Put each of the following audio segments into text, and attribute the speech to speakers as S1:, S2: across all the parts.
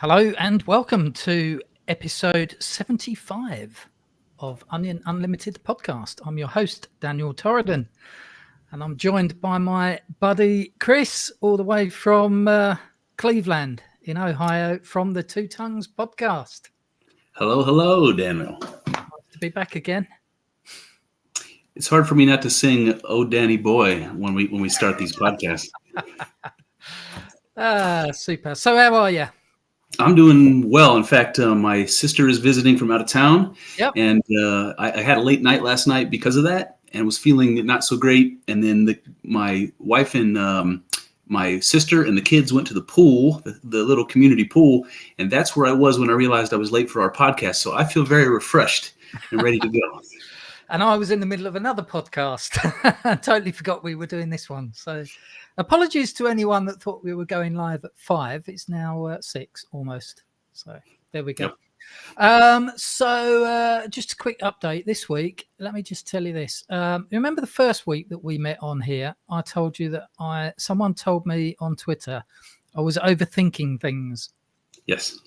S1: Hello and welcome to episode 75 of Onion Unlimited podcast. I'm your host, Daniel Torridon, and I'm joined by my buddy Chris, all the way from Cleveland in Ohio, from the Two Tongues podcast.
S2: Hello, Daniel.
S1: Nice to be back again.
S2: It's hard for me not to sing "Oh Danny Boy" when we start these podcasts.
S1: Super. So how are you?
S2: I'm doing well. In fact, my sister is visiting from out of town,
S1: Yep.
S2: and I had a late night last night because of that, and was feeling not so great. And then my wife and my sister and the kids went to the pool, the little community pool, and that's where I was when I realized I was late for our podcast. So I feel very refreshed and ready to go.
S1: And I was in the middle of another podcast. I totally forgot we were doing this one. So apologies to anyone that thought we were going live at 5. It's now 6 almost. So there we go. Yep. So just a quick update this week. Let me just tell you this. Remember the first week that we met on here? I told you that someone told me on Twitter I was overthinking things.
S2: Yes.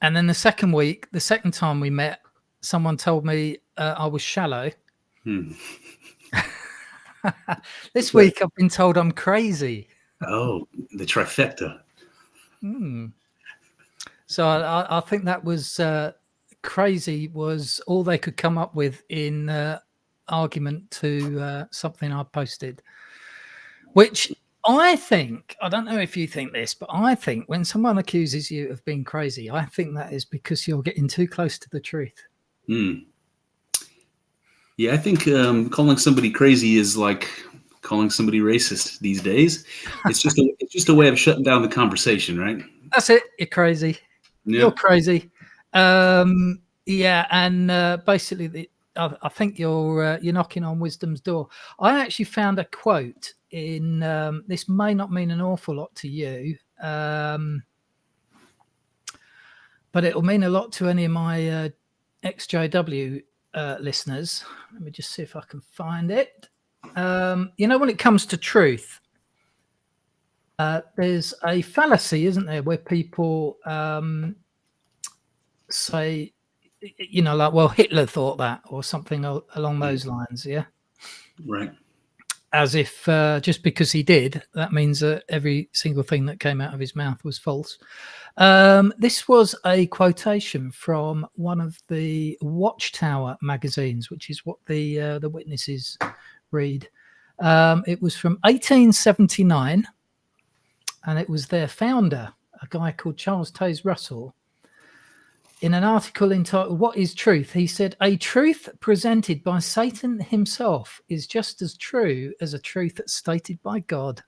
S1: And then the second week, the second time we met, someone told me I was shallow. This week I've been told I'm crazy.
S2: Oh, the trifecta.
S1: So I think that was crazy was all they could come up with in argument to something I posted, which I think, I don't know if you think this, but I think when someone accuses you of being crazy, I think that is because you're getting too close to the truth.
S2: Yeah, I think calling somebody crazy is like calling somebody racist these days. It's just a way of shutting down the conversation, right?
S1: That's it. You're crazy. Yep. You're crazy. Yeah, and basically, I think you're knocking on wisdom's door. I actually found a quote in. This may not mean an awful lot to you, but it will mean a lot to any of my XJW listeners. Let me just see if I can find it. When it comes to truth, there's a fallacy, isn't there, where people say, like, well, Hitler thought that, or something along those lines. Yeah.
S2: Right.
S1: As if just because he did, that means that every single thing that came out of his mouth was false. This was a quotation from one of the Watchtower magazines, which is what the witnesses read. It was from 1879, and it was their founder, a guy called Charles Taze Russell. In an article entitled "What is Truth?" he said, "A truth presented by Satan himself is just as true as a truth stated by God."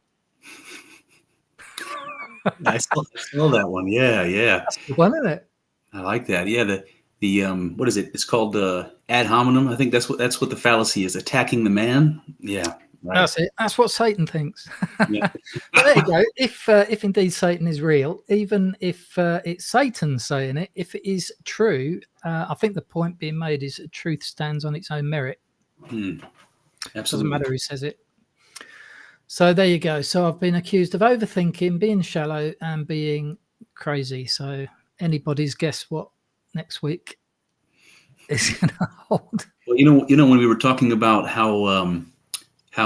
S2: I saw that one. Yeah.
S1: That's the one, isn't it?
S2: I like that. Yeah, the what is it? It's called ad hominem. I think that's what the fallacy is, attacking the man. Yeah.
S1: Right. That's it. That's what Satan thinks. Yeah. But there you go. If indeed Satan is real, even if it's Satan saying it, if it is true, I think the point being made is that truth stands on its own merit.
S2: Absolutely.
S1: Doesn't matter who says it. So there you go. So I've been accused of overthinking, being shallow, and being crazy. So anybody's guess what next week is going to hold?
S2: Well, when we were talking about how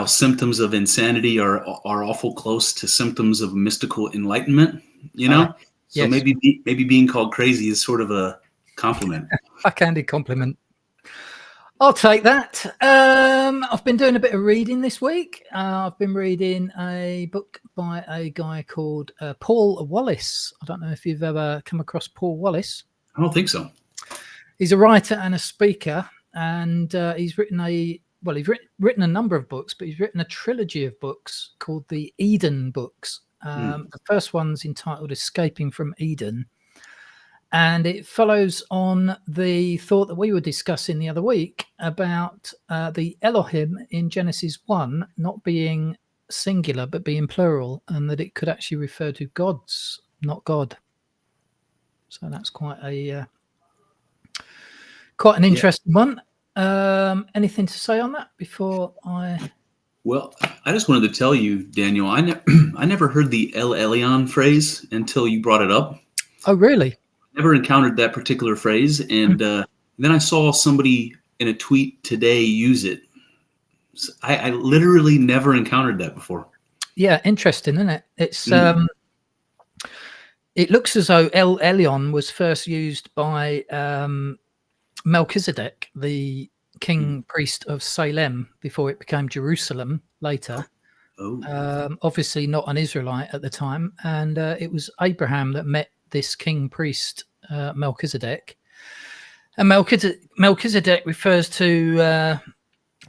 S2: symptoms of insanity are awful close to symptoms of mystical enlightenment, so yes. maybe being called crazy is sort of a compliment.
S1: Backhanded compliment. I'll take that. I've been doing a bit of reading this week. I've been reading a book by a guy called Paul Wallace. I don't know if you've ever come across Paul Wallace.
S2: I don't think so.
S1: He's a writer and a speaker, and he's written written a number of books, but he's written a trilogy of books called the Eden books. The first one's entitled Escaping from Eden, and it follows on the thought that we were discussing the other week about the Elohim in Genesis 1 not being singular but being plural, and that it could actually refer to gods, not God. So that's quite an interesting one. Anything to say on that before I?
S2: Well, I just wanted to tell you, Daniel, I never heard the El Elyon phrase until you brought it up.
S1: Oh, really?
S2: Never encountered that particular phrase, and then I saw somebody in a tweet today use it. So I literally never encountered that before.
S1: Yeah, interesting, isn't it? It's
S2: Mm.
S1: it looks as though El Elyon was first used by Melchizedek, the king priest of Salem, before it became Jerusalem later.
S2: Oh.
S1: Obviously not an Israelite at the time, and it was Abraham that met this king priest Melchizedek. And Melchizedek refers to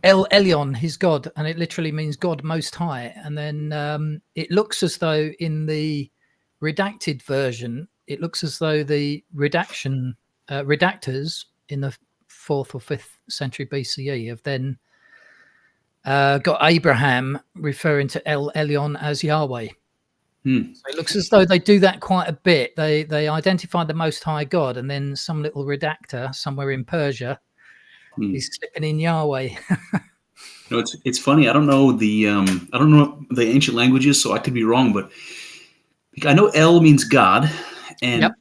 S1: El Elyon, his God, and it literally means God Most High. And then it looks as though in the redacted version, it looks as though the redactors in the 4th or 5th century BCE have then got Abraham referring to El Elyon as Yahweh. So it looks as though they do that quite a bit. They identify the Most High God, and then some little redactor somewhere in Persia is slipping in Yahweh.
S2: No, it's funny. I don't know the ancient languages, so I could be wrong, but I know El means God, and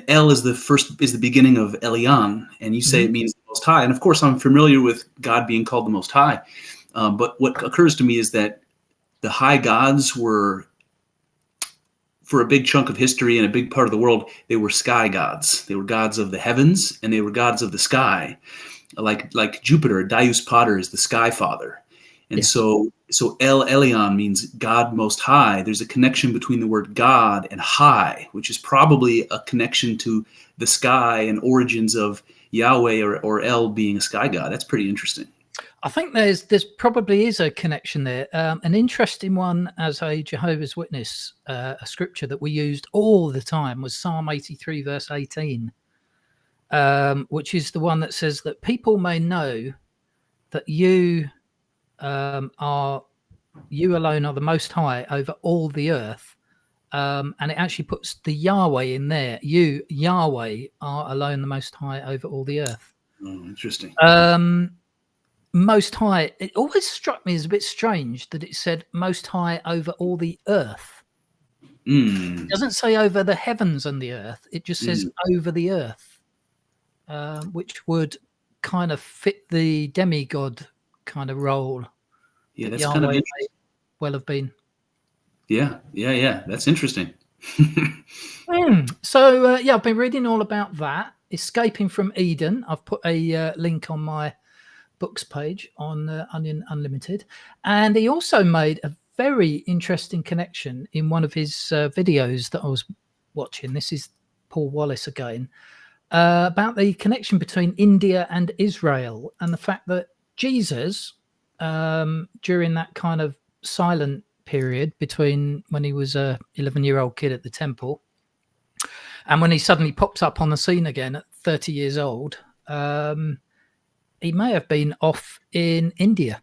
S2: El is the beginning of Elyon, and you say it means the Most High. And of course, I'm familiar with God being called the Most High. But what occurs to me is that the high gods were, for a big chunk of history and a big part of the world, they were sky gods. They were gods of the heavens, and they were gods of the sky. Like Jupiter, Deus Pater is the sky father. And so El Elyon means God Most High. There's a connection between the word God and high, which is probably a connection to the sky and origins of Yahweh or El being a sky god. That's pretty interesting.
S1: I think there's probably is a connection there. An interesting one as a Jehovah's Witness, a scripture that we used all the time was Psalm 83, verse 18, which is the one that says that people may know that you alone are the Most High over all the earth. And it actually puts the Yahweh in there. You, Yahweh, are alone the Most High over all the earth.
S2: Oh, interesting.
S1: Most High, it always struck me as a bit strange that it said Most High over all the earth. It doesn't say over the heavens and the earth. It just says over the earth, which would kind of fit the demigod kind of role.
S2: Yeah, that's
S1: Yahweh
S2: kind of
S1: may
S2: interesting.
S1: well have been.
S2: Yeah. That's interesting.
S1: So, I've been reading all about that. Escaping from Eden. I've put a link on my books page on Onion Unlimited. And he also made a very interesting connection in one of his videos that I was watching. This is Paul Wallace again, about the connection between India and Israel and the fact that Jesus, during that kind of silent period between when he was a 11-year-old kid at the temple and when he suddenly pops up on the scene again at 30 years old, he may have been off in India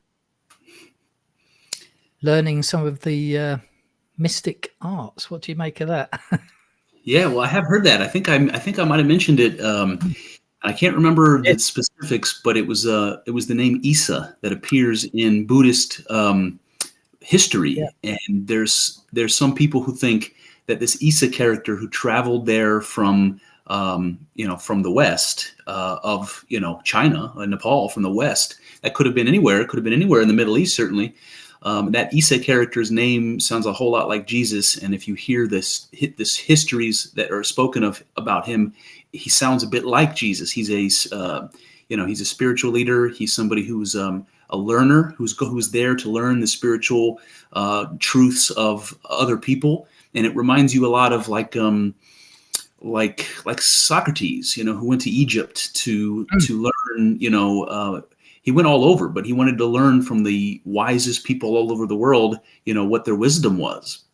S1: learning some of the mystic arts. What do you make of that?
S2: Yeah, well, I have heard that. I think I might have mentioned it. I can't remember the specifics, but it was the name Isa that appears in Buddhist history, and there's some people who think that this Isa character who traveled there from from the west of China and Nepal, from the west, that could have been anywhere. It could have been anywhere in the Middle East, certainly. That Isa character's name sounds a whole lot like Jesus, and if you hear this histories that are spoken of about him, he sounds a bit like Jesus. He's he's a spiritual leader. He's somebody who's a learner, who's there to learn the spiritual truths of other people, and it reminds you a lot of like Socrates, who went to Egypt to learn, he went all over, but he wanted to learn from the wisest people all over the world, what their wisdom was.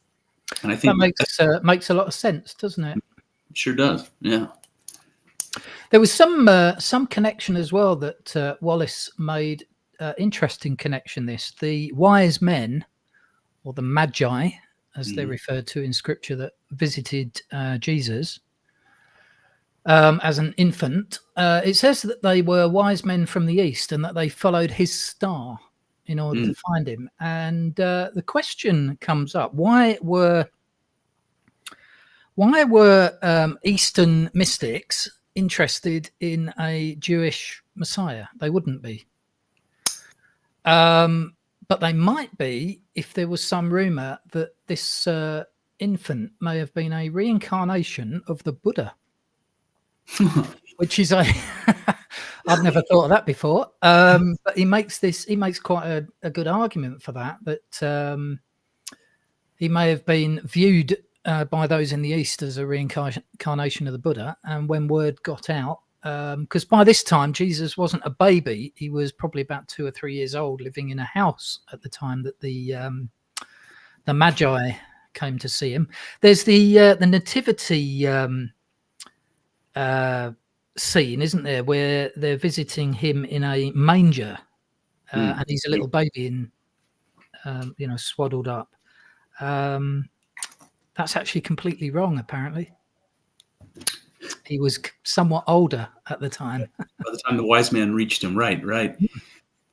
S2: And I think
S1: that makes a lot of sense, doesn't it?
S2: It sure does. Yeah.
S1: There was some connection as well that Wallace made. Interesting connection. The wise men, or the magi, as they're referred to in Scripture, that visited Jesus as an infant. It says that they were wise men from the east and that they followed his star in order to find him. And the question comes up: why were Why were Eastern mystics interested in a Jewish Messiah? They wouldn't be. But they might be if there was some rumor that this infant may have been a reincarnation of the Buddha, which is a I'd never thought of that before. But he makes quite a good argument for that he may have been viewed by those in the East as a reincarnation of the Buddha, and when word got out, because by this time Jesus wasn't a baby, he was probably about 2 or 3 years old, living in a house at the time that the Magi came to see him. There's the nativity scene, isn't there, where they're visiting him in a manger, and he's a little baby in, swaddled up. That's actually completely wrong, apparently. He was somewhat older at the time.
S2: By the time the wise man reached him, right.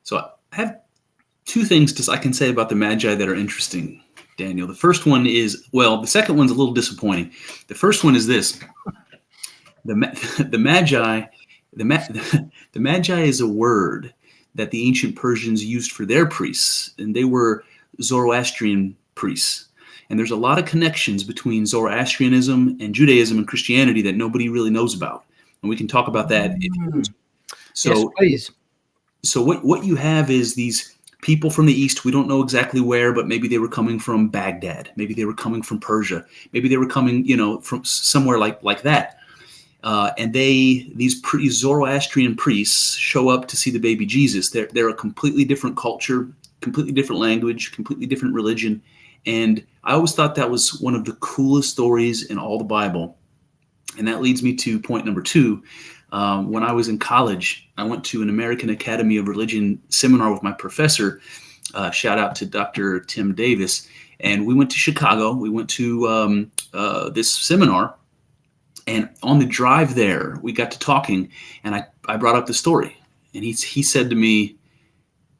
S2: So I have 2 things I can say about the Magi that are interesting, Daniel. The first one is, well, the second one's a little disappointing. The first one is this. The Magi is a word that the ancient Persians used for their priests, and they were Zoroastrian priests. And there's a lot of connections between Zoroastrianism and Judaism and Christianity that nobody really knows about. And we can talk about that. So,
S1: yes, please.
S2: So what you have is these people from the East. We don't know exactly where, but maybe they were coming from Baghdad. Maybe they were coming from Persia. Maybe they were coming, from somewhere like that. And these Zoroastrian priests show up to see the baby Jesus. They're a completely different culture, completely different language, completely different religion. And I always thought that was one of the coolest stories in all the Bible. And that leads me to point number 2. When I was in college, I went to an American Academy of Religion seminar with my professor. Shout out to Dr. Tim Davis. And we went to Chicago. We went to this seminar. And on the drive there, we got to talking. And I brought up the story. And he said to me,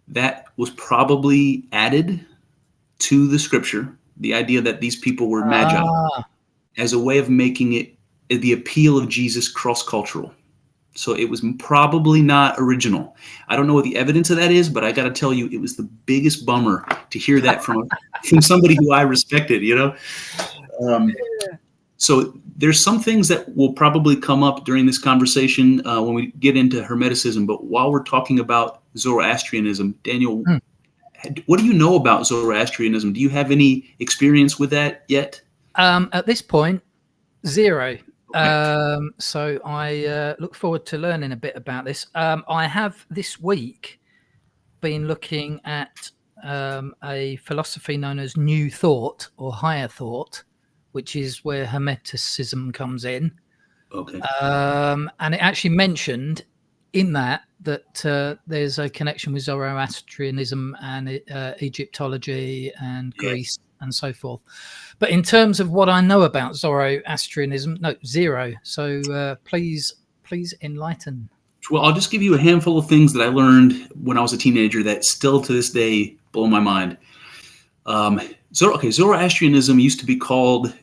S2: that was probably added to the scripture, the idea that these people were Magi, as a way of making it the appeal of Jesus cross-cultural. So it was probably not original. I don't know what the evidence of that is, but I got to tell you, it was the biggest bummer to hear that from somebody who I respected, So there's some things that will probably come up during this conversation when we get into Hermeticism. But while we're talking about Zoroastrianism, Daniel, what do you know about Zoroastrianism? Do you have any experience with that yet?
S1: At this point, 0.
S2: Okay.
S1: So I look forward to learning a bit about this. I have this week been looking at a philosophy known as New Thought or Higher Thought, which is where Hermeticism comes in.
S2: Okay.
S1: And it actually mentioned in that there's a connection with Zoroastrianism and Egyptology and Greece and so forth. But in terms of what I know about Zoroastrianism, no, 0. So please enlighten.
S2: Well, I'll just give you a handful of things that I learned when I was a teenager that still to this day blow my mind. Zoroastrianism used to be called,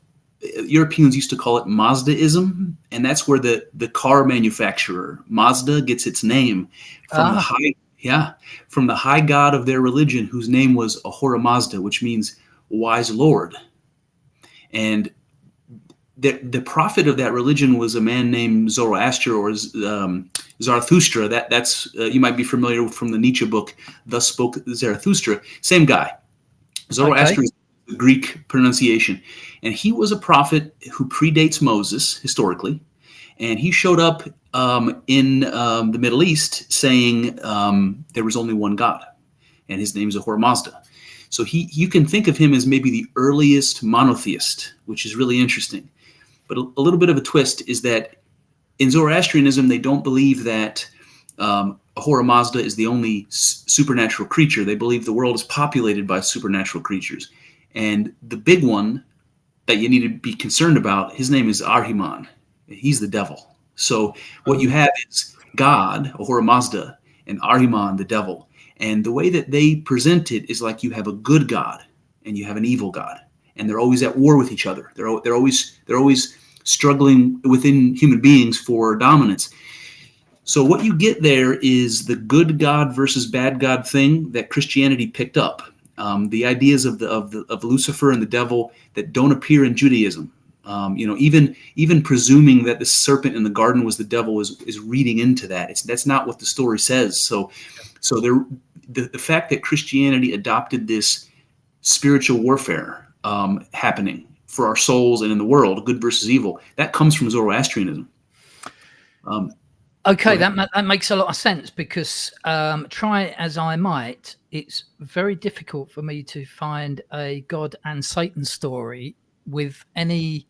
S2: Europeans used to call it Mazdaism, and that's where the car manufacturer Mazda gets its name from from the high god of their religion, whose name was Ahura Mazda, which means wise Lord. And the prophet of that religion was a man named Zoroaster or Zarathustra. That's you might be familiar with from the Nietzsche book, Thus Spoke Zarathustra. Same guy. Zoroaster is the Greek pronunciation. And he was a prophet who predates Moses historically. And he showed up in the Middle East saying there was only one God. And his name is Ahura Mazda. So you can think of him as maybe the earliest monotheist, which is really interesting. But a little bit of a twist is that in Zoroastrianism, they don't believe that Ahura Mazda is the only supernatural creature. They believe the world is populated by supernatural creatures. And the big one that you need to be concerned about, his name is Ahriman. He's the devil. So what you have is God, Ahura Mazda, and Ahriman, the devil. And the way that they present it is like you have a good God and you have an evil God. and they're always at war with each other. They're always struggling within human beings for dominance. So what you get there is the good God versus bad God thing that Christianity picked up. The ideas of Lucifer and the devil that don't appear in Judaism. Even presuming that the serpent in the garden was the devil is reading into that. That's not what the story says. So the fact that Christianity adopted this spiritual warfare happening for our souls and in the world, good versus evil, that comes from Zoroastrianism.
S1: Okay, that makes a lot of sense, because try as I might, it's very difficult for me to find a God and Satan story with any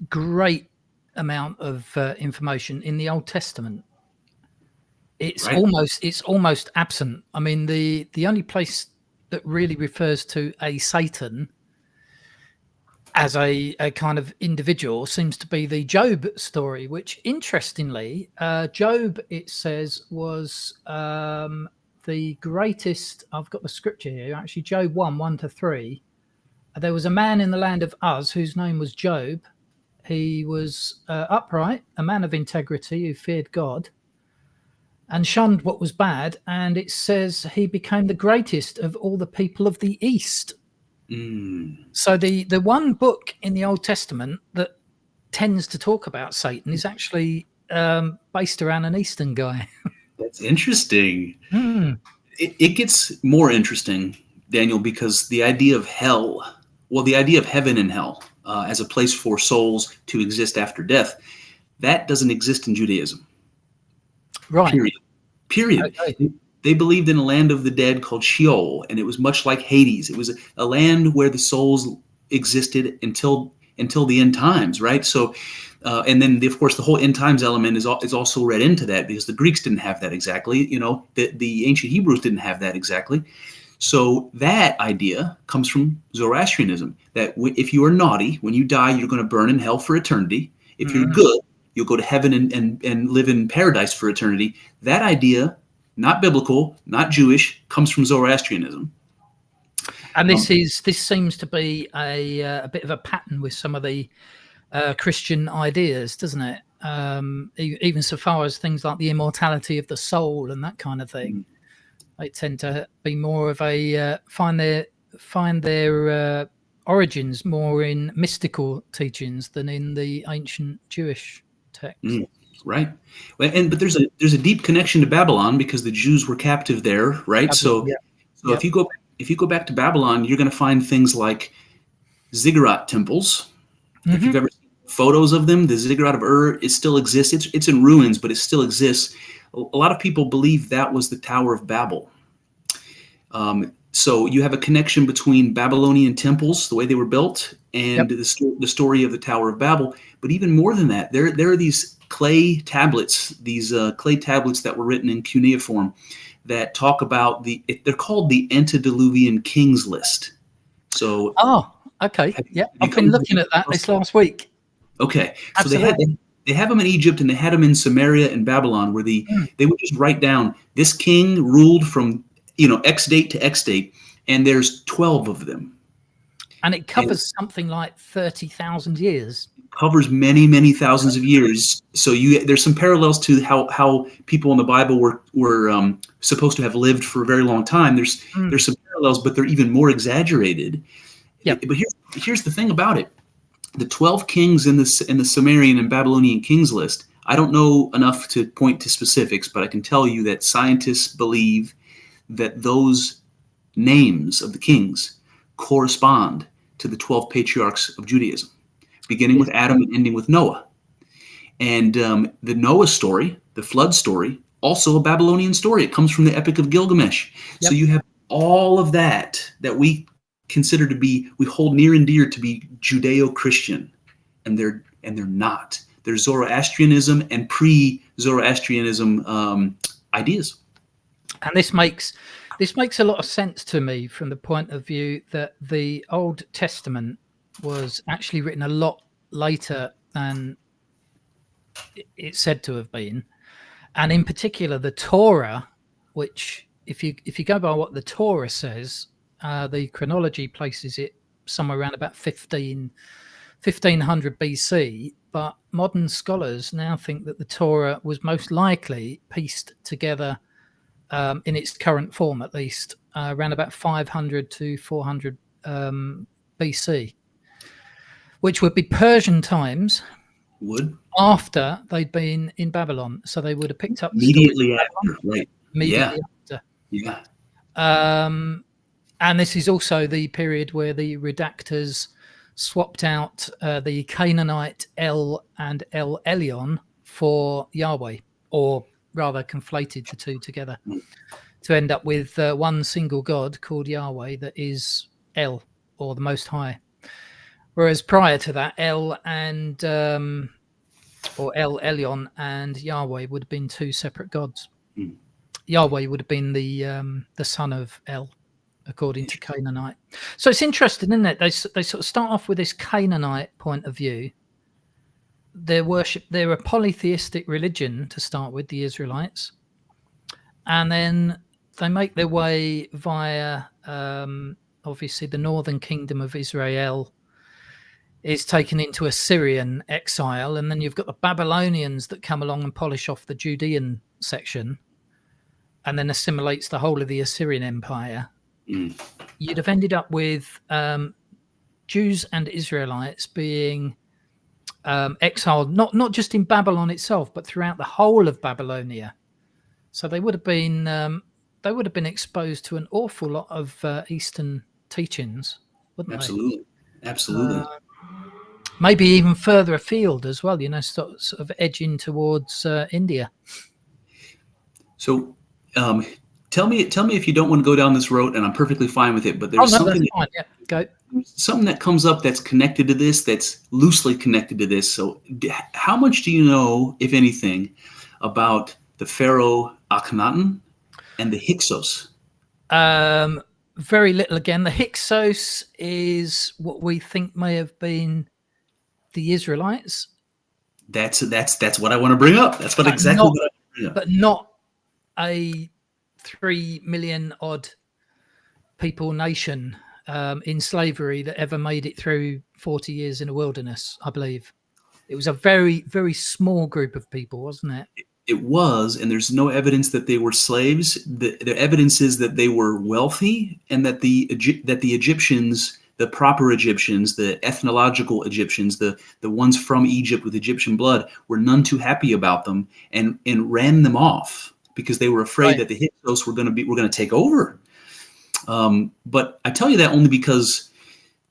S1: great amount of information in the Old Testament. It's almost absent. I mean, the only place that really refers to a Satan as a kind of individual seems to be the Job story, which interestingly, Job, it says, was the greatest. I've got the scripture here, actually, Job 1:1-3. There was a man in the land of Uz whose name was Job. He was upright, a man of integrity who feared God and shunned what was bad. And it says he became the greatest of all the people of the East. So the one book in the Old Testament that tends to talk about Satan is actually based around an Eastern guy.
S2: That's interesting. It gets more interesting, Daniel, because the idea of hell, the idea of heaven and hell as a place for souls to exist after death, that doesn't exist in Judaism.
S1: Right.
S2: Period. Okay. They believed in a land of the dead called Sheol, and it was much like Hades. It was a land where the souls existed until the end times, right? So, and then of course the whole end times element is also read into that, because the Greeks didn't have that exactly. The ancient Hebrews didn't have that exactly. So that idea comes from Zoroastrianism, that if you are naughty, when you die, you're going to burn in hell for eternity. If you're good, you'll go to heaven and live in paradise for eternity. That idea, not biblical, not Jewish, comes from Zoroastrianism.
S1: And this seems to be a bit of a pattern with some of the Christian ideas, doesn't it? Even so far as things like the immortality of the soul and that kind of thing. They tend to be more of a find their origins more in mystical teachings than in the ancient Jewish texts.
S2: Right. But there's a deep connection to Babylon, because the Jews were captive there, right?
S1: Babylon,
S2: so if you go back to Babylon, you're going to find things like ziggurat temples. If you've ever seen photos of them, the ziggurat of Ur, it still exists. It's in ruins, but it still exists. A lot of people believe that was the Tower of Babel. So you have a connection between Babylonian temples, the way they were built, and the story of the Tower of Babel. But even more than that, there are these clay tablets that were written in cuneiform that talk about they're called the antediluvian kings list. So
S1: okay, I've been looking at that this last week.
S2: Okay,
S1: absolutely.
S2: So they have them in Egypt, and they had them in Samaria and Babylon, where they would just write down this king ruled from X date to X date, and there's 12 of them.
S1: And it covers something like 30,000 years.
S2: Covers many, many thousands of years. So there's some parallels to how people in the Bible were supposed to have lived for a very long time. There's some parallels, but they're even more exaggerated. But here's the thing about it: the 12 kings in the Sumerian and Babylonian kings list. I don't know enough to point to specifics, but I can tell you that scientists believe that those names of the kings correspond to the 12 patriarchs of Judaism, beginning with Adam and ending with Noah. And the Noah story, the flood story, also a Babylonian story. It comes from the Epic of Gilgamesh. So you have all of that we consider we hold near and dear to be Judeo-Christian, and they're not. They're Zoroastrianism and pre-Zoroastrianism ideas.
S1: And this makes a lot of sense to me from the point of view that the Old Testament was actually written a lot later than it's said to have been. And in particular, the Torah, which if you go by what the Torah says, The chronology places it somewhere around about 1500 BC, but modern scholars now think that the Torah was most likely pieced together in its current form, at least, around about 500 to 400 BC, which would be Persian times.
S2: Would
S1: after they'd been in Babylon, so they would have picked up the story
S2: immediately after, right?
S1: immediately after.
S2: Yeah.
S1: And this is also the period where the redactors swapped out the Canaanite El and El Elyon for Yahweh, or rather conflated the two together to end up with one single God called Yahweh that is El, or the Most High. Whereas prior to that, El and or El Elyon and Yahweh would have been two separate gods. Yahweh would have been the son of El, according to Canaanite. So it's interesting, isn't it? They sort of start off with this Canaanite point of view. They're a polytheistic religion to start with, the Israelites, and then they make their way via obviously the northern kingdom of Israel is taken into Assyrian exile, and then you've got the Babylonians that come along and polish off the Judean section and then assimilates the whole of the Assyrian Empire. You'd have ended up with Jews and Israelites being exiled, not just in Babylon itself, but throughout the whole of Babylonia. So they would have been exposed to an awful lot of Eastern teachings, wouldn't
S2: Absolutely.
S1: they?
S2: Absolutely.
S1: Maybe even further afield as well, sort of edging towards India.
S2: So, tell me if you don't want to go down this road, and I'm perfectly fine with it. But there's something.
S1: Fine. Yeah, go.
S2: Something that comes up that's connected to this, that's loosely connected to this. So, how much do you know, if anything, about the pharaoh Akhenaten and the Hyksos?
S1: Very little. Again, the Hyksos is what we think may have been the Israelites.
S2: That's what I want to bring up. That's what exactly. What I want to bring up.
S1: But not a 3 million odd people nation in slavery that ever made it through 40 years in a wilderness. I believe it was a very, very small group of people, wasn't it?
S2: It was, and there's no evidence that they were slaves. The evidence is that they were wealthy, and that the Egyptians, the proper Egyptians, the ethnological Egyptians, the ones from Egypt with Egyptian blood, were none too happy about them and ran them off because they were afraid that the Hyksos were going to take over. But I tell you that only because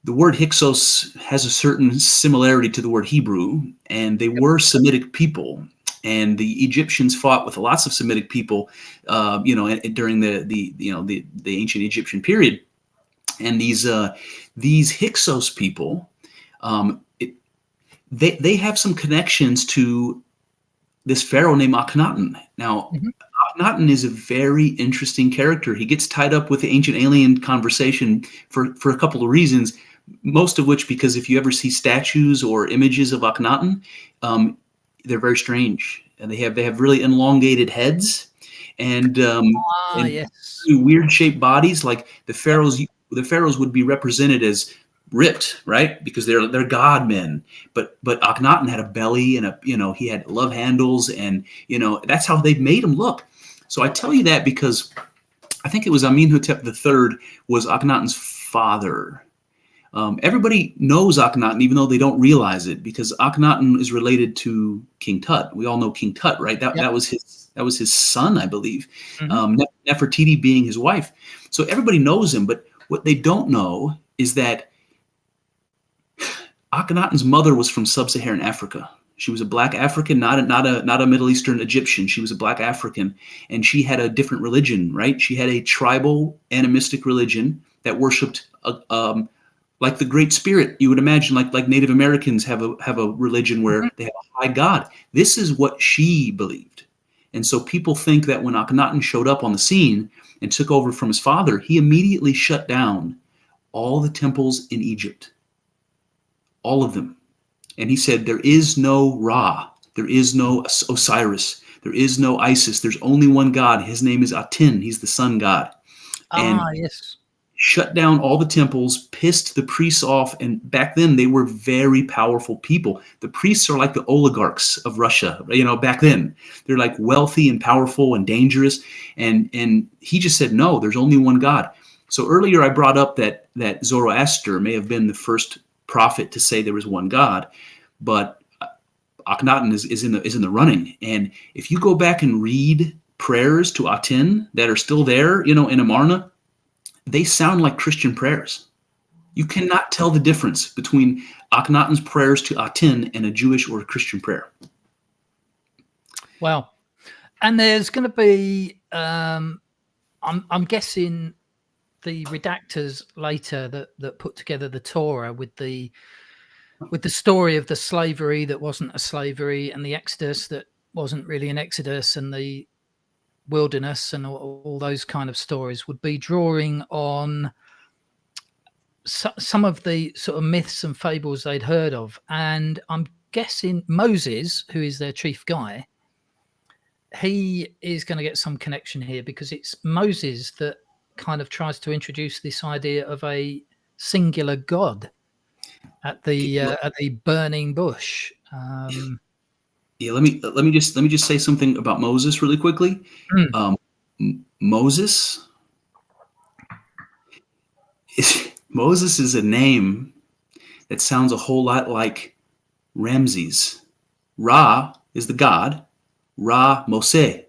S2: the word Hyksos has a certain similarity to the word Hebrew, and they were Semitic people. And the Egyptians fought with lots of Semitic people, during the ancient Egyptian period. And these Hyksos people, they have some connections to this pharaoh named Akhenaten. Now, Akhenaten is a very interesting character. He gets tied up with the ancient alien conversation for a couple of reasons. Most of which because if you ever see statues or images of Akhenaten, they're very strange, and they have really elongated heads and weird shaped bodies. Like the pharaohs would be represented as ripped, right? Because they're god men. But Akhenaten had a belly and he had love handles, and that's how they made him look. So I tell you that because I think it was Amenhotep III was Akhenaten's father. Everybody knows Akhenaten, even though they don't realize it, because Akhenaten is related to King Tut. We all know King Tut, right? That was his son, I believe. Nefertiti being his wife. So everybody knows him, but what they don't know is that Akhenaten's mother was from sub-Saharan Africa. She was a black African, not a Middle Eastern Egyptian. She was a black African, and she had a different religion, right? She had a tribal animistic religion that worshipped like the Great Spirit. You would imagine, like Native Americans have a religion where they have a high God. This is what she believed. And so people think that when Akhenaten showed up on the scene and took over from his father, he immediately shut down all the temples in Egypt. All of them. And he said, there is no Ra. There is no Osiris. There is no Isis. There's only one God. His name is Aten. He's the sun god. And
S1: yes.
S2: shut down all the temples, pissed the priests off. And back then they were very powerful people. The priests are like the oligarchs of Russia, back then. They're like wealthy and powerful and dangerous. And he just said, no, there's only one God. So earlier I brought up that Zoroaster may have been the first prophet to say there was one God, but Akhenaten is in the running. And if you go back and read prayers to Aten that are still there, in Amarna, they sound like Christian prayers. You cannot tell the difference between Akhenaten's prayers to Aten and a Jewish or a Christian prayer.
S1: Wow. And there's going to be, I'm guessing, the redactors later that put together the Torah with the story of the slavery that wasn't a slavery, and the Exodus that wasn't really an Exodus, and the wilderness and all those kind of stories, would be drawing on some of the sort of myths and fables they'd heard of. And I'm guessing Moses, who is their chief guy, he is going to get some connection here, because it's Moses that kind of tries to introduce this idea of a singular God at the burning bush.
S2: Yeah, let me just say something about Moses really quickly. Moses is a name that sounds a whole lot like Ramses. Ra is the god, Ra Moshe,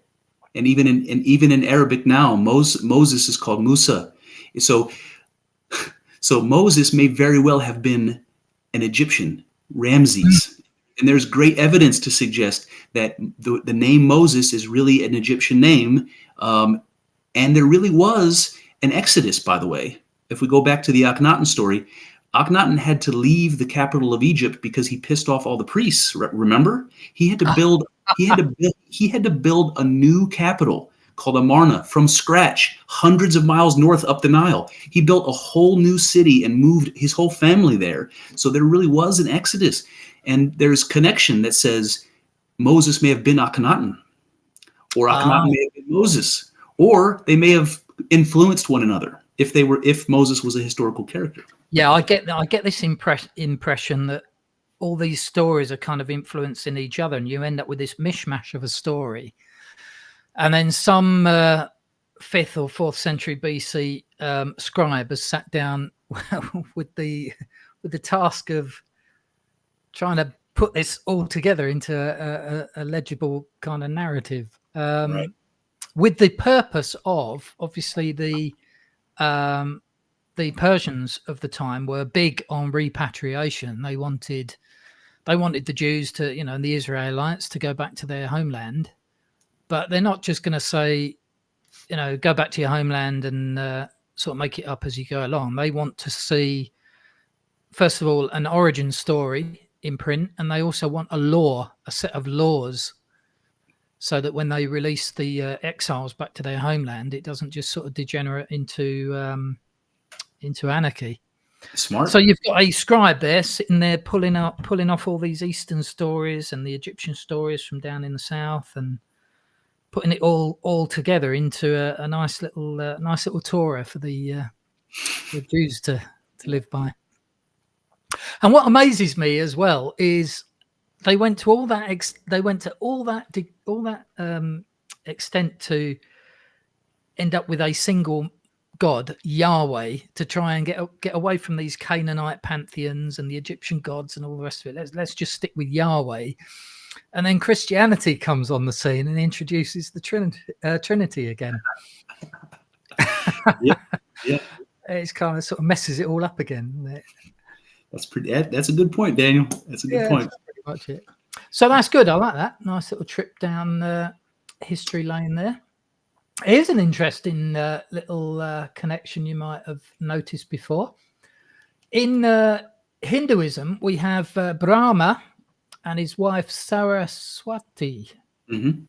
S2: and even in Arabic now, Moses is called Musa. So Moses may very well have been an Egyptian, Ramses. And there's great evidence to suggest that the name Moses is really an Egyptian name. And there really was an Exodus, by the way. If we go back to the Akhenaten story, Akhenaten had to leave the capital of Egypt because he pissed off all the priests. Remember? He had to build a new capital called Amarna from scratch, hundreds of miles north up the Nile. He built a whole new city and moved his whole family there. So there really was an Exodus. And there's connection that says Moses may have been Akhenaten, or Akhenaten may have been Moses, or they may have influenced one another if Moses was a historical character.
S1: Yeah, I get this impression that all these stories are kind of influencing each other, and you end up with this mishmash of a story. And then some 5th or 4th century BC scribe has sat down with the task of trying to put this all together into a legible kind of narrative, right, with the purpose of, obviously, the Persians of the time were big on repatriation. They wanted the Jews to, and the Israelites to go back to their homeland, but they're not just going to say, go back to your homeland and sort of make it up as you go along. They want to see, first of all, an origin story in print, and they also want a set of laws, so that when they release the exiles back to their homeland, it doesn't just sort of degenerate into anarchy.
S2: Smart.
S1: So you've got a scribe there sitting there pulling off all these Eastern stories and the Egyptian stories from down in the south, and putting it all together into a nice little Torah for the Jews to live by. And what amazes me as well is they went to all that extent to end up with a single God, Yahweh, to try and get away from these Canaanite pantheons and the Egyptian gods and all the rest of it. Let's just stick with Yahweh. And then Christianity comes on the scene and introduces the Trinity again.
S2: Yeah.
S1: It's kind of sort of messes it all up again, isn't it?
S2: That's a good point, Daniel. That's a good point.
S1: That's pretty much it. So that's good. I like that. Nice little trip down history lane there. Here's an interesting little connection you might have noticed before. In Hinduism, we have Brahma and his wife Saraswati.
S2: Mm-hmm.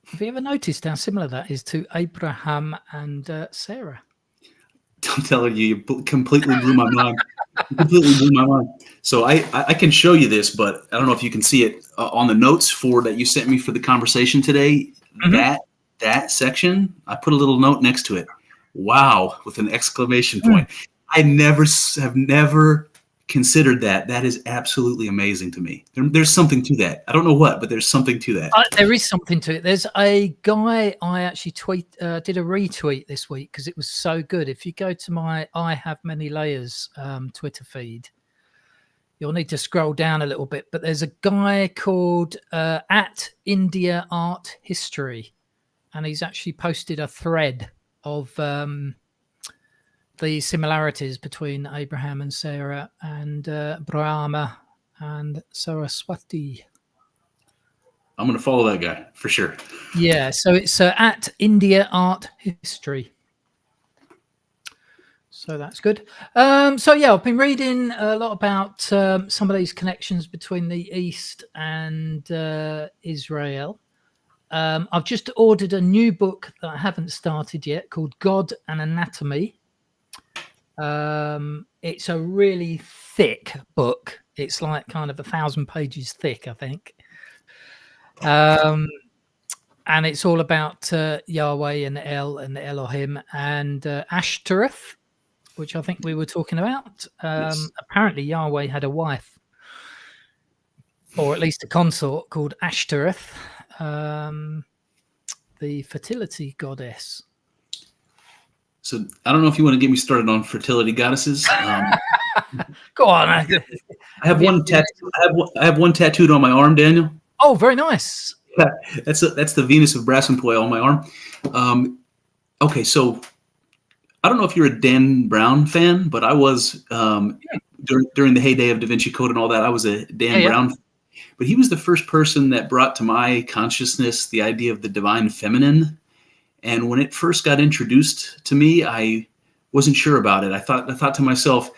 S1: Have you ever noticed how similar that is to Abraham and Sarah?
S2: I'm telling you, you completely blew my mind. So I can show you this, but I don't know if you can see it on the notes that you sent me for the conversation today. Mm-hmm. That section, I put a little note next to it. wow, with an exclamation point. I have never considered that. That is absolutely amazing to me. There's something to that. I don't know what, but there's something to that.
S1: There is something to it. There's a guy I actually did a retweet this week because it was so good. If you go to my I Have Many Layers Twitter feed, you'll need to scroll down a little bit. But there's a guy called at India Art History, and he's actually posted a thread of the similarities between Abraham and Sarah and Brahma and Saraswati.
S2: I'm going to follow that guy for sure.
S1: Yeah, so it's at India Art History. So that's good. So yeah, I've been reading a lot about some of these connections between the East and Israel. I've just ordered a new book that I haven't started yet called God and Anatomy. It's a really thick book. It's like kind of 1,000 pages thick, I think. And it's all about Yahweh and El and Elohim and Ashtoreth, which I think we were talking about. Yes. Apparently Yahweh had a wife, or at least a consort, called Ashtoreth, the fertility goddess.
S2: So I don't know if you want to get me started on fertility goddesses.
S1: Go on.
S2: I have one tattoo. I have one tattooed on my arm, Daniel.
S1: Oh, very nice.
S2: Yeah, that's the Venus of Brassenpoil on my arm. Okay, so I don't know if you're a Dan Brown fan, but I was during the heyday of Da Vinci Code and all that. I was a Dan Brown fan. But he was the first person that brought to my consciousness the idea of the divine feminine. And when it first got introduced to me, I wasn't sure about it. I thought to myself,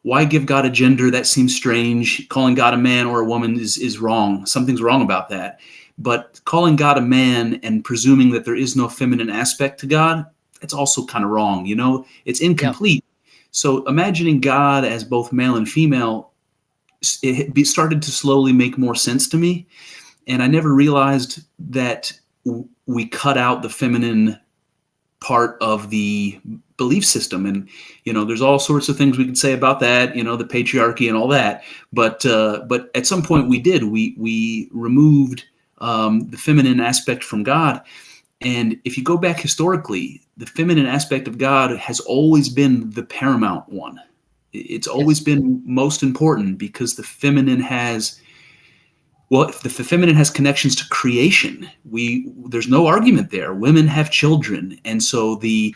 S2: why give God a gender? That seems strange. Calling God a man or a woman is wrong. Something's wrong about that. But calling God a man and presuming that there is no feminine aspect to God, that's also kind of wrong. You know, it's incomplete. Yeah. So imagining God as both male and female, it started to slowly make more sense to me. And I never realized that we cut out the feminine part of the belief system. And, you know, there's all sorts of things we could say about that, you know, the patriarchy and all that. But at some point we did. We removed the feminine aspect from God. And if you go back historically, the feminine aspect of God has always been the paramount one. It's always been most important because the feminine has, well, if the feminine has connections to creation, there's no argument there. Women have children. And so the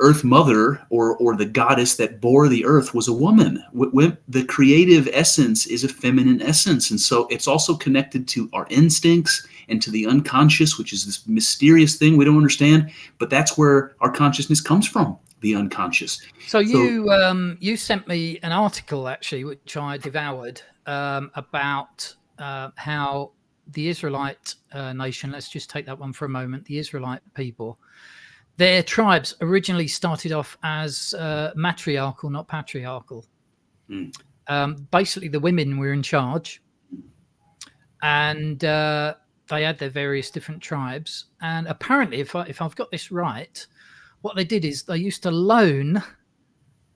S2: earth mother or the goddess that bore the earth was a woman. The creative essence is a feminine essence. And so it's also connected to our instincts and to the unconscious, which is this mysterious thing we don't understand. But that's where our consciousness comes from, the unconscious.
S1: So you sent me an article, actually, which I devoured, about how the Israelite nation, let's just take that one for a moment, the Israelite people, their tribes originally started off as matriarchal, not patriarchal. Basically, the women were in charge, and they had their various different tribes. And apparently, if I've got this right, what they did is they used to loan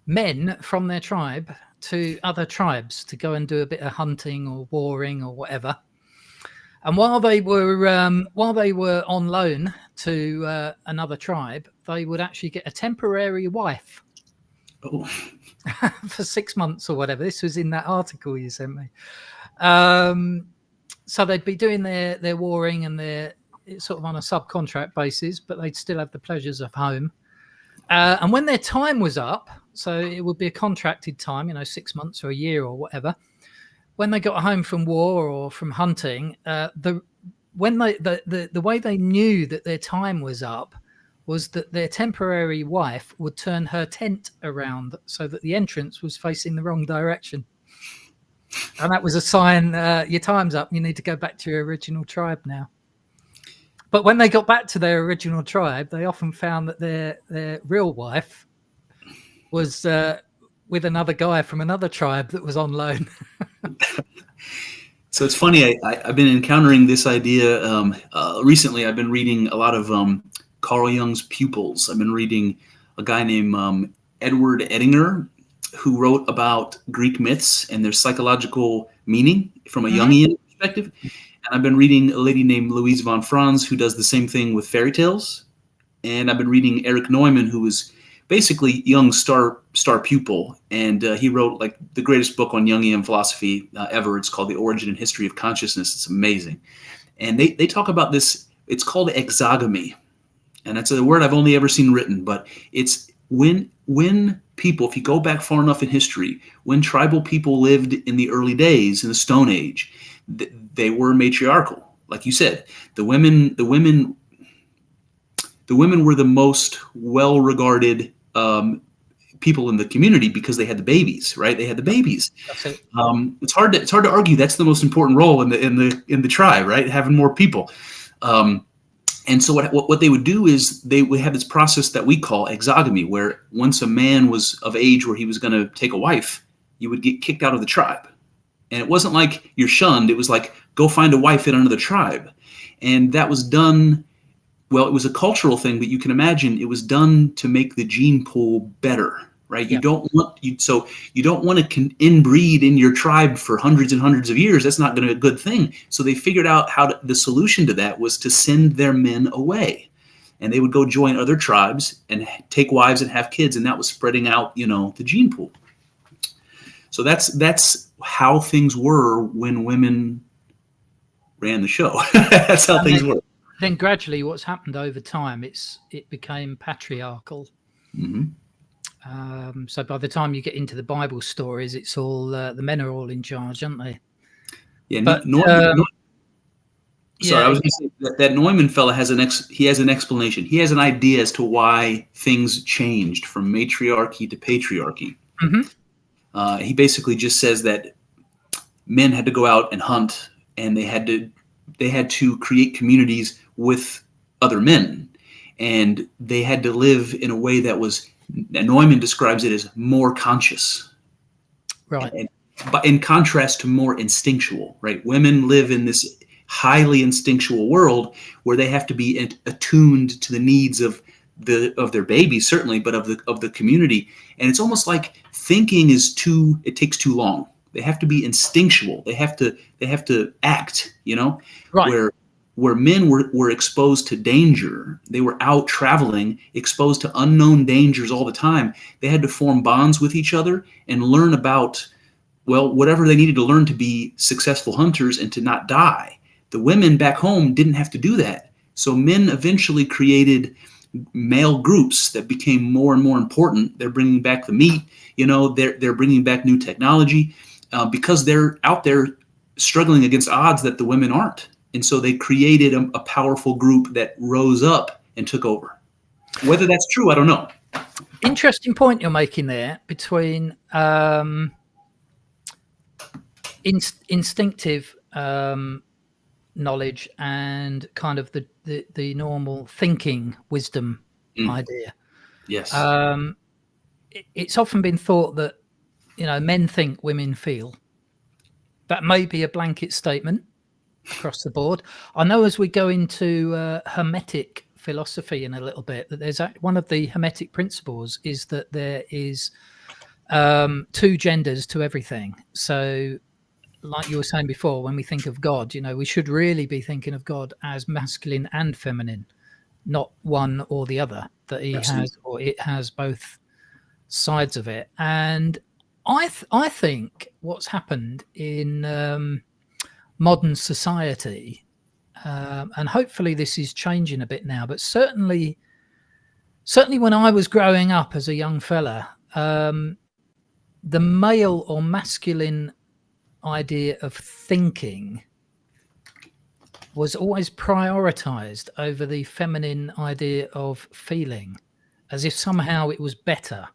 S1: men from their tribe to other tribes to go and do a bit of hunting or warring or whatever. And while they were on loan to another tribe, they would actually get a temporary wife for 6 months or whatever. This was in that article you sent me. So they'd be doing their warring and their sort of on a subcontract basis, but they'd still have the pleasures of home. And when their time was up, so it would be a contracted time, 6 months or a year or whatever. When they got home from war or from hunting, the way they knew that their time was up was that their temporary wife would turn her tent around so that the entrance was facing the wrong direction. And that was a sign, your time's up. You need to go back to your original tribe now. But when they got back to their original tribe, they often found that their real wife was with another guy from another tribe that was on loan.
S2: So it's funny. I've been encountering this idea recently. I've been reading a lot of Carl Jung's pupils. I've been reading a guy named Edward Edinger, who wrote about Greek myths and their psychological meaning from a Jungian perspective. And I've been reading a lady named Louise von Franz, who does the same thing with fairy tales. And I've been reading Eric Neumann, who was basically Jung's star pupil. And he wrote like the greatest book on Jungian philosophy ever. It's called The Origin and History of Consciousness. It's amazing. And they talk about this. It's called exogamy. And that's a word I've only ever seen written, but it's when people, if you go back far enough in history, when tribal people lived in the early days, in the Stone Age, they were matriarchal. Like you said, the women were the most well-regarded people in the community because they had the babies, right? They had the babies.
S1: That's it.
S2: It's hard to argue that's the most important role in the tribe, right? Having more people. And so what they would do is they would have this process that we call exogamy, where once a man was of age where he was going to take a wife, you would get kicked out of the tribe. And it wasn't like you're shunned. It was like, go find a wife in another tribe. And that was done, well, it was a cultural thing, but you can imagine it was done to make the gene pool better, right? Yeah. You don't want to inbreed in your tribe for hundreds and hundreds of years. That's not going to be a good thing. So they figured out the solution to that was to send their men away. And they would go join other tribes and take wives and have kids. And that was spreading out, the gene pool. So that's how things were when women ran the show. That's how things were.
S1: Then gradually what's happened over time, it became patriarchal.
S2: Mm-hmm.
S1: So by the time you get into the Bible stories, it's all the men are all in charge, aren't they?
S2: Yeah.
S1: But,
S2: sorry, I was going to say that Neumann fella has an explanation. He has an idea as to why things changed from matriarchy to patriarchy.
S1: Mm-hmm.
S2: He basically just says that men had to go out and hunt, and they had to create communities with other men, and they had to live in a way that was, Neumann describes it as more conscious.
S1: Right.
S2: But in contrast to more instinctual, right? Women live in this highly instinctual world where they have to be attuned to the needs of their babies, certainly, but of the community. And it's almost like thinking it takes too long. They have to be instinctual. They have to act,
S1: Right.
S2: Where men were exposed to danger. They were out traveling, exposed to unknown dangers all the time. They had to form bonds with each other and learn about, well, whatever they needed to learn to be successful hunters and to not die. The women back home didn't have to do that. So men eventually created male groups that became more and more important. They're bringing back the meat, they're bringing back new technology because they're out there struggling against odds that the women aren't. And so they created a powerful group that rose up and took over. Whether that's true, I don't know.
S1: Interesting point you're making there between instinctive knowledge and kind of the normal thinking wisdom idea.
S2: Yes.
S1: It's often been thought that, men think, women feel. That may be a blanket statement across the board. I know as we go into Hermetic philosophy in a little bit, that there's one of the Hermetic principles is that there is two genders to everything. So like you were saying before, when we think of God, we should really be thinking of God as masculine and feminine, not one or the other, that he Absolutely. Has, or it has both sides of it. And I think what's happened in modern society, and hopefully this is changing a bit now, but certainly when I was growing up as a young fella, the male or masculine idea of thinking was always prioritized over the feminine idea of feeling, as if somehow it was better.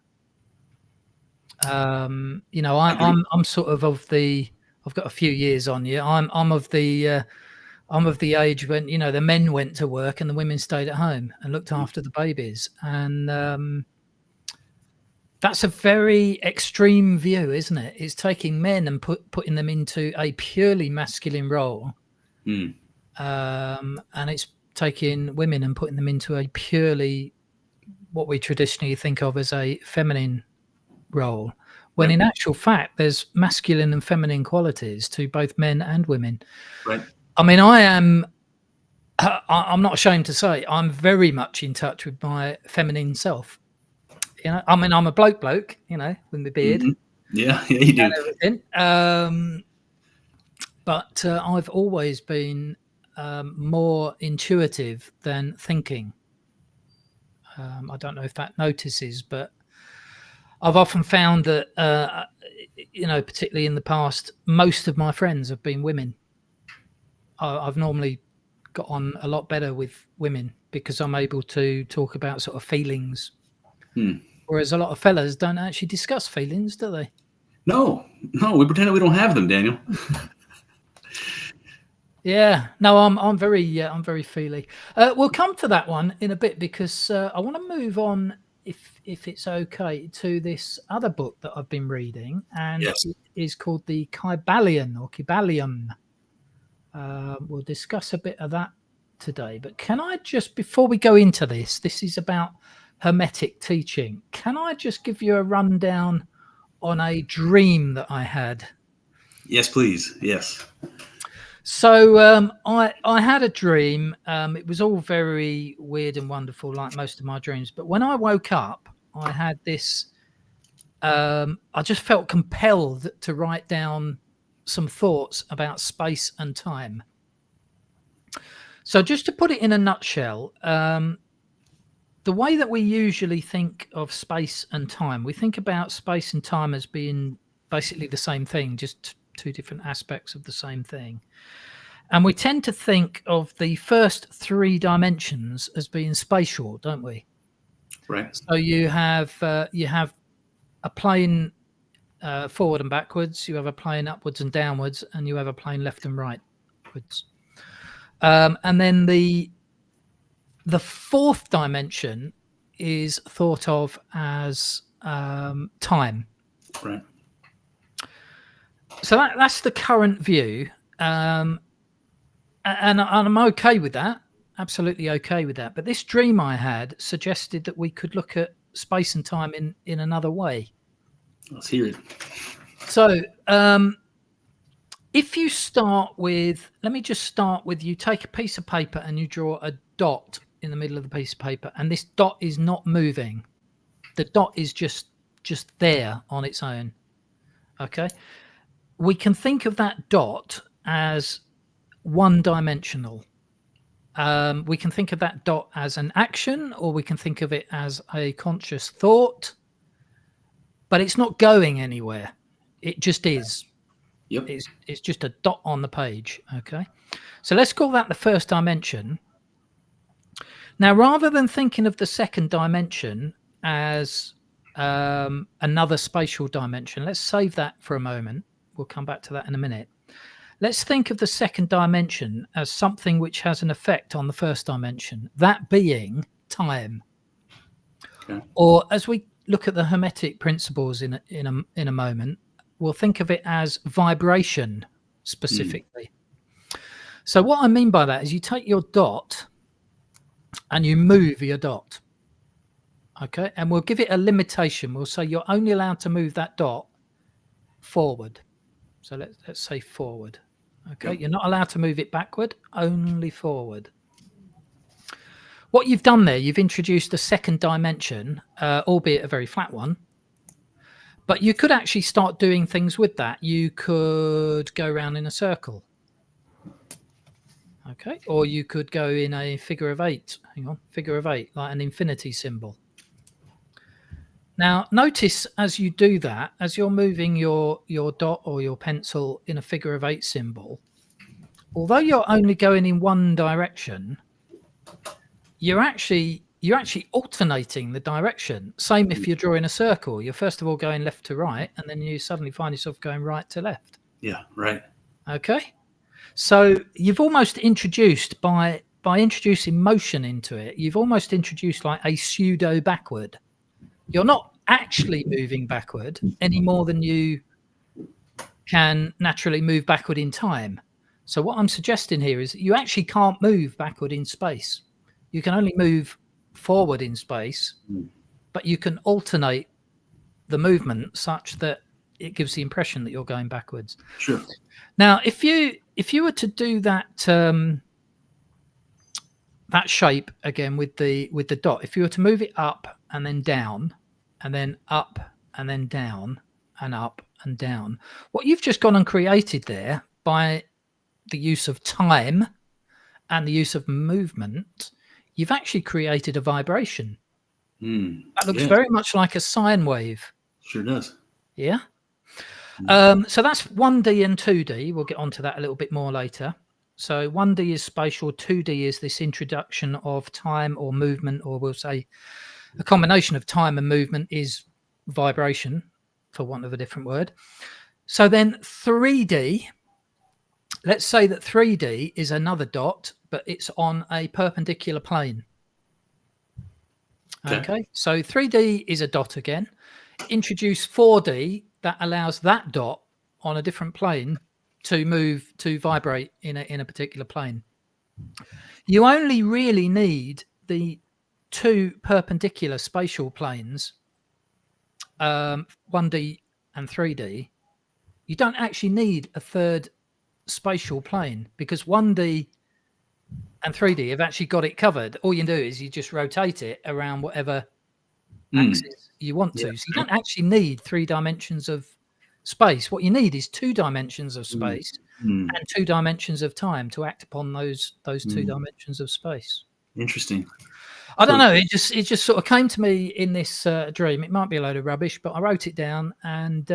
S1: I'm sort of the, I've got a few years on you. I'm of the age when, the men went to work and the women stayed at home and looked after the babies. And that's a very extreme view, isn't it? It's taking men and putting them into a purely masculine role. And it's taking women and putting them into a purely what we traditionally think of as a feminine role, when
S2: Right.
S1: in actual fact there's masculine and feminine qualities to both men and women.
S2: Right.
S1: I mean, I'm not ashamed to say I'm very much in touch with my feminine self. You know, I mean, I'm a bloke, you know, with my beard
S2: Mhm. Yeah, yeah, you do.
S1: and everything. But I've always been more intuitive than thinking. I don't know if that notices, but I've often found that, you know, particularly in the past, most of my friends have been women. I've normally got on a lot better with women because I'm able to talk about sort of feelings,
S2: Hmm.
S1: whereas a lot of fellas don't actually discuss feelings, do they?
S2: No, no, we pretend that we don't have them, Daniel.
S1: Yeah, no, I'm very feely. We'll come to that one in a bit because I want to move on, if it's okay, to this other book that I've been reading, and
S2: Yes.
S1: it is called the Kybalion or Kybalion. We'll discuss a bit of that today. But can I just, before we go into this is about Hermetic teaching. Can I just give you a rundown on a dream that I had?
S2: Yes, please. Yes.
S1: So I had a dream. It was all very weird and wonderful, like most of my dreams. But when I woke up, I had this. I just felt compelled to write down some thoughts about space and time. So just to put it in a nutshell, the way that we usually think of space and time, we think about space and time as being basically the same thing, just two different aspects of the same thing. And we tend to think of the first three dimensions as being spatial, don't we?
S2: Right.
S1: So you have a plane forward and backwards, you have a plane upwards and downwards, and you have a plane left and rightwards. And then the fourth dimension is thought of as time.
S2: Right.
S1: So that's the current view. And I'm okay with that, absolutely okay with that. But this dream I had suggested that we could look at space and time in another way.
S2: Let's hear it.
S1: So if you start with, let me just start with, you take a piece of paper and you draw a dot in the middle of the piece of paper, and this dot is not moving. The dot is just there on its own. Okay. We can think of that dot as one dimensional. We can think of that dot as an action, or we can think of it as a conscious thought, but it's not going anywhere. It just is.
S2: Yep.
S1: It's just a dot on the page. Okay. So let's call that the first dimension. Now, rather than thinking of the second dimension as another spatial dimension, let's save that for a moment. We'll come back to that in a minute. Let's think of the second dimension as something which has an effect on the first dimension, that being time.
S2: Okay.
S1: Or as we look at the Hermetic principles in a moment, we'll think of it as vibration specifically. So what I mean by that is you take your dot and you move your dot. Okay. And we'll give it a limitation. We'll say you're only allowed to move that dot forward. So let's say forward. Okay.
S2: Yep.
S1: You're not allowed to move it backward, only forward. What you've done there, you've introduced a second dimension, albeit a very flat one. But you could actually start doing things with that. You could go around in a circle. Okay. Or you could go in a figure of eight. Hang on. Figure of eight, like an infinity symbol. Now, notice as you do that, as you're moving your dot or your pencil in a figure of eight symbol, although you're only going in one direction, you're actually alternating the direction. Same if you're drawing a circle. You're first of all going left to right, and then you suddenly find yourself going right to left.
S2: Yeah. Right.
S1: Okay. So you've almost introduced, by introducing motion into it, you've almost introduced like a pseudo backward. You're not actually moving backward any more than you can naturally move backward in time. So what I'm suggesting here is that you actually can't move backward in space. You can only move forward in space, but you can alternate the movement such that it gives the impression that you're going backwards.
S2: Sure.
S1: Now, if you were to do that that shape again with the dot, if you were to move it up and then down, and then up and then down and up and down, what you've just gone and created there by the use of time and the use of movement, you've actually created a vibration. That looks very much like a sine wave.
S2: Sure does.
S1: Yeah. So that's 1D and 2D. We'll get onto that a little bit more later. So 1D is spatial, 2D is this introduction of time or movement, or we'll say a combination of time and movement is vibration, for want of a different word. So then 3D, let's say that 3D is another dot, but it's on a perpendicular plane. Okay, so 3D is a dot again. Introduce 4D, that allows that dot on a different plane to move, to vibrate in a particular plane. You only really need the two perpendicular spatial planes, 1D and 3D. You don't actually need a third spatial plane, because 1D and 3D have actually got it covered. All you do is you just rotate it around whatever axis you want to. So you don't actually need 3 dimensions of space. What you need is 2 dimensions of space and 2 dimensions of time to act upon those 2 dimensions of space.
S2: Interesting.
S1: I don't know. It just sort of came to me in this dream. It might be a load of rubbish, but I wrote it down. And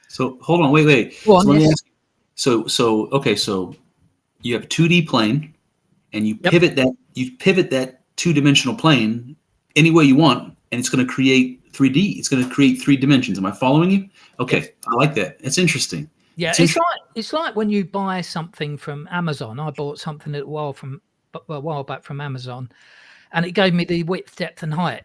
S2: so hold on, wait.
S1: Go on,
S2: so let me ask you. So you have a 2D plane, and you pivot that. You pivot that 2-dimensional plane any way you want, and it's going to create 3D. It's going to create 3 dimensions. Am I following you? Okay, I like that. It's interesting.
S1: Yeah, it's like when you buy something from Amazon. I bought something a while back from Amazon, and it gave me the width, depth, and height.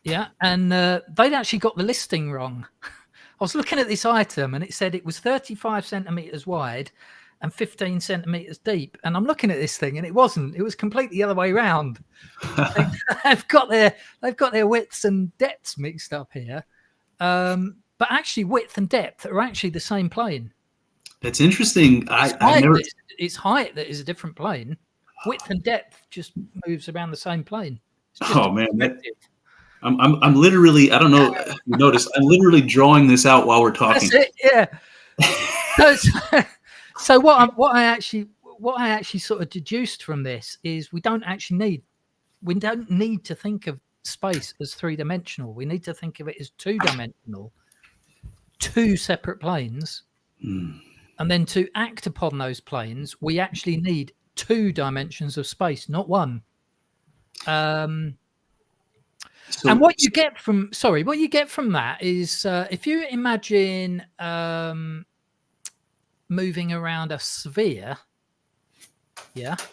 S1: Yeah, and they'd actually got the listing wrong. I was looking at this item, and it said it was 35 centimeters wide and 15 centimeters deep. And I'm looking at this thing, and it wasn't. It was completely the other way around. They've got their widths and depths mixed up here. But actually, width and depth are actually the same plane.
S2: That's interesting.
S1: It's height that is a different plane. Width and depth just moves around the same plane.
S2: Oh man, I'm literally, I don't know if you noticed, I'm literally drawing this out while we're talking.
S1: That's it, yeah. So what I actually sort of deduced from this is we don't need to think of space as 3-dimensional. We need to think of it as 2-dimensional, 2 separate planes. And then to act upon those planes, we actually need 2 dimensions of space, not 1. And what you get from that is if you imagine moving around a sphere, If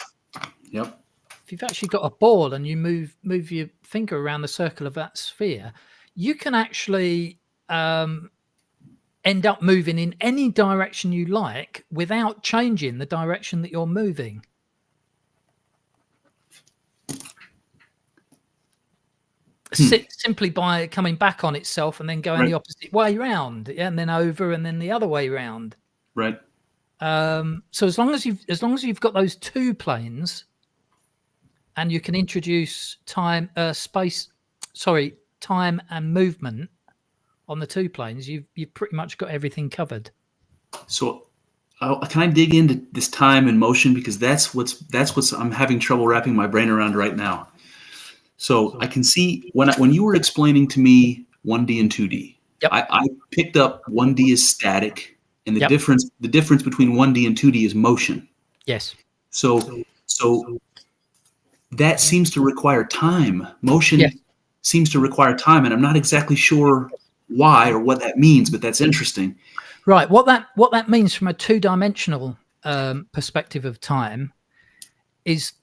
S1: you've actually got a ball and you move your finger around the circle of that sphere, you can actually end up moving in any direction you like without changing the direction that you're moving. Simply by coming back on itself and then going the opposite way round, and then over and then the other way round.
S2: Right.
S1: So as long as you've got those 2 planes, and you can introduce time and movement on the 2 planes, you've pretty much got everything covered.
S2: So can I dig into this time and motion, because that's what's I'm having trouble wrapping my brain around right now. So I can see when you were explaining to me 1D and 2D, I picked up 1D is static, and the difference between 1D and 2D is motion.
S1: Yes.
S2: So that seems to require time. Motion seems to require time, and I'm not exactly sure why or what that means, but that's interesting.
S1: Right. What that means from a 2-dimensional perspective of time is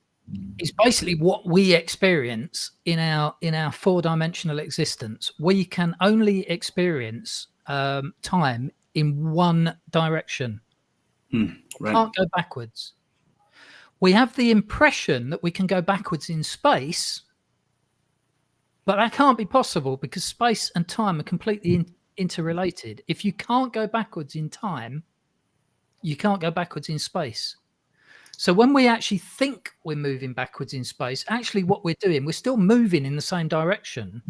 S1: basically what we experience in our 4-dimensional existence. We can only experience time in one direction.
S2: Right.
S1: Can't go backwards. We have the impression that we can go backwards in space, but that can't be possible because space and time are completely interrelated. If you can't go backwards in time, you can't go backwards in space. So when we actually think we're moving backwards in space, actually what we're doing, we're still moving in the same direction.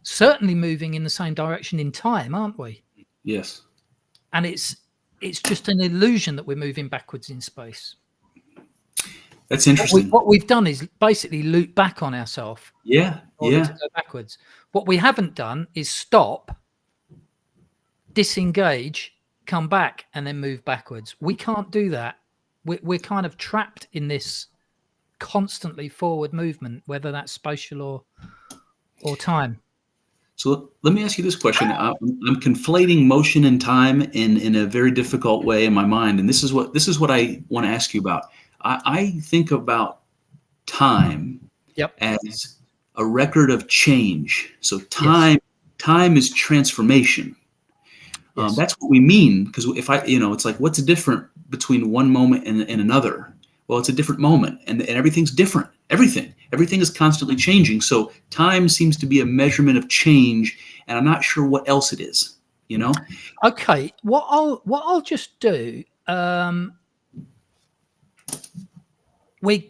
S1: Certainly moving in the same direction in time, aren't we?
S2: Yes.
S1: And it's just an illusion that we're moving backwards in space.
S2: That's interesting.
S1: What we've done is basically loop back on ourselves.
S2: Yeah.
S1: In order
S2: Yeah.
S1: to go backwards. What we haven't done is stop, disengage, come back, and then move backwards. We can't do that. We're kind of trapped in this constantly forward movement, whether that's spatial or time.
S2: So let me ask you this question. I'm conflating motion and time in a very difficult way in my mind, and this is what I want to ask you about. I think about time as a record of change. So time is transformation.
S1: Yes.
S2: That's what we mean, because if it's like, what's different between one moment and another? Well, it's a different moment, and everything's different. Everything is constantly changing. So time seems to be a measurement of change, and I'm not sure what else it is.
S1: Okay. What I'll just do. We're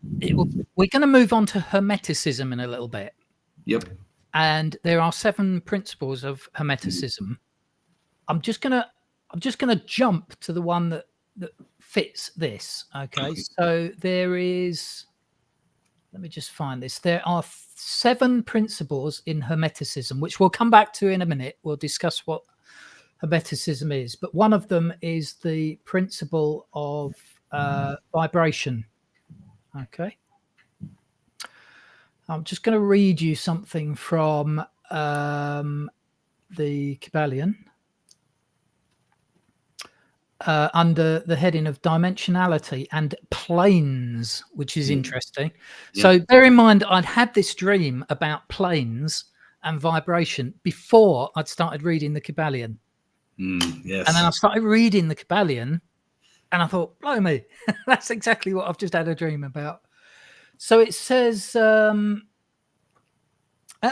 S1: going to move on to Hermeticism in a little bit.
S2: Yep.
S1: And there are 7 principles of Hermeticism. I'm just gonna jump to the one that fits this. Okay. So there is. Let me just find this. There are 7 principles in Hermeticism, which we'll come back to in a minute. We'll discuss what Hermeticism is, but one of them is the principle of vibration. Okay. I'm just going to read you something from the Kybalion under the heading of dimensionality and planes, which is interesting. Yeah. So bear in mind, I'd had this dream about planes and vibration before I'd started reading the Kybalion.
S2: Yes.
S1: And then I started reading the Kybalion and I thought, blow me, that's exactly what I've just had a dream about. So it says, at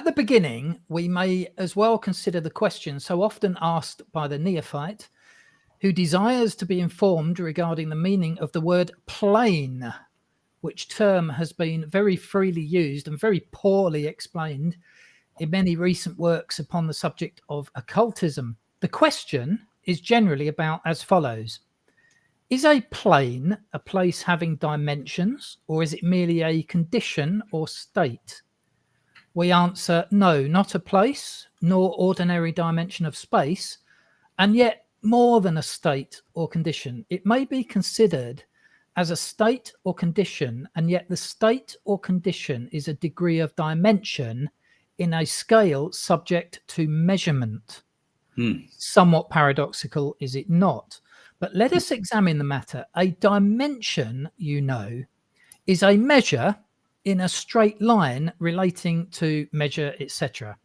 S1: the beginning, we may as well consider the question so often asked by the neophyte who desires to be informed regarding the meaning of the word plane, which term has been very freely used and very poorly explained in many recent works upon the subject of occultism. The question is generally about as follows. Is a plane a place having dimensions, or is it merely a condition or state? We answer, no, not a place, nor ordinary dimension of space, and yet more than a state or condition. It may be considered as a state or condition, and yet the state or condition is a degree of dimension in a scale subject to measurement. Somewhat paradoxical, is it not? But let us examine the matter. A dimension, is a measure in a straight line relating to measure, etc.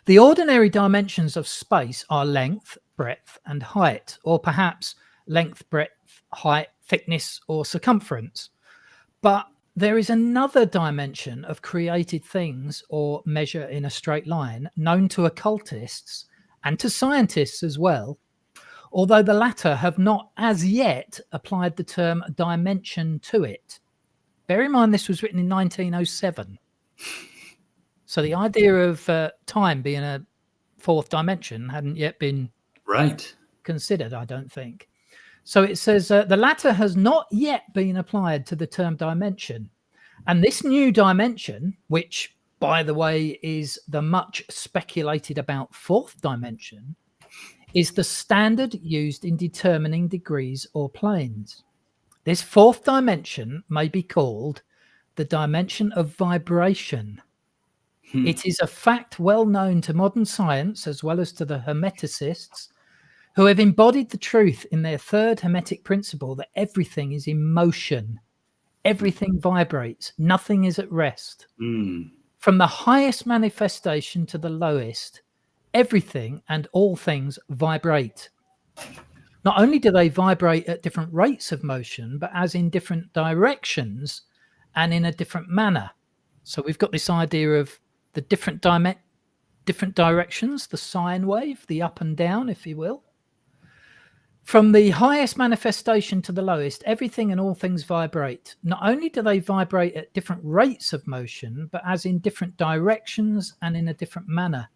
S1: The ordinary dimensions of space are length, breadth, and height, or perhaps length, breadth, height, thickness, or circumference. But there is another dimension of created things or measure in a straight line known to occultists and to scientists as well, although the latter have not as yet applied the term dimension to it. Bear in mind this was written in 1907. So the idea of time being a fourth dimension hadn't yet been considered, I don't think. So it says the latter has not yet been applied to the term dimension. And this new dimension, which, by the way, is the much speculated about fourth dimension, is the standard used in determining degrees or planes. This fourth dimension may be called the dimension of vibration. It is a fact well known to modern science as well as to the Hermeticists, who have embodied the truth in their third Hermetic principle that everything is in motion. Everything vibrates. Nothing is at rest. From the highest manifestation to the lowest, everything and all things vibrate. Not only do they vibrate at different rates of motion, but as in different directions and in a different manner. So we've got this idea of the different directions, the sine wave, the up and down, if you will. From the highest manifestation to the lowest, everything and all things vibrate. Not only do they vibrate at different rates of motion, but as in different directions and in a different manner.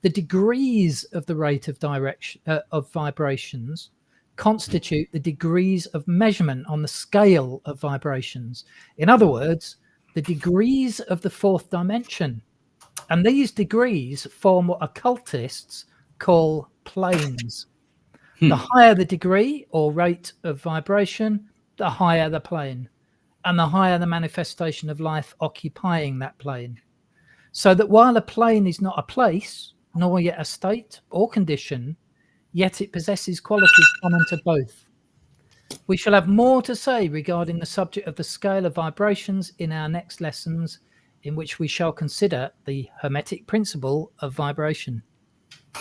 S1: The degrees of the rate of vibrations constitute the degrees of measurement on the scale of vibrations. In other words, the degrees of the fourth dimension. And these degrees form what occultists call planes. The higher the degree or rate of vibration, the higher the plane, and the higher the manifestation of life occupying that plane. So that while a plane is not a place, nor yet a state or condition, yet it possesses qualities common to both. We shall have more to say regarding the subject of the scale of vibrations in our next lessons, in which we shall consider the Hermetic principle of vibration.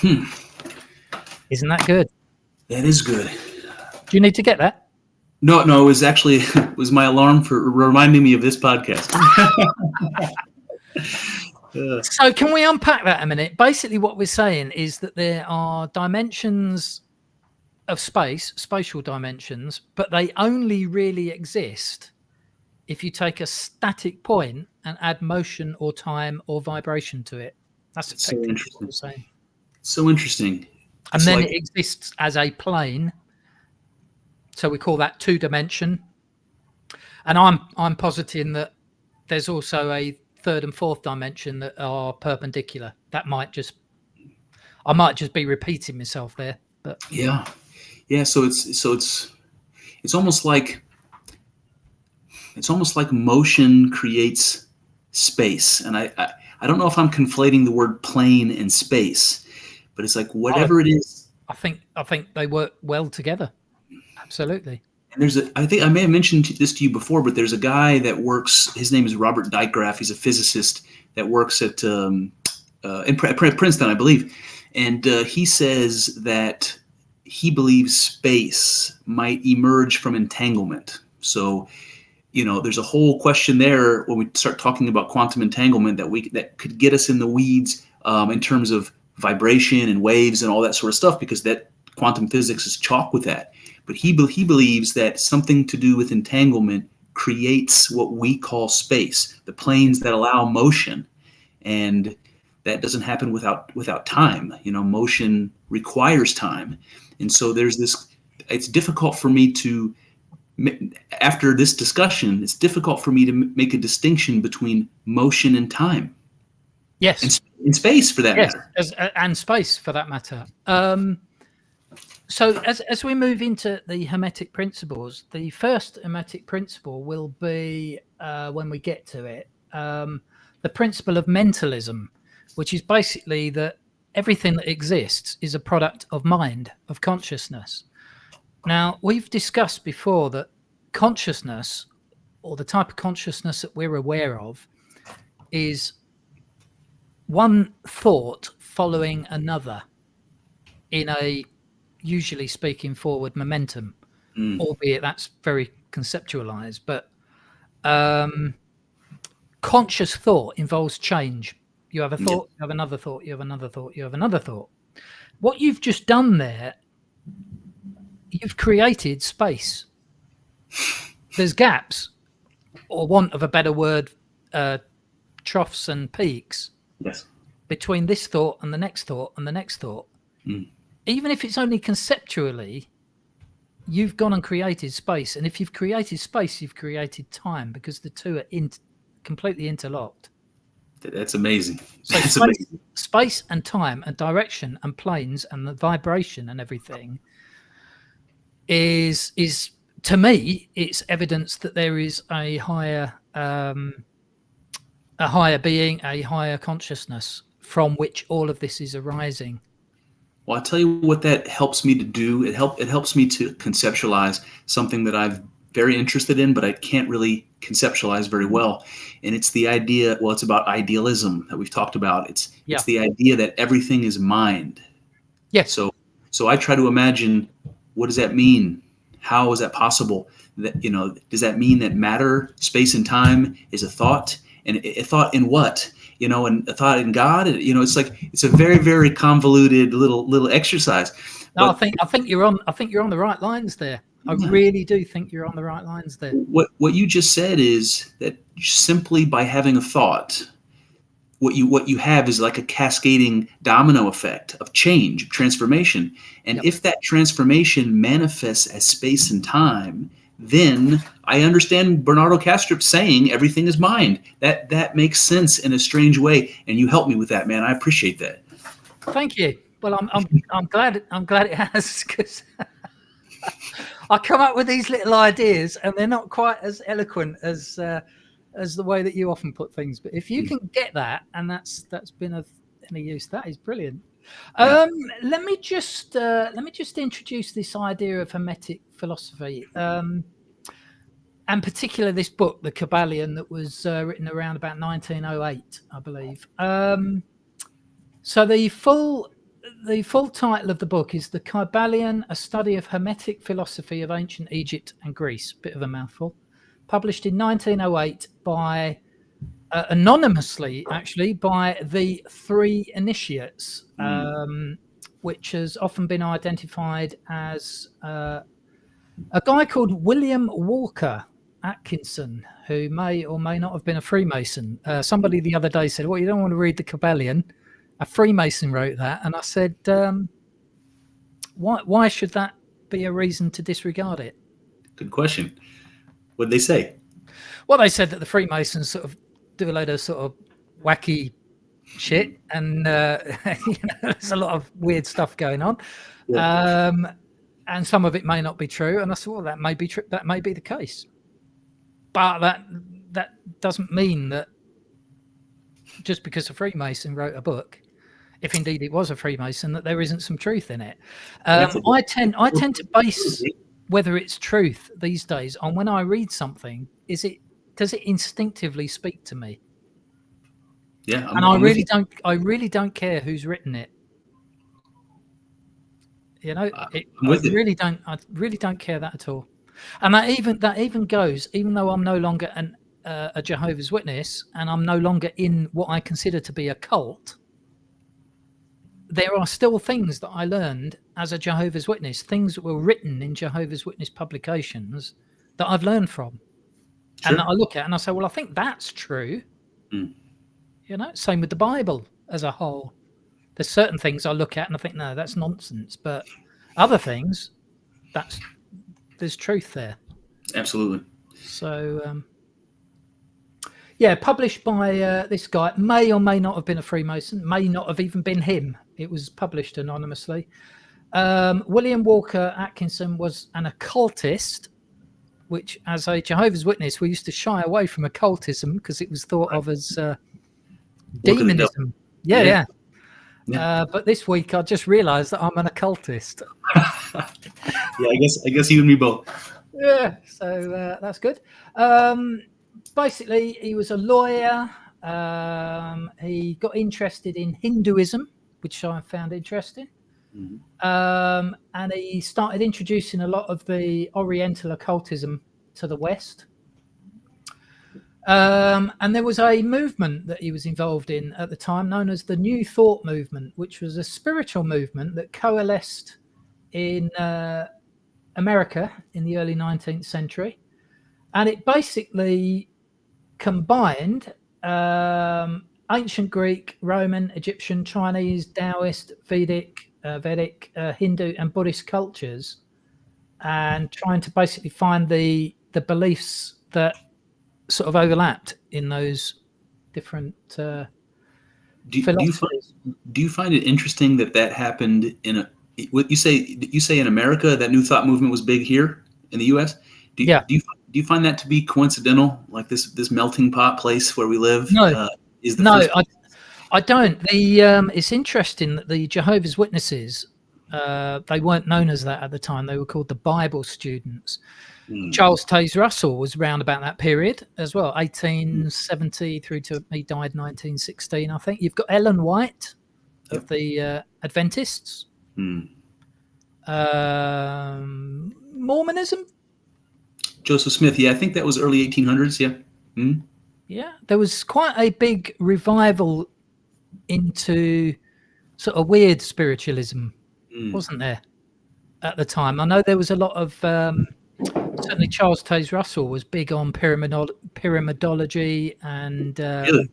S1: Isn't that good?
S2: That is good.
S1: Do you need to get that?
S2: No, it was actually it was my alarm for reminding me of this podcast.
S1: So can we unpack that a minute? Basically what we're saying is that there are dimensions of space, spatial dimensions, but they only really exist if you take a static point and add motion or time or vibration to it. That's effectively what we're saying.
S2: So interesting.
S1: And then it exists as a plane. So we call that 2-dimension. And I'm positing that there's also a third and fourth dimension that are perpendicular. I might just be repeating myself there. But
S2: yeah. So it's almost like motion creates space. And I don't know if I'm conflating the word plane and space, but it's like whatever it is.
S1: I think they work well together. Absolutely.
S2: And I think I may have mentioned this to you before, but there's a guy that works. His name is Robert Dijkgraaf. He's a physicist that works at in Princeton, I believe, and he says that he believes space might emerge from entanglement. So, there's a whole question there when we start talking about quantum entanglement that could get us in the weeds in terms of vibration and waves and all that sort of stuff, because that quantum physics is chock with that. But he believes that something to do with entanglement creates what we call space, the planes that allow motion, and that doesn't happen without time. Motion requires time, and so there's this. It's difficult for me to, after this discussion, it's difficult for me to make a distinction between motion and time.
S1: Yes,
S2: and space for that matter.
S1: And space for that matter. So as we move into the Hermetic principles, the first Hermetic principle will be, when we get to it, the principle of mentalism, which is basically that everything that exists is a product of mind, of consciousness. Now, we've discussed before that consciousness, or the type of consciousness that we're aware of, is one thought following another in a, usually speaking, forward momentum, albeit that's very conceptualized. But conscious thought involves change. You have a thought, you have another thought, you have another thought, you have another thought. What you've just done there, you've created space. There's gaps, or want of a better word, troughs and peaks, between this thought and the next thought and the next thought. Even if it's only conceptually, you've gone and created space. And if you've created space, you've created time, because the two are completely interlocked.
S2: That's amazing.
S1: So space and time and direction and planes and the vibration and everything is to me, it's evidence that there is a higher being, a higher consciousness from which all of this is arising.
S2: Well, I'll tell you what that helps me to do. It helps me to conceptualize something that I'm very interested in, but I can't really conceptualize very well. And it's the idea, it's about idealism that we've talked about. It's the idea that everything is mind.
S1: Yes.
S2: So I try to imagine what does that mean? How is that possible? That, does that mean that matter, space, and time is a thought? And a thought in what? And a thought in God? It's like it's a very, very convoluted little exercise.
S1: No,
S2: But
S1: I think you're on the right lines there. I really do think you're on the right lines there.
S2: What you just said is that simply by having a thought, what you have is like a cascading domino effect of change, of transformation. And if that transformation manifests as space and time, then I understand Bernardo Kastrup saying everything is mind. That makes sense in a strange way. And you helped me with that, man. I appreciate that.
S1: Thank you. Well, I'm glad it has, because I come up with these little ideas and they're not quite as eloquent as the way that you often put things. But if you can get that, and that's been of any use, that is brilliant. Let me just introduce this idea of Hermetic philosophy, and particularly this book, the Kybalion, that was written around about 1908, I believe. So the full title of the book is The Kybalion, A Study of Hermetic Philosophy of Ancient Egypt and Greece. Bit of a mouthful. Published in 1908 by anonymously, actually, by the Three Initiates, which has often been identified as a guy called William Walker Atkinson, who may or may not have been a Freemason. Somebody the other day said, "Well, you don't want to read the Kybalion. A Freemason wrote that." And I said, why should that be a reason to disregard it?
S2: Good question. What did they say?
S1: Well, they said that the Freemasons sort of do a load of sort of wacky shit, and there's a lot of weird stuff going on, and some of it may not be true. And I said, well, that may be true. That may be the case, but that doesn't mean that just because a Freemason wrote a book, if indeed it was a Freemason, that there isn't some truth in it. I tend to base whether it's truth these days on when I read something. Does it instinctively speak to me? Yeah, I really don't care who's written it. I really don't care that at all. And that even goes, even though I'm no longer a Jehovah's Witness, and I'm no longer in what I consider to be a cult, there are still things that I learned as a Jehovah's Witness, things that were written in Jehovah's Witness publications that I've learned from. Sure. And that I look at and I say, well, I think that's true. Same with the Bible as a whole. There's certain things I look at and I think, no, that's nonsense. But other things, there's truth there.
S2: Absolutely.
S1: So, published by this guy. May or may not have been a Freemason. May not have even been him. It was published anonymously. William Walker Atkinson was an occultist, which, as a Jehovah's Witness, we used to shy away from occultism because it was thought of as demonism. Yeah. But this week I just realised that I'm an occultist.
S2: I guess you and me both.
S1: Yeah, so that's good. Basically, he was a lawyer. He got interested in Hinduism, which I found interesting. Mm-hmm. And he started introducing a lot of the Oriental occultism to the West. And there was a movement that he was involved in at the time known as the New Thought movement, which was a spiritual movement that coalesced in America in the early 19th century. And it basically combined ancient Greek, Roman, Egyptian, Chinese, Taoist, Vedic, Hindu and Buddhist cultures, and trying to basically find the beliefs that sort of overlapped in those different philosophies.
S2: Do you find it interesting that happened in what you say in America, that New Thought movement was big here in the U.S.? Do you find that to be coincidental, like this melting pot place where we live?
S1: No, I don't. It's interesting that the Jehovah's Witnesses, they weren't known as that at the time. They were called the Bible Students. Charles Taze Russell was around about that period as well, 1870 through to he died 1916, I think. You've got Ellen White of the Adventists. Mormonism?
S2: Joseph Smith. Yeah, I think that was early 1800s. Yeah. Mm-hmm.
S1: Yeah, there was quite a big revival into sort of weird spiritualism, wasn't there, at the time? I know there was a lot of certainly Charles Taze Russell was big on pyramidology and
S2: Really?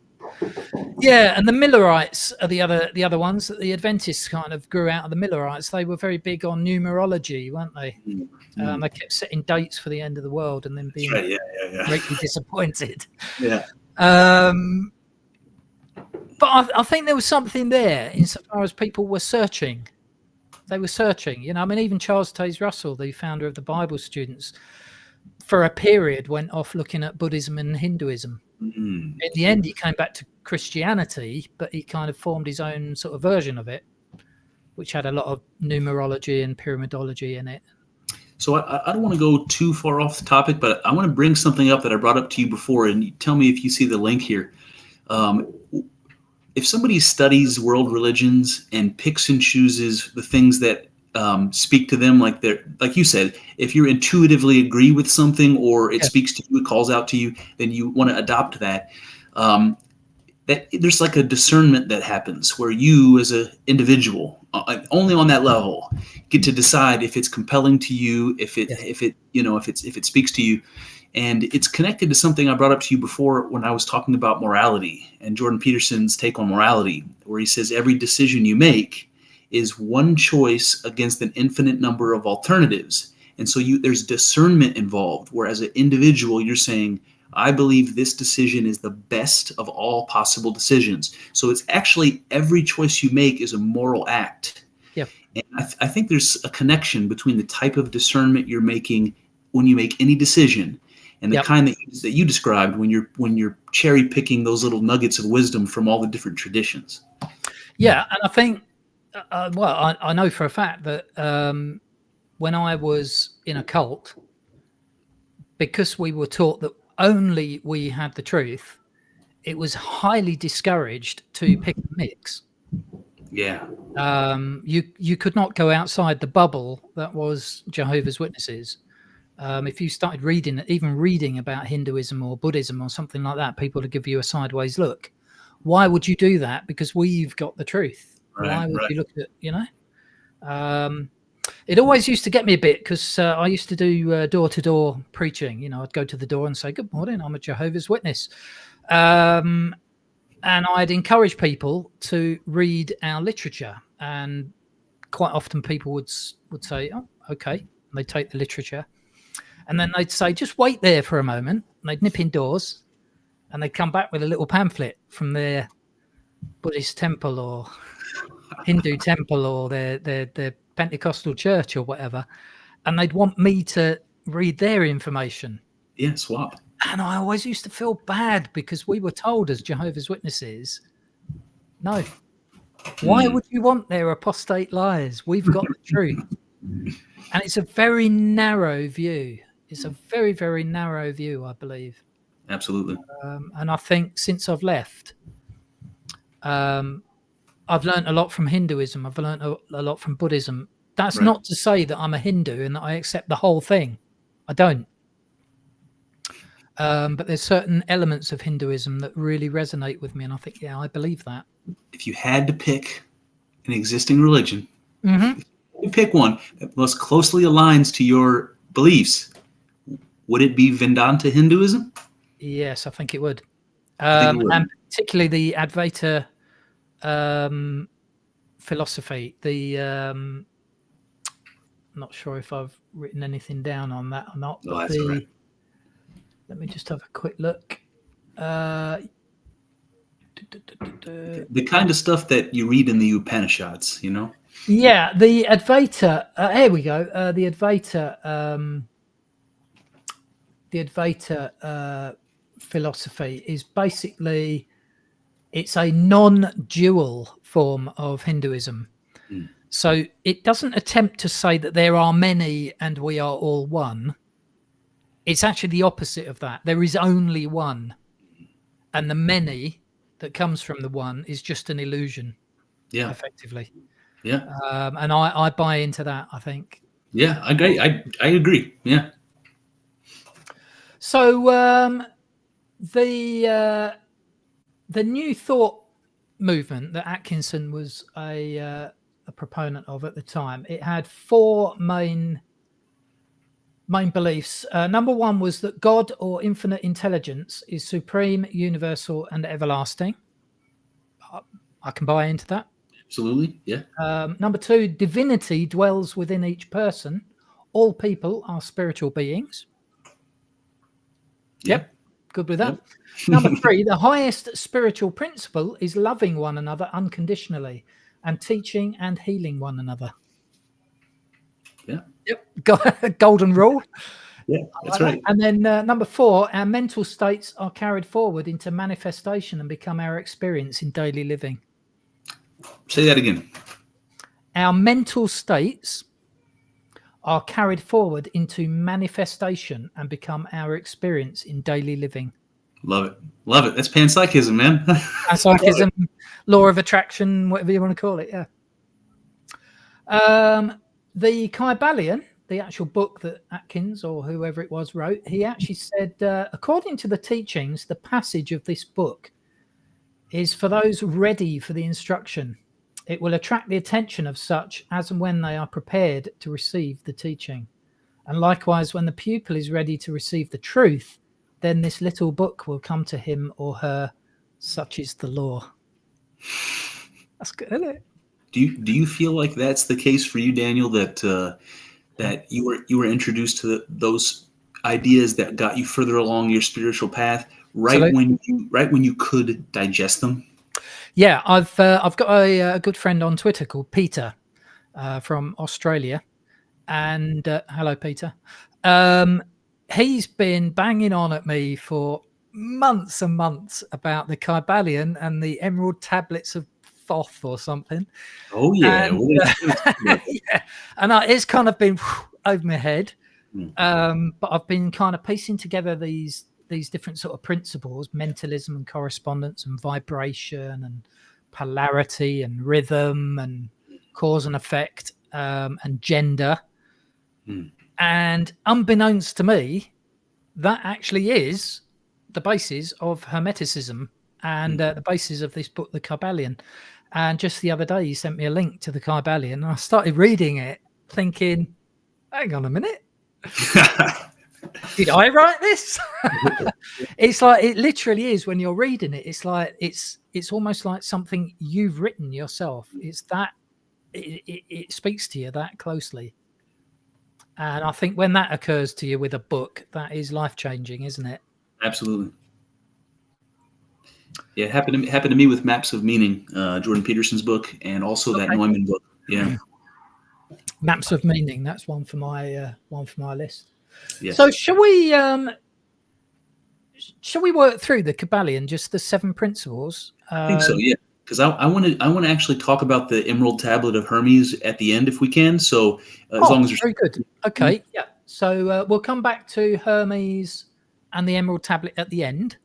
S1: yeah, and the Millerites are the other ones that the Adventists kind of grew out of the Millerites. They were very big on numerology, weren't they?
S2: Mm-hmm.
S1: They kept setting dates for the end of the world and then being
S2: That's right. Yeah.
S1: greatly disappointed.
S2: Yeah.
S1: But I think there was something there insofar as people were searching. They were searching, you know. I mean, even Charles Taze Russell, the founder of the Bible Students, for a period went off looking at Buddhism and Hinduism.
S2: Mm-hmm.
S1: In the end, he came back to Christianity, but he kind of formed his own sort of version of it, which had a lot of numerology and pyramidology in it.
S2: So I don't want to go too far off the topic, but I want to bring something up that I brought up to you before, and you tell me if you see the link here. If somebody studies world religions and picks and chooses the things that speak to them, like you said, if you intuitively agree with something or it speaks to you, it calls out to you, then you want to adopt that. That there's like a discernment that happens where you, as an individual, only on that level, get to decide if it's compelling to you, if it speaks to you. And it's connected to something I brought up to you before when I was talking about morality and Jordan Peterson's take on morality, where he says every decision you make is one choice against an infinite number of alternatives. And so there's discernment involved, where as an individual, you're saying, I believe this decision is the best of all possible decisions. So it's actually every choice you make is a moral act.
S1: Yeah.
S2: And I think there's a connection between the type of discernment you're making when you make any decision and the kind that you described when you're cherry picking those little nuggets of wisdom from all the different traditions.
S1: Yeah, and I think, I know for a fact that when I was in a cult, because we were taught that only we had the truth, it was highly discouraged to pick a mix.
S2: Yeah.
S1: You could not go outside the bubble that was Jehovah's Witnesses. If you started reading about Hinduism or Buddhism or something like that, people would give you a sideways look. Why would you do that? Because we've got the truth.
S2: Right,
S1: Why would you look at, it always used to get me a bit because I used to do door-to-door preaching. I'd go to the door and say, good morning, I'm a Jehovah's Witness. And I'd encourage people to read our literature. And quite often people would say, oh, okay. And they'd take the literature. And then they'd say, just wait there for a moment. And they'd nip indoors and they'd come back with a little pamphlet from their Buddhist temple or Hindu temple or their Pentecostal church or whatever. And they'd want me to read their information.
S2: Yeah, swap.
S1: And I always used to feel bad because we were told as Jehovah's Witnesses, no. Why would you want their apostate lies? We've got the truth. And it's a very narrow view. It's a very, very narrow view, I believe.
S2: Absolutely.
S1: And I think since I've left, I've learned a lot from Hinduism. I've learned a lot from Buddhism. That's not to say that I'm a Hindu and that I accept the whole thing. I don't. But there's certain elements of Hinduism that really resonate with me. And I think, yeah, I believe that. If
S2: you had to pick an existing religion, you pick one that most closely aligns to your beliefs, would it be Vedanta Hinduism?
S1: Yes, I think it would. And particularly the Advaita philosophy. I'm not sure if I've written anything down on that or not.
S2: Oh, that's all right.
S1: Let me just have a quick look.
S2: The kind of stuff that you read in the Upanishads,
S1: Yeah, the Advaita. Here we go. The Advaita philosophy is basically it's a non-dual form of Hinduism. So it doesn't attempt to say that there are many and we are all one. It's actually the opposite of that. There is only one, and the many that comes from the one is just an illusion.
S2: Yeah,
S1: effectively.
S2: Yeah.
S1: And I buy into that, I think.
S2: Yeah, I agree. I agree. Yeah.
S1: So the New Thought movement that Atkinson was a proponent of at the time, it had four main beliefs. Number one was that God or infinite intelligence is supreme, universal, and everlasting. I can buy into that.
S2: Absolutely. Yeah.
S1: Number two, divinity dwells within each person. All people are spiritual beings. Yep. Good with that.
S2: Yep.
S1: Number three, the highest spiritual principle is loving one another unconditionally and teaching and healing one another.
S2: Yeah.
S1: Yep. Golden rule.
S2: Yeah, that's right.
S1: And then number four, our mental states are carried forward into manifestation and become our experience in daily living.
S2: Say that again.
S1: Our mental states are carried forward into manifestation and become our experience in daily living.
S2: Love it. Love it. That's panpsychism, man.
S1: Panpsychism, law of attraction, whatever you want to call it. Yeah. The Kybalion, the actual book that Atkins or whoever it was wrote, he actually said, according to the teachings, the passage of this book is for those ready for the instruction. It will attract the attention of such as and when they are prepared to receive the teaching. And likewise, when the pupil is ready to receive the truth, then this little book will come to him or her. Such is the law. That's good, isn't it?
S2: Do you feel like that's the case for you, Daniel? That that you were introduced to those ideas that got you further along your spiritual path right when you could digest them?
S1: Yeah, I've got a good friend on Twitter called Peter from Australia, and hello, Peter. He's been banging on at me for months and months about the Kybalion and the Emerald Tablets of Thoth or something.
S2: Oh yeah,
S1: and, yeah. And it's kind of been over my head. But I've been kind of piecing together these different sort of principles: mentalism and correspondence and vibration and polarity and rhythm and cause and effect and gender. And unbeknownst to me, that actually is the basis of Hermeticism and the basis of this book, the Kybalion. And just the other day, he sent me a link to the Kybalion, and I started reading it, thinking, "Hang on a minute, did I write this?" It's like it literally is when you're reading it. It's like it's almost like something you've written yourself. It's that it speaks to you that closely. And I think when that occurs to you with a book, that is life-changing, isn't it?
S2: Absolutely. Yeah, it happened to me with Maps of Meaning, Jordan Peterson's book, and also that Neumann book. Yeah.
S1: Maps of Meaning. That's one for my list.
S2: Yeah.
S1: So shall we work through the Kybalion, just the 7 principles?
S2: I think so. Yeah. Because I want to actually talk about the Emerald Tablet of Hermes at the end if we can. So as long as
S1: very good. Okay, yeah. So we'll come back to Hermes and the Emerald Tablet at the end.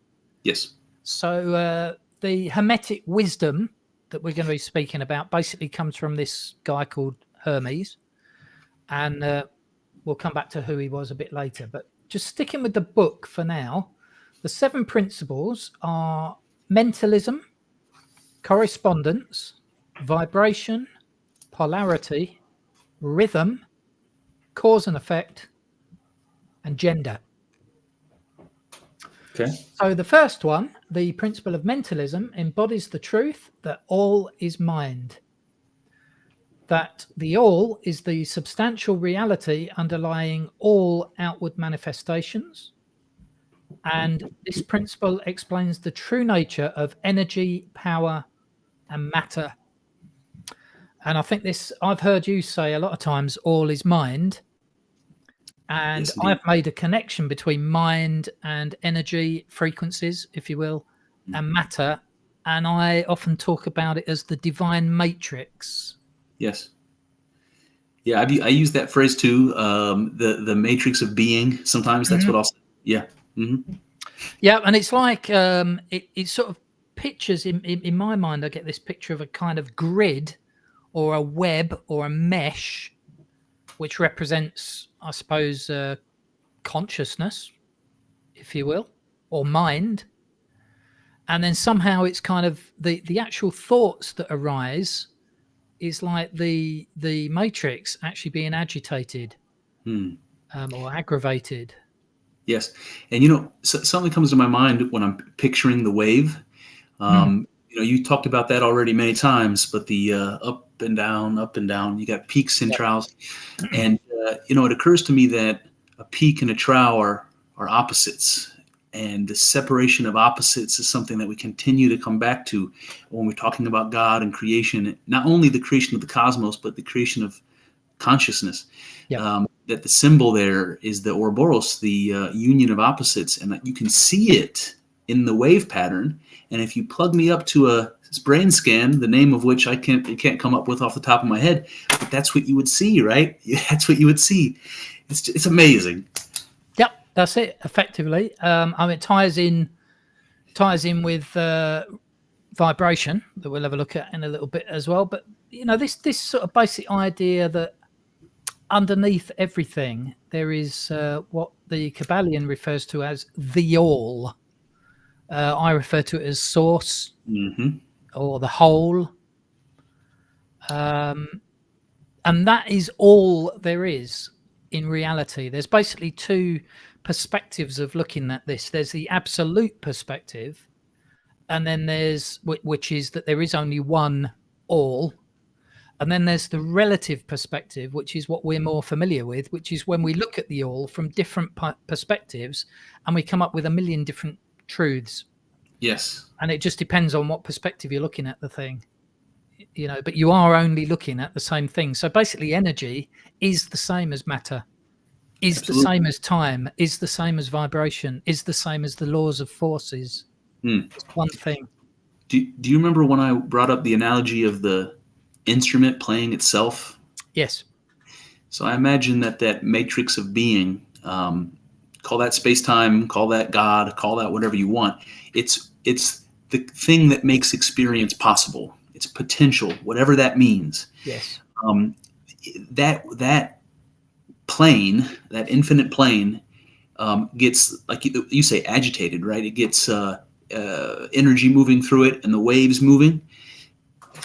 S2: Yes.
S1: So the Hermetic wisdom that we're going to be speaking about basically comes from this guy called Hermes, and we'll come back to who he was a bit later. But just sticking with the book for now, the 7 principles are mentalism, correspondence, vibration, polarity, rhythm, cause and effect, and gender.
S2: Okay.
S1: So the first one, the principle of mentalism, embodies the truth that all is mind. That the all is the substantial reality underlying all outward manifestations. And this principle explains the true nature of energy, power, and matter. And I think I've heard you say a lot of times, all is mind. And yes, I've made a connection between mind and energy frequencies, if you will, and matter. And I often talk about it as the divine matrix.
S2: Yes. Yeah, I use that phrase too. The matrix of being. Sometimes that's what I'll say. Yeah. Mm-hmm.
S1: Yeah, and it's like it sort of pictures in my mind. I get this picture of a kind of grid or a web or a mesh which represents, I suppose, consciousness, if you will, or mind. And then somehow it's kind of the actual thoughts that arise is like the matrix actually being agitated or aggravated.
S2: Yes. And, something comes to my mind when I'm picturing the wave. You talked about that already many times, but the up and down, you got peaks and troughs. And, it occurs to me that a peak and a trough are opposites. And the separation of opposites is something that we continue to come back to when we're talking about God and creation, not only the creation of the cosmos, but the creation of consciousness. That the symbol there is the Ouroboros, the union of opposites, and that you can see it in the wave pattern. And if you plug me up to a brain scan, the name of which I can't come up with off the top of my head, but that's what you would see, right? That's what you would see. It's amazing.
S1: Yep, that's it. Effectively, it ties in with vibration that we'll have a look at in a little bit as well. But this sort of basic idea that underneath everything there is what the Kybalion refers to as the all. I refer to it as source or the whole. And that is all there is in reality. There's basically two perspectives of looking at this. There's the absolute perspective, and then there's which is that there is only one all. And then there's the relative perspective, which is what we're more familiar with, which is when we look at the all from different perspectives and we come up with a million different truths.
S2: Yes.
S1: And it just depends on what perspective you're looking at the thing, but you are only looking at the same thing. So basically energy is the same as matter, is Absolutely. The same as time, is the same as vibration, is the same as the laws of forces. It's one thing.
S2: Do you remember when I brought up the analogy of the instrument playing itself?
S1: Yes.
S2: So I imagine that matrix of being, call that space-time, call that God, call that whatever you want. It's the thing that makes experience possible. It's potential, whatever that means.
S1: Yes.
S2: That plane, that infinite plane, gets, like you say, agitated, right? It gets energy moving through it and the waves moving.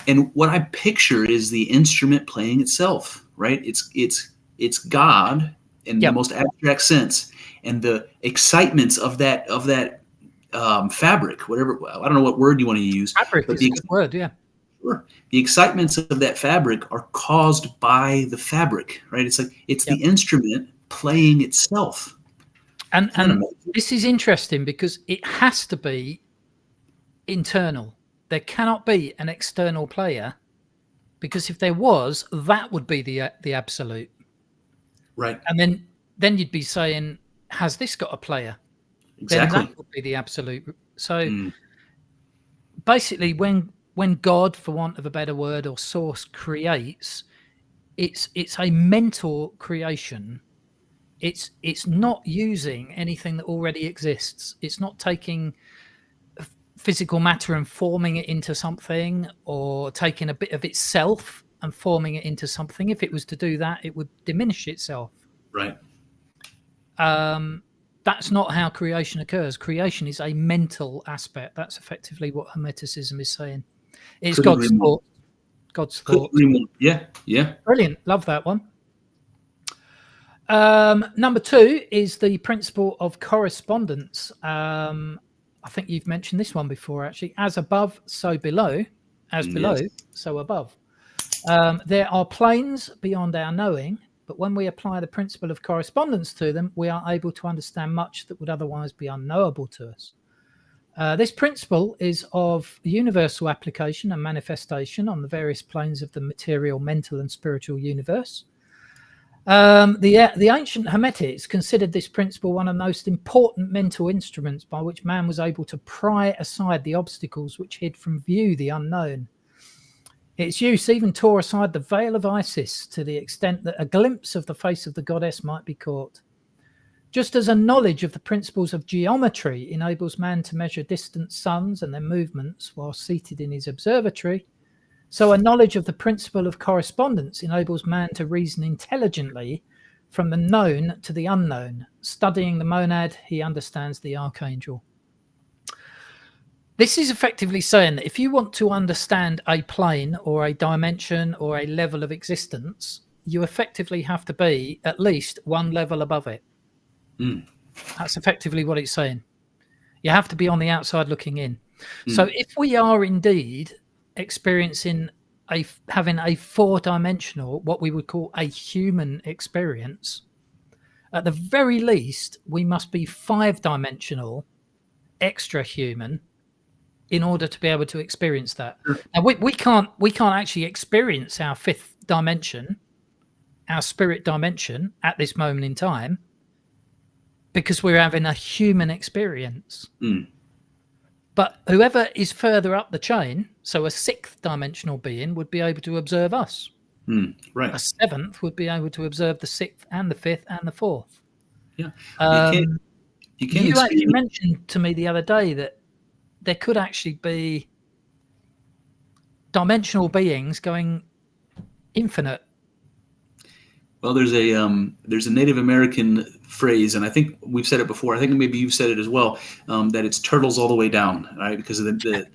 S2: And what I picture is the instrument playing itself, right? It's God in the most abstract sense, and the excitements of that fabric, whatever, I don't know what word you want to use.
S1: Fabric is a good word, yeah.
S2: Sure. The excitements of that fabric are caused by the fabric, right? It's like it's the instrument playing itself.
S1: And this is interesting because it has to be internal. There cannot be an external player, because if there was, that would be the absolute.
S2: Right.
S1: And then you'd be saying, has this got a player?
S2: Exactly.
S1: Then that would be the absolute. So basically when God, for want of a better word, or source creates, it's a mental creation. It's not using anything that already exists. It's not taking physical matter and forming it into something, or taking a bit of itself and forming it into something. If it was to do that, it would diminish itself.
S2: Right.
S1: That's not how creation occurs. Creation is a mental aspect. That's effectively what Hermeticism is saying. It's God's thought. God's thought.
S2: Yeah, yeah.
S1: Brilliant. Love that one. Number 2 is the principle of correspondence. I think you've mentioned this one before, actually. As above, so below. As below, so above. There are planes beyond our knowing, but when we apply the principle of correspondence to them, we are able to understand much that would otherwise be unknowable to us. This principle is of universal application and manifestation on the various planes of the material, mental, and spiritual universe. The ancient Hermetics considered this principle one of the most important mental instruments by which man was able to pry aside the obstacles which hid from view the unknown. Its use even tore aside the veil of Isis to the extent that a glimpse of the face of the goddess might be caught. Just as a knowledge of the principles of geometry enables man to measure distant suns and their movements while seated in his observatory, So a knowledge of the principle of correspondence enables man to reason intelligently from the known to the unknown. Studying the monad, he understands the archangel. This is effectively saying that if you want to understand a plane or a dimension or a level of existence, you effectively have to be at least one level above it. That's effectively what it's saying. You have to be on the outside looking in. So if we are indeed experiencing having a four-dimensional, what we would call a human experience, at the very least, we must be five-dimensional, extra human, in order to be able to experience that. Now we can't actually experience our fifth dimension, our spirit dimension, at this moment in time, because we're having a human experience. But whoever is further up the chain, so a sixth dimensional being, would be able to observe us.
S2: Right.
S1: A seventh would be able to observe the sixth and the fifth and the fourth.
S2: Yeah.
S1: You actually mentioned to me the other day that there could actually be dimensional beings going infinite.
S2: Well, there's a Native American phrase, and I think we've said it before. I think maybe you've said it as well. That it's turtles all the way down, right? Because of the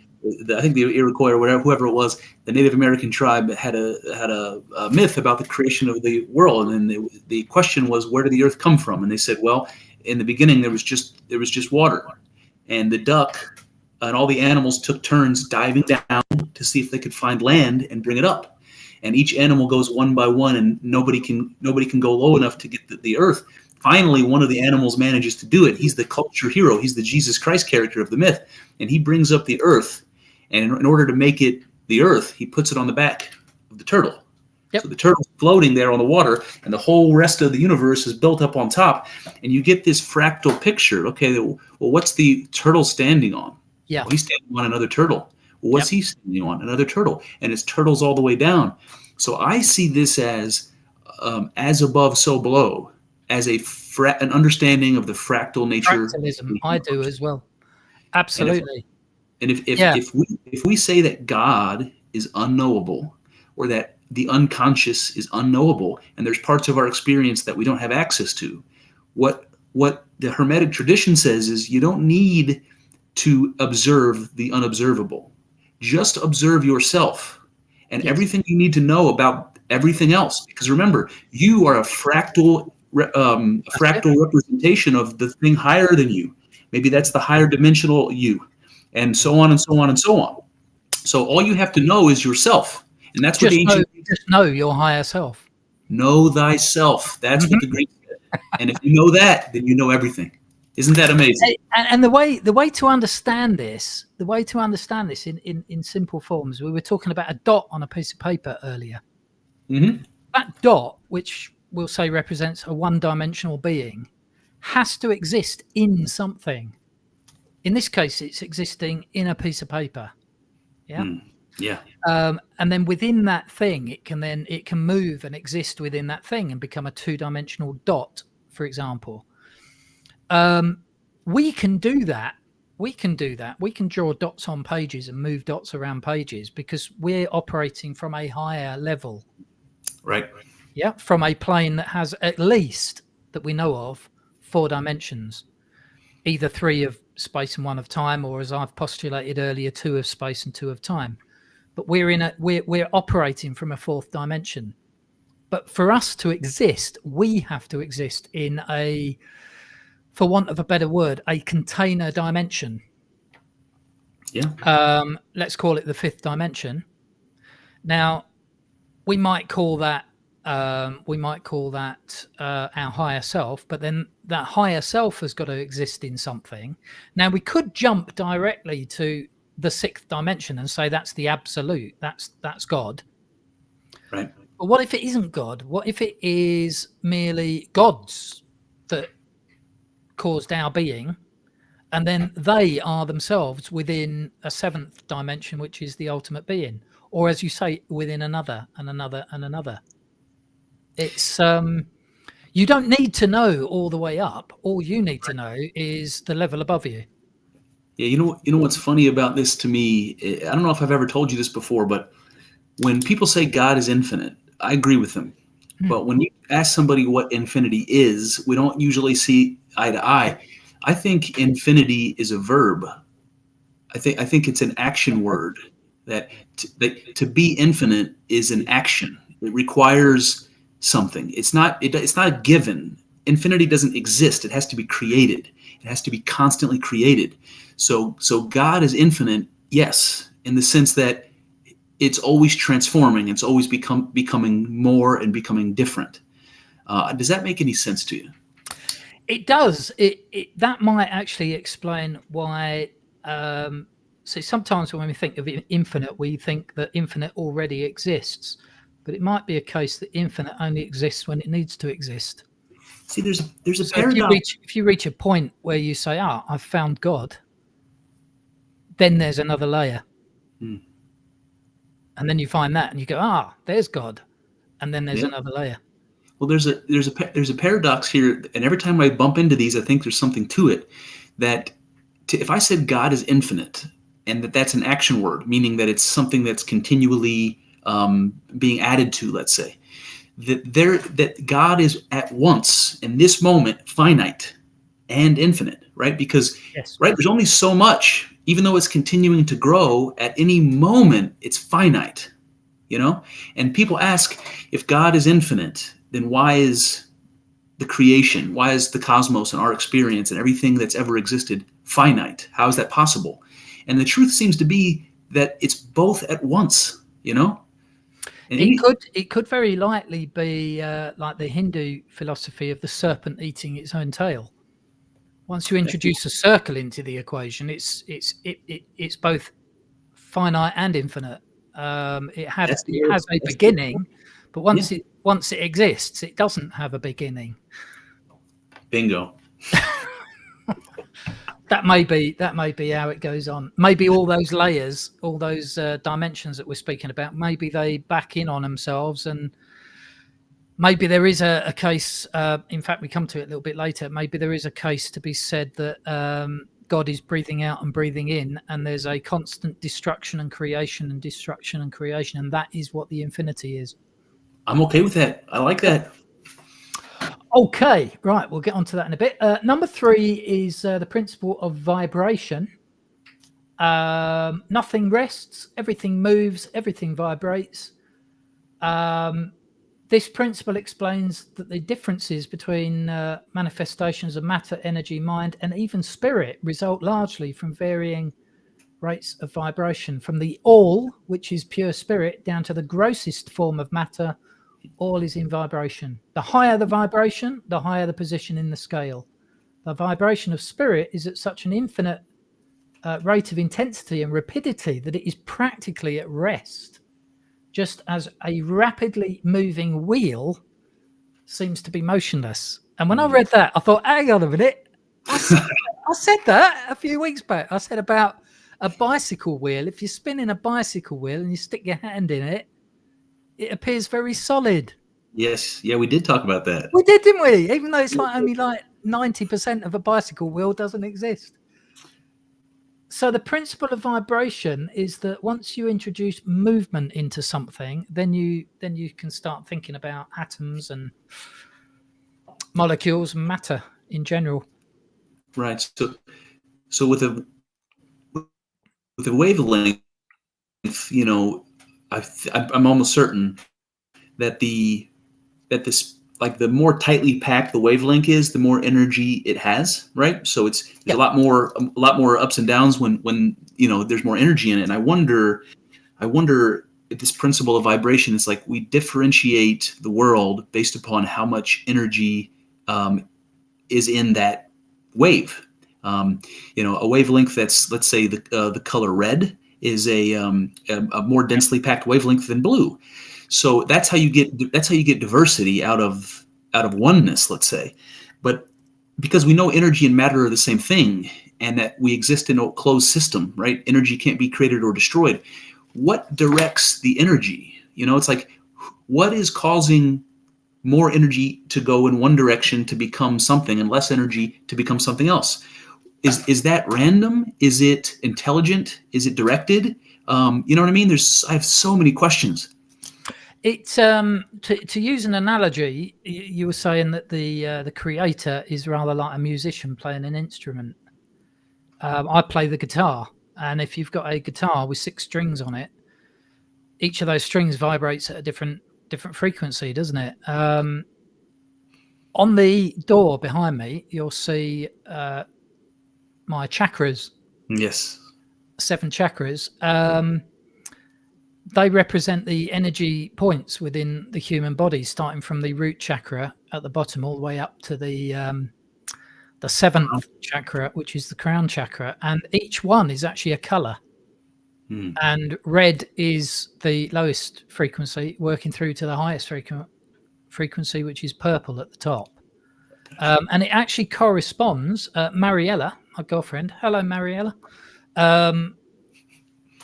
S2: I think the Iroquois or whoever it was, the Native American tribe had a myth about the creation of the world, and the question was, where did the earth come from? And they said, well, in the beginning there was just water, and the duck and all the animals took turns diving down to see if they could find land and bring it up. And each animal goes one by one, and nobody can go low enough to get the earth. Finally, one of the animals manages to do it. He's the culture hero. He's the Jesus Christ character of the myth, and he brings up the earth. And in order to make it the earth, he puts it on the back of the turtle. Yep. So the turtle's floating there on the water, and the whole rest of the universe is built up on top. And you get this fractal picture. Okay, well, what's the turtle standing on?
S1: Yeah,
S2: well, he's standing on another turtle. Well, what's he standing on? Another turtle. And it's turtles all the way down. So I see this as above, so below, as an understanding of the fractal nature.
S1: Fractalism, I do as well. Absolutely.
S2: And if we say that God is unknowable, or that the unconscious is unknowable, and there's parts of our experience that we don't have access to, what the Hermetic tradition says is you don't need to observe the unobservable. Just observe yourself and everything you need to know about everything else. Because remember, you are a fractal representation of the thing higher than you. Maybe that's the higher dimensional you, and so on and so on and so on. So all you have to know is yourself, and that's what the ancient
S1: just know your higher self.
S2: Know thyself. That's what the Greeks said. And if you know that, then you know everything. Isn't that amazing?
S1: And the way to understand this, in simple forms, we were talking about a dot on a piece of paper earlier. That dot, which we'll say represents a one-dimensional being, has to exist in something. In this case, it's existing in a piece of paper. Yeah.
S2: Yeah.
S1: And then within that thing, it can move and exist within that thing and become a two-dimensional dot, for example. We can do that. We can draw dots on pages and move dots around pages because we're operating from a higher level.
S2: Right.
S1: Yeah. From a plane that has, at least that we know of, 4 dimensions, either 3 of space and 1 of time, or as I've postulated earlier, 2 of space and 2 of time. But we're operating from a 4th dimension. But for us to exist, we have to exist in a, for want of a better word, a container dimension.
S2: Yeah.
S1: Let's call it the 5th dimension. Now, we might call that our higher self, but then that higher self has got to exist in something. Now, we could jump directly to the 6th dimension and say that's the absolute, that's God.
S2: Right.
S1: But what if it isn't God? What if it is merely gods that caused our being, and then they are themselves within a 7th dimension, which is the ultimate being, or as you say, within another and another and another? It's you don't need to know all the way up. All you need to know is the level above you.
S2: Yeah, you know what's funny about this to me? I don't know if I've ever told you this before, but when people say God is infinite, I agree with them. But when you ask somebody what infinity is, we don't usually see eye to eye. I think infinity is a verb. I think it's an action word. That to be infinite is an action. It requires something. It's not a given. Infinity doesn't exist. It has to be created. It has to be constantly created. So God is infinite, yes, in the sense that it's always transforming. It's always becoming more and becoming different. Does that make any sense to you?
S1: It does. That might actually explain why. So sometimes when we think of infinite, we think that infinite already exists, but it might be a case that infinite only exists when it needs to exist.
S2: See, there's a
S1: So
S2: paradox.
S1: if you reach a point where you say, I've found God, then there's another layer. And then you find that and you go, there's God. And then there's another layer.
S2: Well, there's a paradox here, and every time I bump into these, I think there's something to it. That if I said God is infinite, and that's an action word, meaning that it's something that's continually being added to, let's say, that God is at once in this moment finite and infinite, right? Because right, there's only so much. Even though it's continuing to grow, at any moment it's finite, And people ask, if God is infinite, then why is the creation, why is the cosmos and our experience and everything that's ever existed finite? How is that possible? And the truth seems to be that it's both at once, And
S1: it could very likely be like the Hindu philosophy of the serpent eating its own tail. Once you introduce a circle into the equation, it's both finite and infinite. It has a beginning, but once it exists, it doesn't have a beginning.
S2: Bingo.
S1: That may be how it goes on. Maybe all those layers, all those dimensions that we're speaking about, maybe they back in on themselves, and maybe there is a case. In fact, we come to it a little bit later. Maybe there is a case to be said that God is breathing out and breathing in, and there's a constant destruction and creation and destruction and creation, and that is what the infinity is.
S2: I'm okay with that. I like that.
S1: Okay, right. We'll get onto that in a bit. Number 3 is the principle of vibration. Nothing rests, everything moves, everything vibrates. This principle explains that the differences between manifestations of matter, energy, mind, and even spirit result largely from varying rates of vibration, from the all, which is pure spirit, down to the grossest form of matter. All is in vibration. The higher the vibration, the higher the position in the scale. The vibration of spirit is at such an infinite rate of intensity and rapidity that it is practically at rest, just as a rapidly moving wheel seems to be motionless. And when I read that, I thought, hang on a minute. I said that a few weeks back. I said about a bicycle wheel. If you're spinning a bicycle wheel and you stick your hand in it, it appears very solid.
S2: Yes. Yeah, we did talk about that.
S1: We did, didn't we? Even though it's only 90% of a bicycle wheel doesn't exist. So the principle of vibration is that once you introduce movement into something, then you can start thinking about atoms and molecules and matter in general.
S2: Right. So with a wavelength, I'm almost certain that this, like, the more tightly packed the wavelength is, the more energy it has, right? So there's a lot more ups and downs when there's more energy in it. And I wonder if this principle of vibration is like we differentiate the world based upon how much energy is in that wave. A wavelength that's, let's say, the color red is a more densely packed wavelength than blue. So that's how you get diversity out of oneness, let's say. But because we know energy and matter are the same thing, and that we exist in a closed system, right? Energy can't be created or destroyed. What directs the energy? It's like, what is causing more energy to go in one direction to become something, and less energy to become something else? Is that random? Is it intelligent? Is it directed? You know what I mean? I have so many questions.
S1: It's to use an analogy, you were saying that the creator is rather like a musician playing an instrument. I play the guitar, and if you've got a guitar with 6 strings on it, each of those strings vibrates at a different frequency, doesn't it? On the door behind me, you'll see my chakras.
S2: Yes.
S1: 7 chakras. They represent the energy points within the human body, starting from the root chakra at the bottom all the way up to the 7th chakra, which is the crown chakra, and each one is actually a color. And red is the lowest frequency, working through to the highest frequency, which is purple at the top. And it actually corresponds. Mariella, my girlfriend, hello Mariella,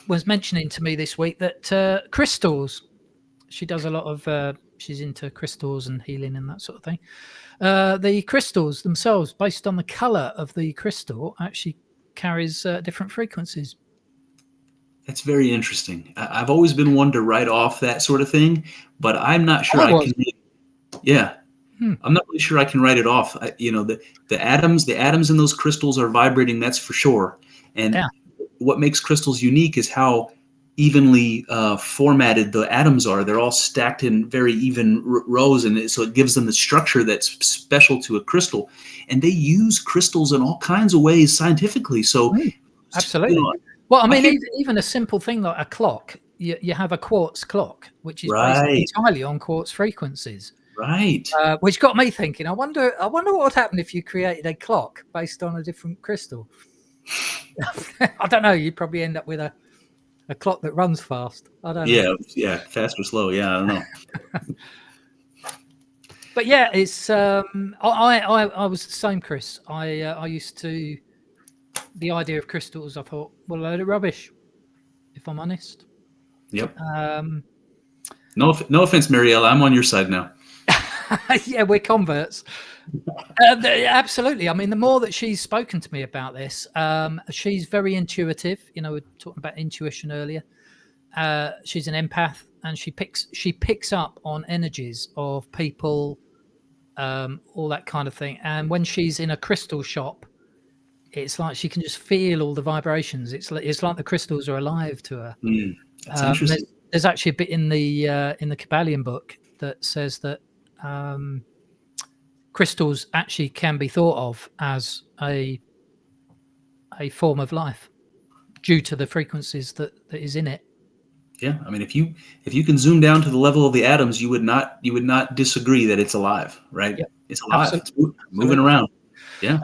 S1: was mentioning to me this week that crystals, she does a lot of, she's into crystals and healing and that sort of thing. The crystals themselves, based on the color of the crystal, actually carries different frequencies.
S2: That's very interesting. I've always been one to write off that sort of thing, but I'm not sure I can. Yeah. I'm not really sure I can write it off. The atoms in those crystals are vibrating, that's for sure. And what makes crystals unique is how evenly formatted the atoms are. They're all stacked in very even rows, and so it gives them the structure that's special to a crystal. And they use crystals in all kinds of ways scientifically. So,
S1: absolutely. Well, I mean, even a simple thing like a clock. You have a quartz clock, which is based entirely on quartz frequencies.
S2: Right.
S1: Which got me thinking. I wonder what would happen if you created a clock based on a different crystal. I don't know. You'd probably end up with a clock that runs fast. I don't know.
S2: Yeah, fast or slow. Yeah, I don't know.
S1: But yeah, it's I was the same, Chris. I used to, the idea of crystals, I thought, well, a load of rubbish, if I'm honest.
S2: Yep. No offense, Mariella. I'm on your side now.
S1: Yeah, we're converts. Absolutely. I mean, the more that she's spoken to me about this, she's very intuitive. We were talking about intuition earlier. She's an empath, and she picks up on energies of people, all that kind of thing. And when she's in a crystal shop, it's like she can just feel all the vibrations. It's like the crystals are alive to her.
S2: That's interesting.
S1: There's actually a bit in the Kybalion book that says that crystals actually can be thought of as a form of life due to the frequencies that is in it.
S2: Yeah, I mean, if you can zoom down to the level of the atoms, you would not disagree that it's alive, right?
S1: Yep.
S2: It's alive.
S1: Absolutely.
S2: It's moving around. Yeah.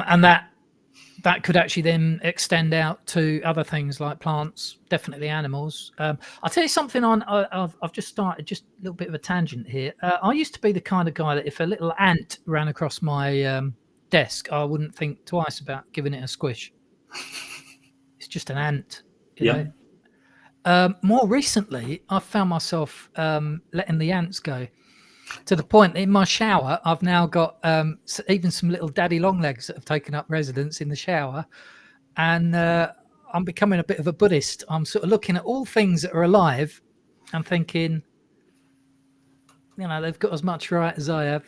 S1: And that could actually then extend out to other things like plants, definitely animals. I'll tell you something I've just started, just a little bit of a tangent here. I used to be the kind of guy that if a little ant ran across my desk, I wouldn't think twice about giving it a squish. It's just an ant. You know? More recently, I've found myself letting the ants go. To the point in my shower, I've now got even some little daddy long legs that have taken up residence in the shower, and I'm becoming a bit of a Buddhist. I'm sort of looking at all things that are alive and thinking, they've got as much right as I have.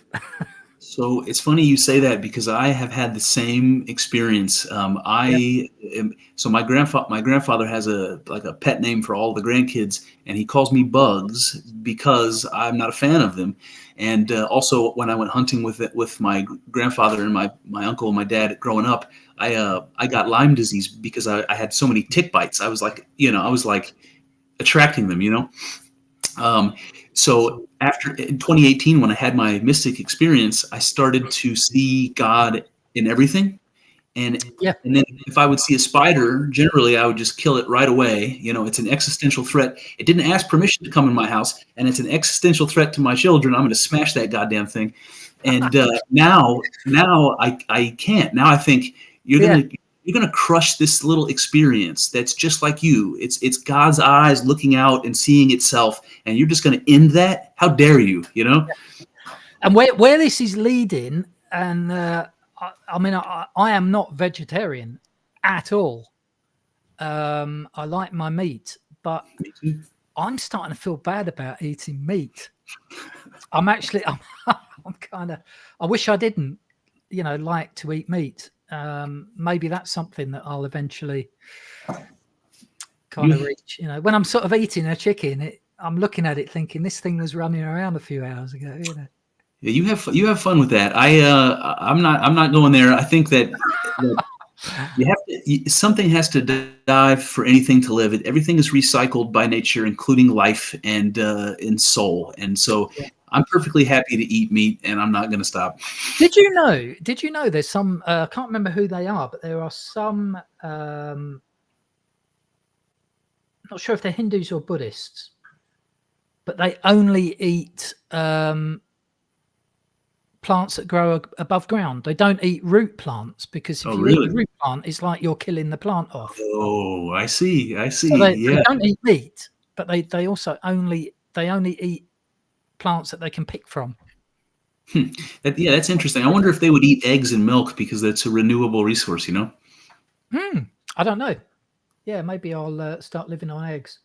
S2: So it's funny you say that, because I have had the same experience. So my grandfather has a pet name for all the grandkids, and he calls me Bugs because I'm not a fan of them. And also, when I went hunting with my grandfather and my uncle and my dad growing up, I got Lyme disease because I had so many tick bites. I was like attracting them, So in 2018, when I had my mystic experience, I started to see God in everything. And then if I would see a spider, generally I would just kill it right away. It's an existential threat. It didn't ask permission to come in my house, and it's an existential threat to my children. I'm going to smash that goddamn thing. And now I can't. Now I think you're going to crush this little experience that's just like you. It's God's eyes looking out and seeing itself, and you're just going to end that? How dare you,
S1: And where this is leading, and I am not vegetarian at all. I like my meat, but
S2: Me too.
S1: I'm starting to feel bad about eating meat. I'm kind of, I wish I didn't, like to eat meat. Maybe that's something that I'll eventually kind of
S2: You,
S1: reach. When I'm sort of eating a chicken, I'm looking at it thinking this thing was running around a few hours ago.
S2: you have fun with that. I'm not going there. I think that something has to die for anything to live. Everything is recycled by nature, including life and soul. And so
S1: Yeah.
S2: I'm perfectly happy to eat meat, and I'm not going to stop.
S1: Did you know there's some, I can't remember who they are, but there are some, not sure if they're Hindus or Buddhists, but they only eat plants that grow above ground. They don't eat root plants, because if
S2: Oh,
S1: you eat
S2: really?
S1: a root plant, it's like you're killing the plant off.
S2: Oh, I see.
S1: So they
S2: Yeah.
S1: don't eat meat, but they also only eat plants that they can pick from.
S2: That's interesting. I wonder if they would eat eggs and milk because that's a renewable resource, you know?
S1: I don't know. Yeah, maybe I'll start living on eggs.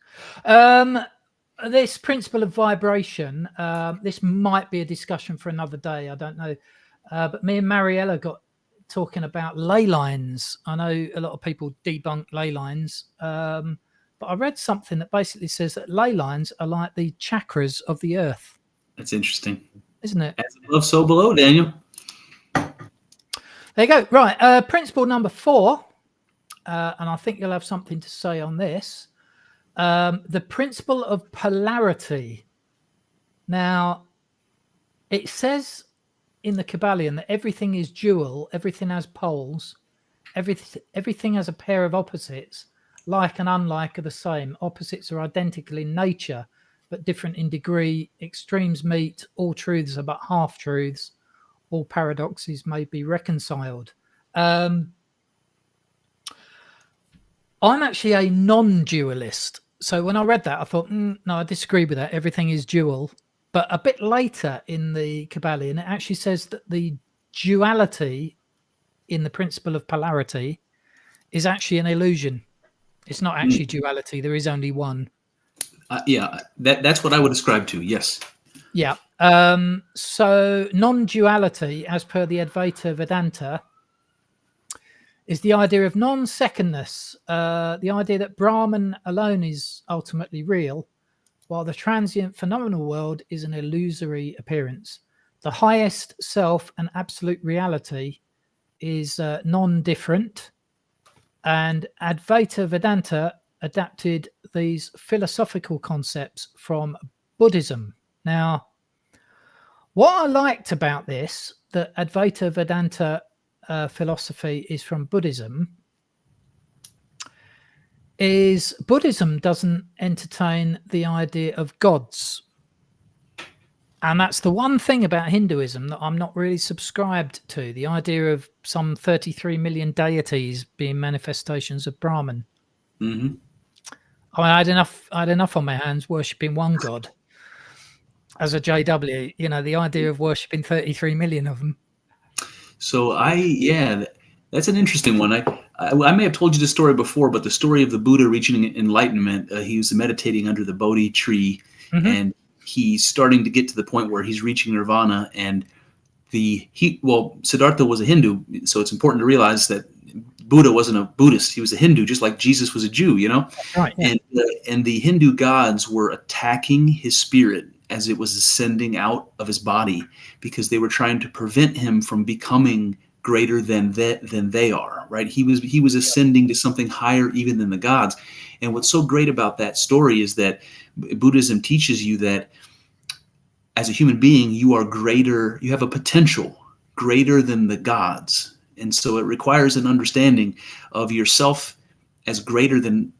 S1: This principle of vibration, this might be a discussion for another day. I don't know. But me and Mariella got talking about ley lines. I know a lot of people debunk ley lines, but I read something that basically says that ley lines are like the chakras of the earth.
S2: That's interesting.
S1: Isn't it?
S2: As above, so below, Daniel.
S1: There you go. Right. Principle number 4. And I think you'll have something to say on this. The principle of polarity. Now, it says in the Kybalion that everything is dual, everything has poles, everything has a pair of opposites. Like and unlike are the same. Opposites are identical in nature, but different in degree. Extremes meet. All truths are but half truths. All paradoxes may be reconciled. I'm actually a non-dualist. So when I read that, I thought, no, I disagree with that. Everything is dual. But a bit later in the Kybalion, it actually says that the duality in the principle of polarity is actually an illusion. It's not actually duality. There is only one.
S2: That's what I would ascribe to. Yes.
S1: Yeah. So non-duality, as per the Advaita Vedanta, is the idea of non-secondness, the idea that Brahman alone is ultimately real, while the transient phenomenal world is an illusory appearance. The highest self and absolute reality is non-different, and Advaita Vedanta adapted these philosophical concepts from Buddhism. Now, what I liked about this, that Advaita Vedanta philosophy is from Buddhism, is Buddhism doesn't entertain the idea of gods. And that's the one thing about Hinduism that I'm not really subscribed to, the idea of some 33 million deities being manifestations of Brahman.
S2: Mm-hmm.
S1: I mean, I had enough on my hands worshipping one god. As a JW, the idea of worshipping 33 million of them.
S2: So that's an interesting one. I may have told you the story before, but the story of the Buddha reaching enlightenment, he was meditating under the Bodhi tree, and he's starting to get to the point where he's reaching nirvana. And Siddhartha was a Hindu, so it's important to realize that Buddha wasn't a Buddhist. He was a Hindu, just like Jesus was a Jew,
S1: Right, yeah.
S2: And the Hindu gods were attacking his spirit as it was ascending out of his body, because they were trying to prevent him from becoming greater than they are, right? He was ascending to something higher even than the gods. And what's so great about that story is that Buddhism teaches you that as a human being, you are greater, you have a potential greater than the gods. And so it requires an understanding of yourself as greater than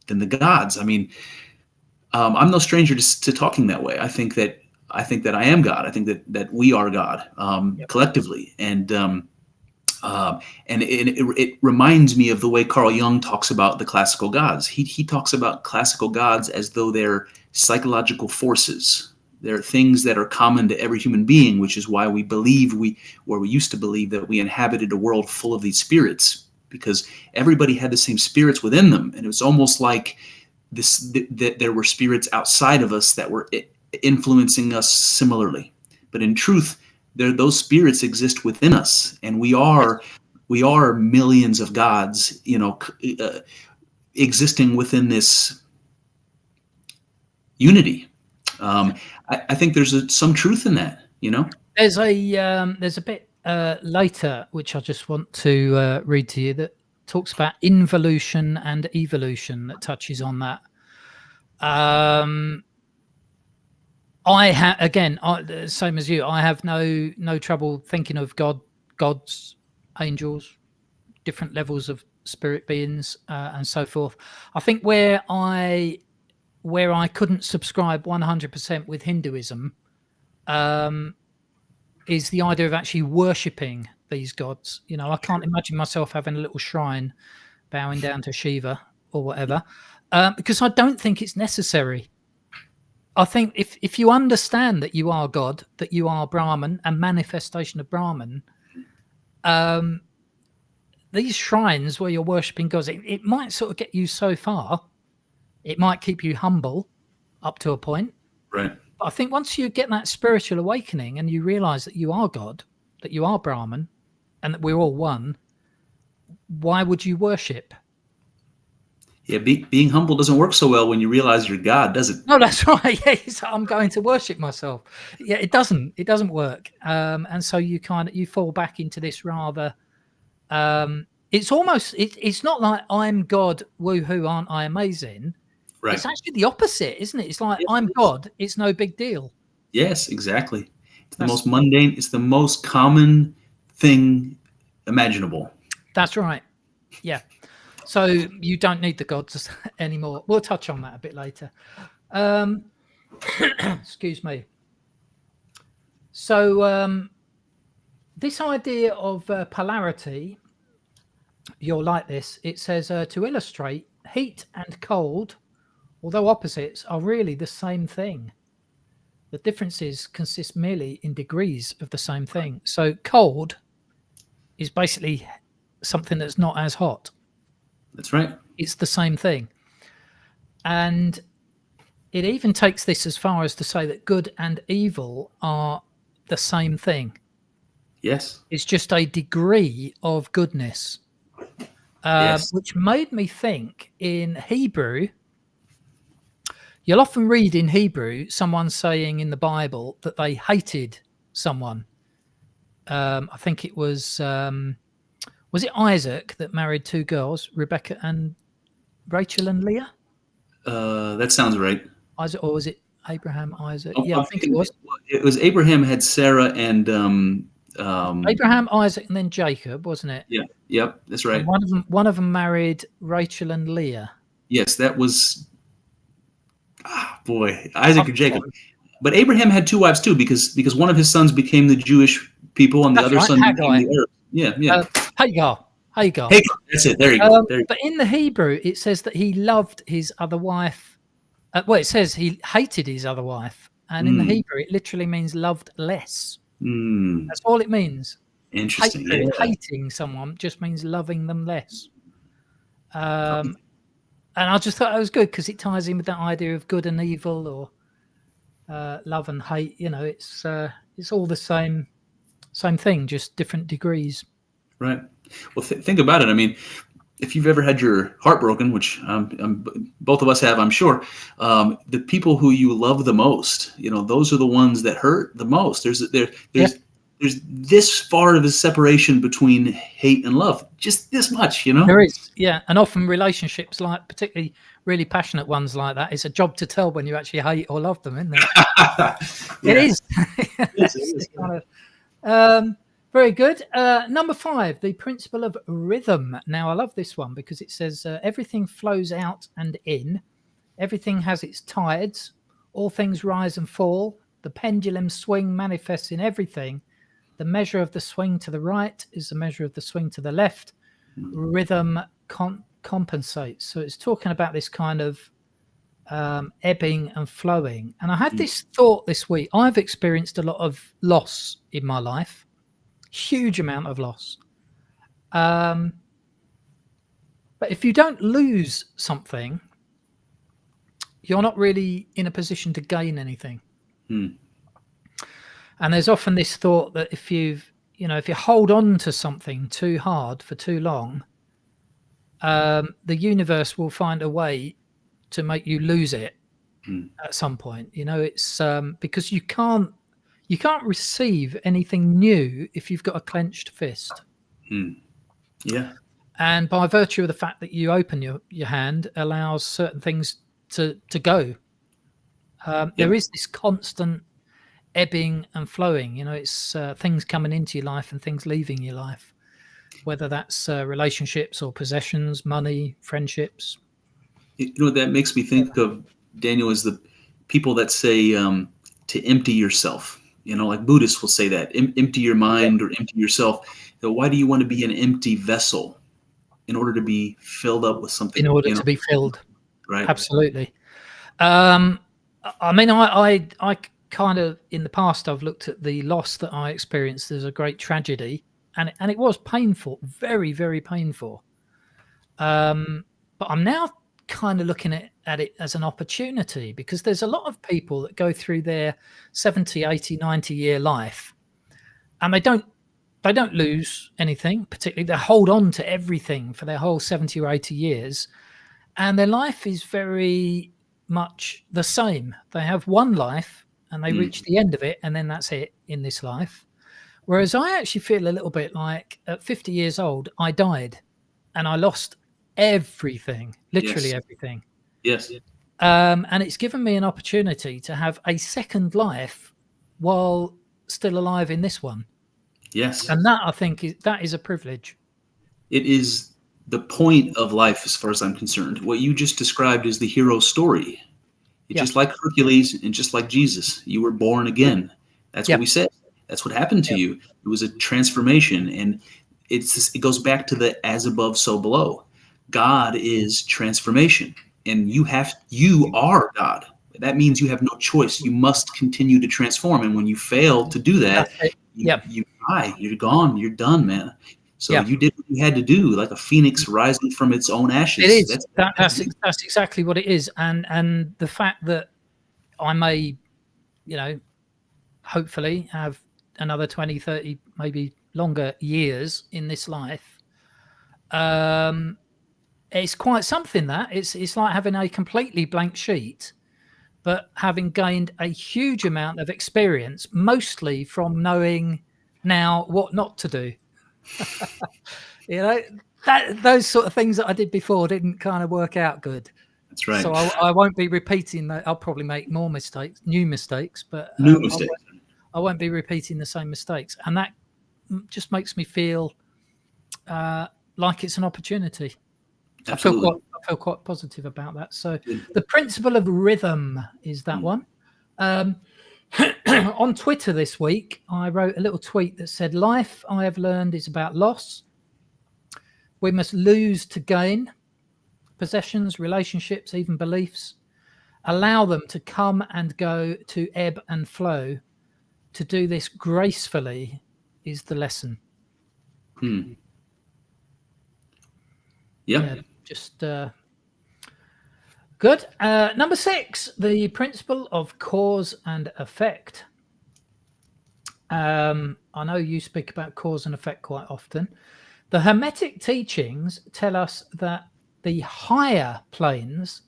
S2: the gods. I mean, I'm no stranger to talking that way. I think that I am God. I think that we are God collectively, and it reminds me of the way Carl Jung talks about the classical gods. He talks about classical gods as though they're psychological forces. They're things that are common to every human being, which is why we used to believe that we inhabited a world full of these spirits. because everybody had the same spirits within them. And it was almost like that there were spirits outside of us that were influencing us similarly. But in truth, those spirits exist within us, and we are millions of gods, existing within this unity. I think there's some truth in that.
S1: There's a bit later which I just want to read to you that talks about involution and evolution, that touches on that. I have, again, same as you, I have no trouble thinking of gods, angels, different levels of spirit beings, and so forth. I think where I couldn't subscribe 100% with Hinduism is the idea of actually worshipping these gods. I can't imagine myself having a little shrine bowing down to Shiva or whatever, because I don't think it's necessary. I think if you understand that you are God, that you are Brahman and manifestation of Brahman, these shrines where you're worshipping gods, it might sort of get you so far. It might keep you humble up to a point.
S2: Right.
S1: But I think once you get that spiritual awakening and you realize that you are God, that you are Brahman, and that we're all one, why would you worship?
S2: Yeah, being humble doesn't work so well when you realize you're God, does it?
S1: No, that's right. Yeah, I'm going to worship myself. Yeah, it doesn't work. And so you fall back into this rather. It's almost it's not like I'm God, woohoo, aren't I amazing?
S2: Right.
S1: It's actually the opposite, isn't it? It's like, I'm God. It's no big deal.
S2: Yes, exactly. It's the most mundane. It's the most common thing imaginable.
S1: That's right. Yeah. So you don't need the gods anymore. We'll touch on that a bit later. Excuse me. So this idea of polarity, you'll like this. It says, to illustrate, heat and cold, although opposites, are really the same thing. The differences consist merely in degrees of the same thing. So cold is basically something that's not as hot.
S2: That's right.
S1: It's the same thing. And it even takes this as far as to say that good and evil are the same thing.
S2: Yes.
S1: It's just a degree of goodness, which made me think in Hebrew. You'll often read in Hebrew someone saying in the Bible that they hated someone. I think it was it Isaac that married two girls, Rebecca and Rachel and Leah?
S2: That sounds right.
S1: Isaac, or was it Abraham, Isaac?
S2: Oh,
S1: yeah, I think it was.
S2: It was Abraham had Sarah and
S1: Abraham, Isaac, and then Jacob, wasn't it?
S2: Yeah. Yep. That's right.
S1: And one of them married Rachel and Leah.
S2: Yes, that was. Isaac and Jacob. But Abraham had two wives too, because one of his sons became the Jewish people, and the other son became the Arab. Yeah.
S1: Hagar.
S2: That's it. There you go.
S1: But in the Hebrew, it says that he loved his other wife. It says he hated his other wife, and in the Hebrew, it literally means loved less. That's all it means.
S2: Interesting.
S1: Hating someone just means loving them less. And I just thought it was good because it ties in with that idea of good and evil, or love and hate. It's all the same thing, just different degrees.
S2: Right. Well, think about it. I mean, if you've ever had your heart broken, which both of us have, I'm sure, the people who you love the most, those are the ones that hurt the most. There's this far of a separation between hate and love, just this much,
S1: There is, yeah. And often relationships, like particularly really passionate ones like that, it's a job to tell when you actually hate or love them, isn't it? It is. It's kind of, very good. Number 5, the principle of rhythm. Now, I love this one because it says everything flows out and in. Everything has its tides. All things rise and fall. The pendulum swing manifests in everything. The measure of the swing to the right is the measure of the swing to the left. Rhythm compensates. So it's talking about this kind of ebbing and flowing. And I had this thought this week. I've experienced a lot of loss in my life. Huge amount of loss. But if you don't lose something, you're not really in a position to gain anything. And there's often this thought that if you hold on to something too hard for too long, the universe will find a way to make you lose it at some point. It's because you can't receive anything new if you've got a clenched fist.
S2: Yeah.
S1: And by virtue of the fact that you open your hand allows certain things to go. There is this constant ebbing and flowing. It's things coming into your life and things leaving your life, whether that's relationships or possessions, money, friendships.
S2: That makes me think of, Daniel, is the people that say to empty yourself. Like Buddhists will say that, empty your mind or empty yourself. Why do you want to be an empty vessel? In order to be filled up with something.
S1: In order to be filled.
S2: Right.
S1: Absolutely. I mean, I kind of, in the past, I've looked at the loss that I experienced as a great tragedy, and it was painful, very, very painful. But I'm now kind of looking at it as an opportunity, because there's a lot of people that go through their 70, 80, 90-year life, and they don't lose anything particularly. They hold on to everything for their whole 70 or 80 years, and their life is very much the same. They have one life and they reach the end of it, and then that's it in this life. Whereas I actually feel a little bit like at 50 years old, I died and I lost everything, literally everything.
S2: Yes.
S1: And it's given me an opportunity to have a second life while still alive in this one.
S2: Yes.
S1: And that, I think, is a privilege.
S2: It is the point of life, as far as I'm concerned. What you just described is the hero story. It's just like Hercules and just like Jesus. You were born again. That's what we said. That's what happened to you. It was a transformation. And it goes back to the as above, so below. God is transformation. And you are God. That means you have no choice. You must continue to transform. And when you fail to do that, you die. You're gone. You're done, man. So you did what you had to do, like a phoenix rising from its own ashes.
S1: It is. That's exactly what it is. And the fact that I may, hopefully have another 20, 30, maybe longer years in this life, it's quite something. That it's like having a completely blank sheet, but having gained a huge amount of experience, mostly from knowing now what not to do. Those sort of things that I did before didn't kind of work out good.
S2: That's right.
S1: So I won't be repeating that. I'll probably make more mistakes, new mistakes, but I won't be repeating the same mistakes. And that just makes me feel like it's an opportunity.
S2: Absolutely.
S1: I feel quite positive about that. So the principle of rhythm is that one. On Twitter this week, I wrote a little tweet that said, "Life, I have learned, is about loss. We must lose to gain. Possessions, relationships, even beliefs. Allow them to come and go, to ebb and flow. To do this gracefully is the lesson."
S2: Yeah,
S1: just good. Number 6, the principle of cause and effect. I know you speak about cause and effect quite often. The Hermetic teachings tell us that the higher planes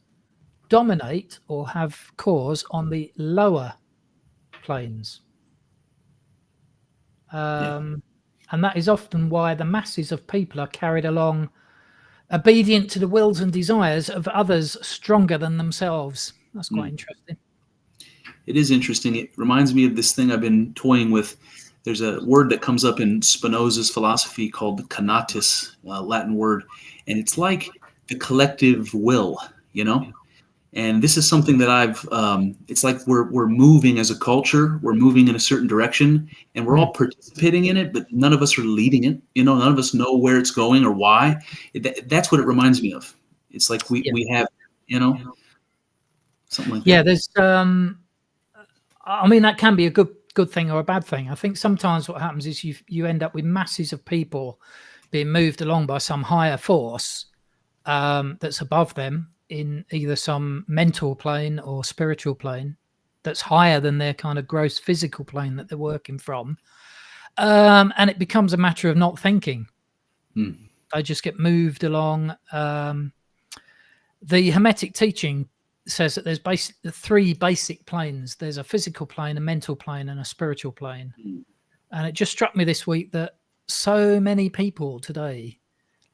S1: dominate or have cause on the lower planes. And that is often why the masses of people are carried along obedient to the wills and desires of others stronger than themselves. That's quite interesting.
S2: It is interesting. It reminds me of this thing I've been toying with. There's a word that comes up in Spinoza's philosophy called conatus, Latin word, and it's like the collective will, And this is something that it's like we're moving as a culture, we're moving in a certain direction, and we're all participating in it, but none of us are leading it. None of us know where it's going or why. That's what it reminds me of. It's like we have, something like that.
S1: Yeah, there's, I mean, that can be a good thing or a bad thing. I think sometimes what happens is you end up with masses of people being moved along by some higher force, that's above them in either some mental plane or spiritual plane that's higher than their kind of gross physical plane that they're working from. And it becomes a matter of not thinking. They just get moved along. The Hermetic teaching says that there's three basic planes. There's a physical plane, a mental plane, and a spiritual plane. And it just struck me this week that so many people today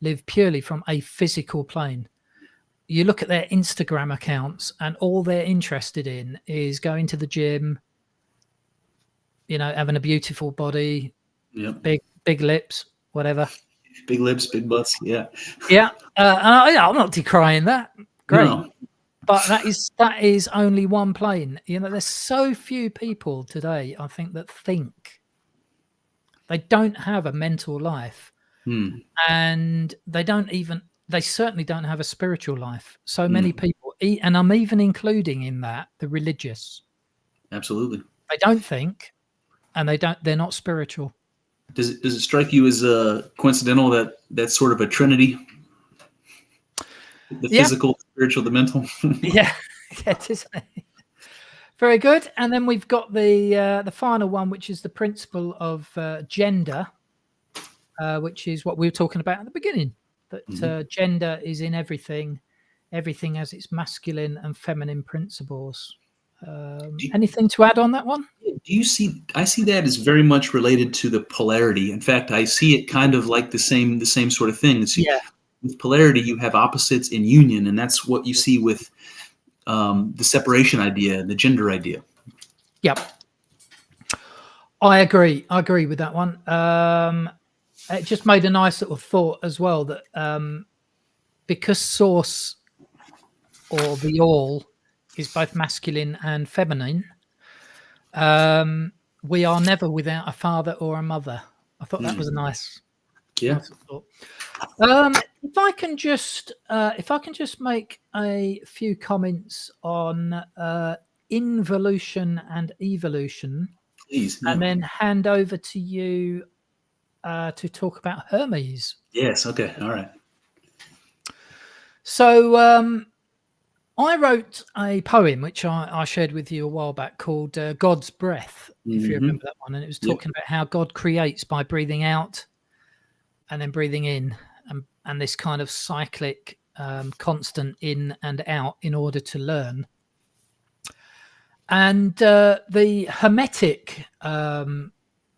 S1: live purely from a physical plane. You look at their Instagram accounts and all they're interested in is going to the gym, having a beautiful body, big lips, whatever.
S2: Big lips, big butts. Yeah.
S1: Yeah. I'm not decrying that. Great.
S2: No.
S1: But that is only one plane. There's so few people today, I think, that think. They don't have a mental life. And they certainly don't have a spiritual life. So many people, and I'm even including in that the religious.
S2: Absolutely.
S1: They don't think, and they're not spiritual.
S2: Does it strike you as coincidental that that's sort of a trinity? The physical, the spiritual, the mental.
S1: Yeah, it is. Very good. And then we've got the final one, which is the principle of gender, which is what we were talking about at the beginning. That gender is in everything. Everything has its masculine and feminine principles. Anything to add on that one?
S2: Do you see? I see that as very much related to the polarity. In fact, I see it kind of like the same sort of thing. With polarity, you have opposites in union, and that's what you see with the separation idea, the gender idea.
S1: Yep, I agree. I agree with that one. It just made a nice little thought as well that because source or the all is both masculine and feminine, we are never without a father or a mother. I thought that was a nice thought. If I can just make a few comments on involution and evolution,
S2: please,
S1: and then hand over to you to talk about Hermes.
S2: Yes. Okay. All right.
S1: So I wrote a poem which I shared with you a while back called God's Breath, if you remember that one. And it was talking about how God creates by breathing out and then breathing in, and this kind of cyclic, constant in and out in order to learn. And the Hermetic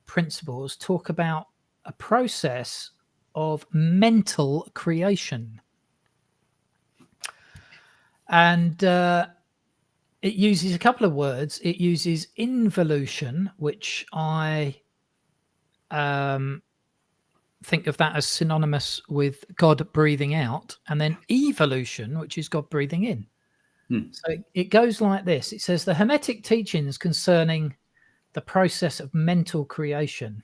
S1: principles talk about a process of mental creation. And it uses a couple of words. It uses involution, which I think of that as synonymous with God breathing out, and then evolution, which is God breathing in. So it goes like this. It says the Hermetic teachings concerning the process of mental creation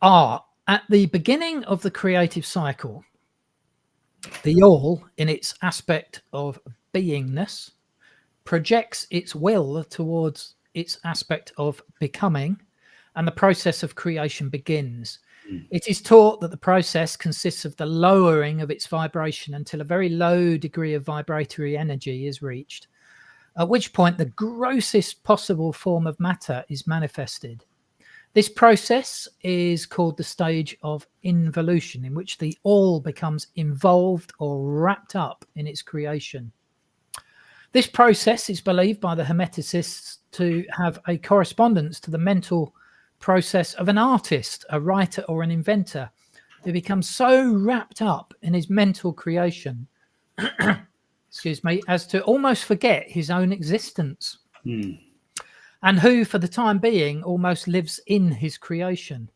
S1: are at the beginning of the creative cycle. The all, in its aspect of beingness, projects its will towards its aspect of becoming, and the process of creation begins. It is taught that the process consists of the lowering of its vibration until a very low degree of vibratory energy is reached, at which point the grossest possible form of matter is manifested. This process is called the stage of involution, in which the all becomes involved or wrapped up in its creation. This process is believed by the Hermeticists to have a correspondence to the mental process of an artist, a writer, or an inventor who becomes so wrapped up in his mental creation, excuse me, as to almost forget his own existence. And who, for the time being, almost lives in his creation.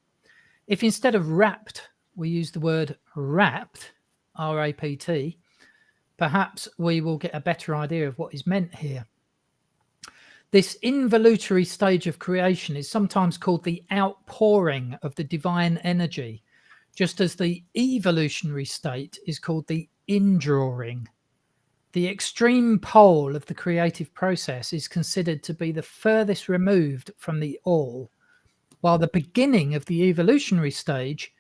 S1: If instead of wrapped, we use the word wrapped, R-A-P-T, perhaps we will get a better idea of what is meant here. This involutory stage of creation is sometimes called the outpouring of the divine energy, just as the evolutionary state is called the indrawing. The extreme pole of the creative process is considered to be the furthest removed from the all, while the beginning of the evolutionary stage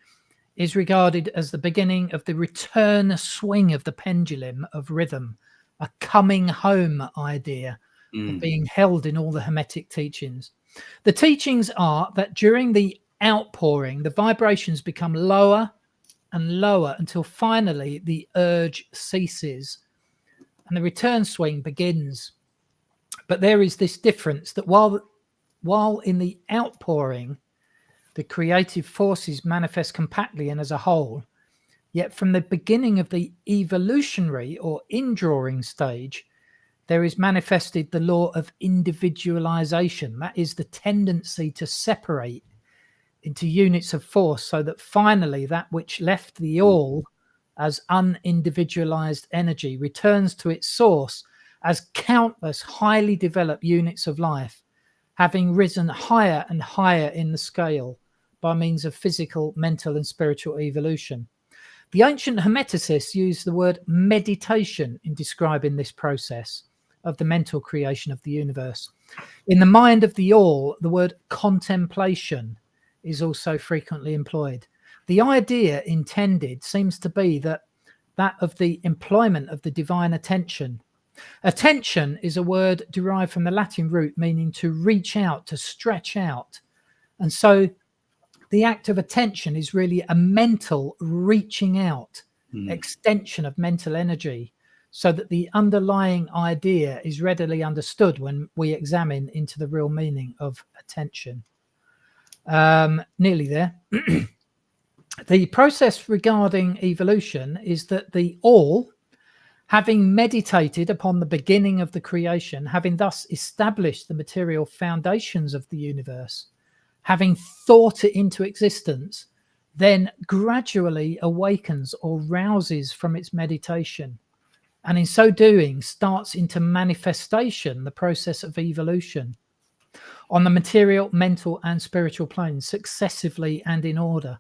S1: is regarded as the beginning of the return swing of the pendulum of rhythm, a coming home idea of being held in all the Hermetic teachings. The teachings are that during the outpouring, the vibrations become lower and lower until finally the urge ceases and the return swing begins. But there is this difference that while in the outpouring, the creative forces manifest compactly and as a whole, yet from the beginning of the evolutionary or indrawing stage, there is manifested the law of individualization. That is the tendency to separate into units of force, so that finally that which left the all as unindividualized energy returns to its source as countless highly developed units of life, having risen higher and higher in the scale by means of physical, mental, and spiritual evolution. The ancient Hermeticists used the word meditation in describing this process of the mental creation of the universe. In the mind of the all, the word contemplation is also frequently employed. The idea intended seems to be that of the employment of the divine attention. Attention is a word derived from the Latin root meaning to reach out, to stretch out. And so the act of attention is really a mental reaching out, extension of mental energy, so that the underlying idea is readily understood when we examine into the real meaning of attention. Nearly there. The process regarding evolution is that the all, having meditated upon the beginning of the creation, having thus established the material foundations of the universe, having thought it into existence, then gradually awakens or rouses from its meditation, and in so doing starts into manifestation the process of evolution on the material, mental, and spiritual planes successively and in order.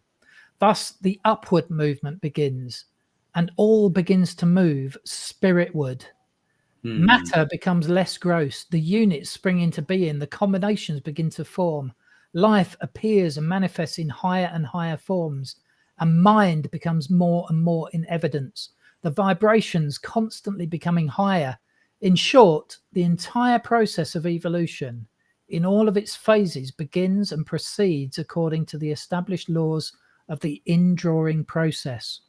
S1: Thus, the upward movement begins, and all begins to move spiritward. Matter becomes less gross. The units spring into being. The combinations begin to form. Life appears and manifests in higher and higher forms, and mind becomes more and more in evidence. The vibrations constantly becoming higher. In short, the entire process of evolution, in all of its phases, begins and proceeds according to the established laws of the indrawing process.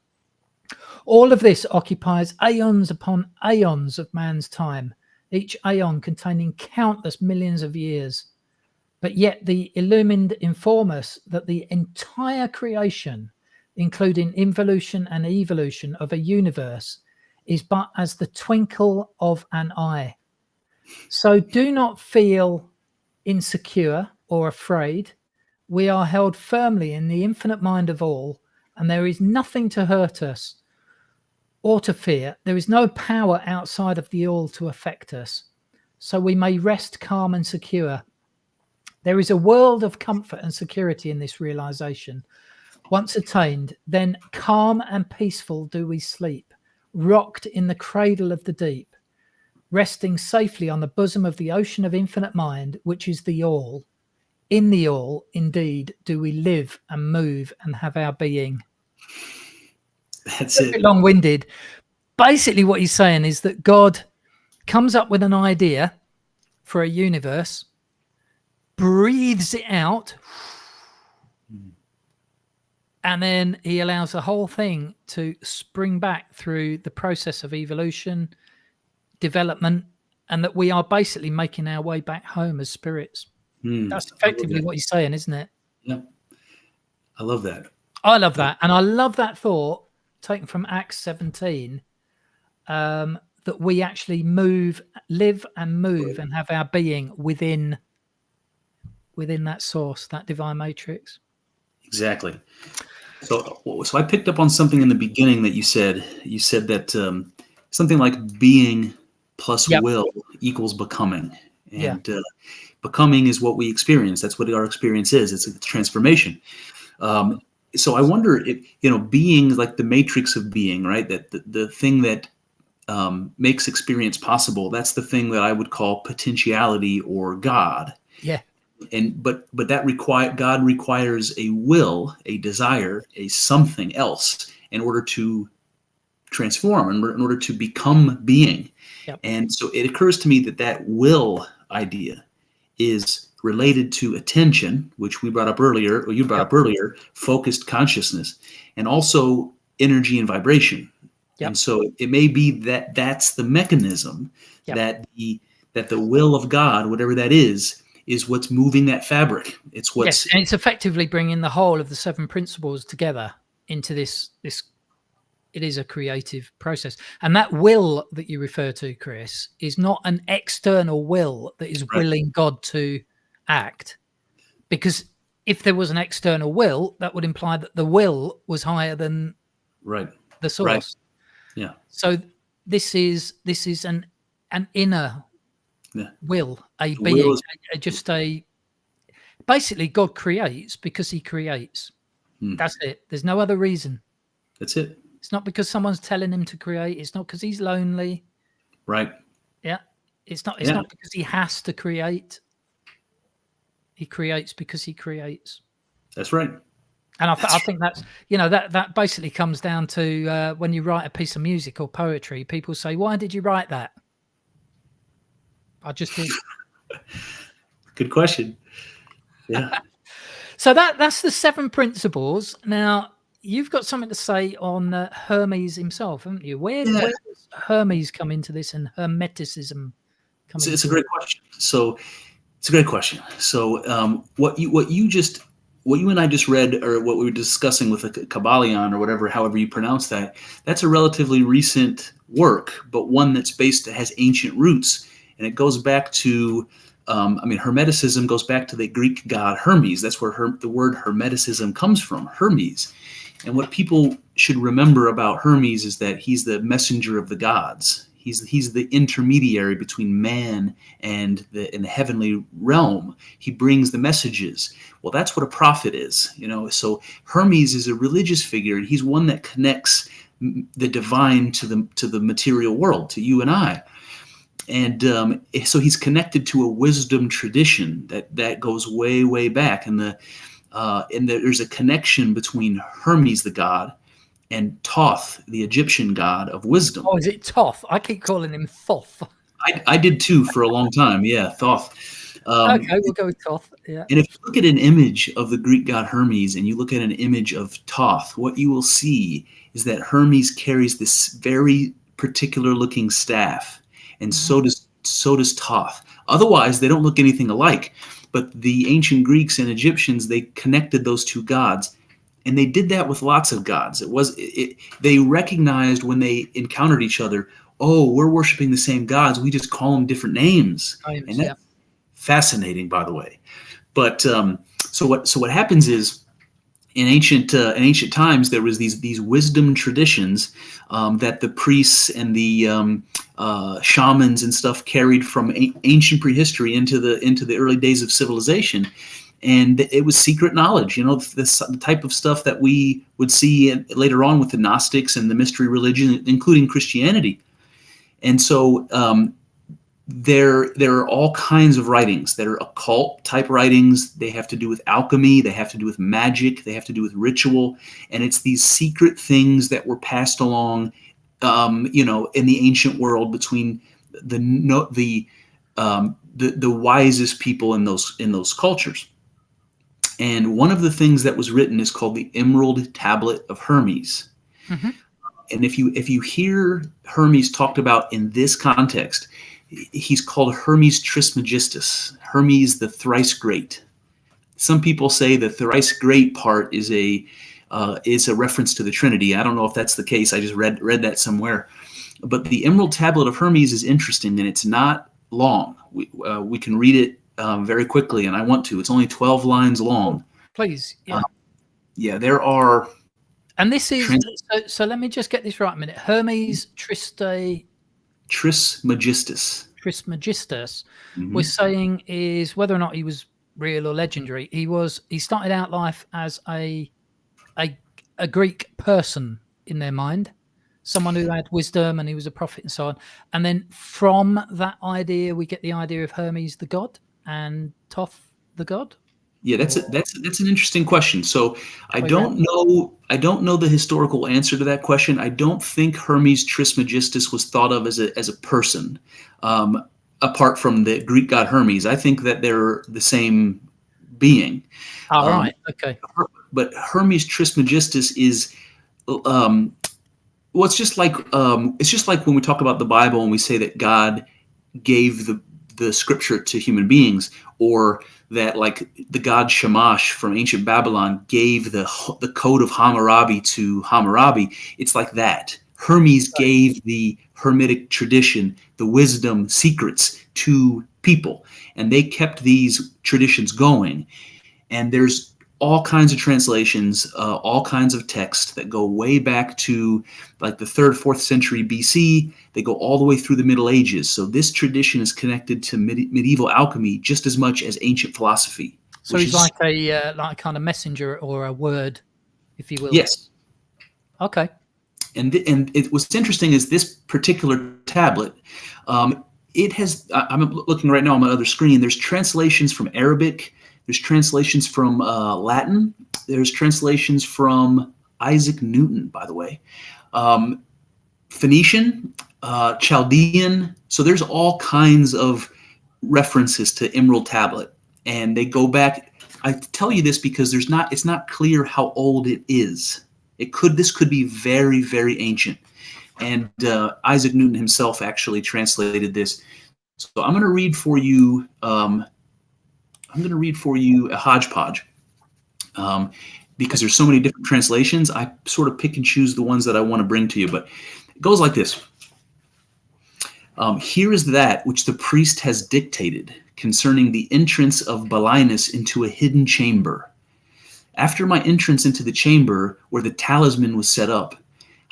S1: All of this occupies aeons upon aeons of man's time, each aeon containing countless millions of years. But yet the illumined inform us that the entire creation, including involution and evolution of a universe, is but as the twinkle of an eye. So do not feel insecure or afraid. We are held firmly in the infinite mind of all, and there is nothing to hurt us or to fear. There is no power outside of the all to affect us. So we may rest calm and secure. There is a world of comfort and security in this realization. Once attained, then calm and peaceful do we sleep, rocked in the cradle of the deep, resting safely on the bosom of the ocean of infinite mind, which is the all. In the all, indeed, do we live and move and have our being.
S2: That's it.
S1: A bit long-winded. Basically, what he's saying is that God comes up with an idea for a universe, breathes it out, and then he allows the whole thing to spring back through the process of evolution, development, and that we are basically making our way back home as spirits. That's effectively what he's saying, isn't it?
S2: Yeah. I love that.
S1: I love that. And I love that thought taken from Acts 17, that we actually live and move and have our being within that source, that divine matrix.
S2: Exactly. So I picked up on something in the beginning that you said. You said that something like being plus will equals becoming. And becoming is what we experience. That's what our experience is. It's a transformation. So I wonder if, being like the matrix of being, right? That the thing that makes experience possible, that's the thing that I would call potentiality or God.
S1: Yeah.
S2: but that God requires a will, a desire, a something else in order to transform, in order to become being.
S1: Yep.
S2: And so it occurs to me that that will idea is related to attention, which we brought up earlier, or you brought up earlier, focused consciousness, and also energy and vibration.
S1: Yep.
S2: And so it may be that that's the mechanism that the will of God, whatever that is what's moving that fabric. It's what's
S1: and it's effectively bringing the whole of the 7 principles together into this. It is a creative process, and that will that you refer to, Chris, is not an external will that is willing God to act, because if there was an external will, that would imply that the will was higher than the source.
S2: Right. Yeah.
S1: So this is an inner will, a being, basically God creates because he creates. That's it. There's no other reason.
S2: That's it.
S1: It's not because someone's telling him to create. It's not because he's lonely.
S2: Right.
S1: Yeah. It's not because he has to create. He creates because he creates.
S2: That's right.
S1: And I think that's, that basically comes down to when you write a piece of music or poetry, people say, why did you write that? I just did.
S2: Good question. Yeah.
S1: So that's the 7 principles. Now, you've got something to say on Hermes himself, haven't you? Where does Hermes come into this, and Hermeticism come into
S2: It's a great question. So it's a great question. So what you and I just read, or what we were discussing with a Kybalion, or whatever, however you pronounce that, that's a relatively recent work, but one that has ancient roots, and it goes back to Hermeticism goes back to the Greek god Hermes. That's where the word Hermeticism comes from, Hermes. And what people should remember about Hermes is that he's the messenger of the gods. He's the intermediary between man and the heavenly realm. He brings the messages. Well, that's what a prophet is, So Hermes is a religious figure, and he's one that connects the divine to the material world, to you and I. And so he's connected to a wisdom tradition that goes way, way back. And there's a connection between Hermes, the god, and Thoth, the Egyptian god of wisdom.
S1: Oh, is it Thoth? I keep calling him Thoth.
S2: I did too for a long time. Yeah, Thoth.
S1: Okay, we'll go with Thoth. Yeah.
S2: And if you look at an image of the Greek god Hermes and you look at an image of Thoth, what you will see is that Hermes carries this very particular looking staff, and so does Thoth. Otherwise, they don't look anything alike. But the ancient Greeks and Egyptians, they connected those two gods. And they did that with lots of gods. They recognized when they encountered each other, oh, we're worshiping the same gods. We just call them different names. And that's fascinating, by the way. But so what happens is, in ancient times, there was these wisdom traditions that the priests and the shamans and stuff carried from ancient prehistory into the early days of civilization. And it was secret knowledge, the type of stuff that we would see later on with the Gnostics and the mystery religion, including Christianity. And so there are all kinds of writings that are occult type writings. They have to do with alchemy. They have to do with magic. They have to do with ritual. And it's these secret things that were passed along, in the ancient world between the wisest people in those cultures. And one of the things that was written is called the Emerald Tablet of Hermes. Mm-hmm. And if you hear Hermes talked about in this context, he's called Hermes Trismegistus, Hermes the thrice great. Some people say the thrice great part is a reference to the Trinity. I don't know if that's the case. I just read that somewhere. But the Emerald Tablet of Hermes is interesting, and it's not long. We can read it very quickly, and I want to. It's only 12 lines long.
S1: Please, yeah.
S2: There are.
S1: And this is so. Let me just get this right a minute. Hermes Trismegistus. Trismegistus, we're saying, is whether or not he was real or legendary. He started out life as a Greek person in their mind, someone who had wisdom, and he was a prophet and so on. And then from that idea, we get the idea of Hermes the god and Thoth the god?
S2: Yeah, that's an interesting question. So I
S1: Way
S2: don't
S1: round?
S2: know the historical answer to that question. I don't think Hermes Trismegistus was thought of as a person, apart from the Greek god Hermes. I think that they're the same being.
S1: All right. Okay.
S2: But Hermes Trismegistus is, well, it's just like when we talk about the Bible and we say that God gave the scripture to human beings, or that like the god Shamash from ancient Babylon gave the code of Hammurabi to Hammurabi. It's like that. Hermes gave the Hermetic tradition, the wisdom secrets to people, and they kept these traditions going. And there's all kinds of translations, all kinds of texts that go way back to like the 3rd, 4th century BC. They go all the way through the Middle Ages. So this tradition is connected to medieval alchemy just as much as ancient philosophy.
S1: So he's like a kind of messenger or a word, if you will.
S2: Yes.
S1: Okay.
S2: And what's interesting is this particular tablet. It has. I'm looking right now on my other screen. There's translations from Arabic. There's translations from Latin. There's translations from Isaac Newton, by the way, Phoenician, Chaldean. So there's all kinds of references to Emerald Tablet, and they go back. I tell you this because it's not clear how old it is. This could be very, very ancient. And Isaac Newton himself actually translated this. So I'm going to read for you. I'm going to read for you a hodgepodge, because there's so many different translations. I sort of pick and choose the ones that I want to bring to you, but it goes like this. Here is that which the priest has dictated concerning the entrance of Balinus into a hidden chamber. After my entrance into the chamber where the talisman was set up,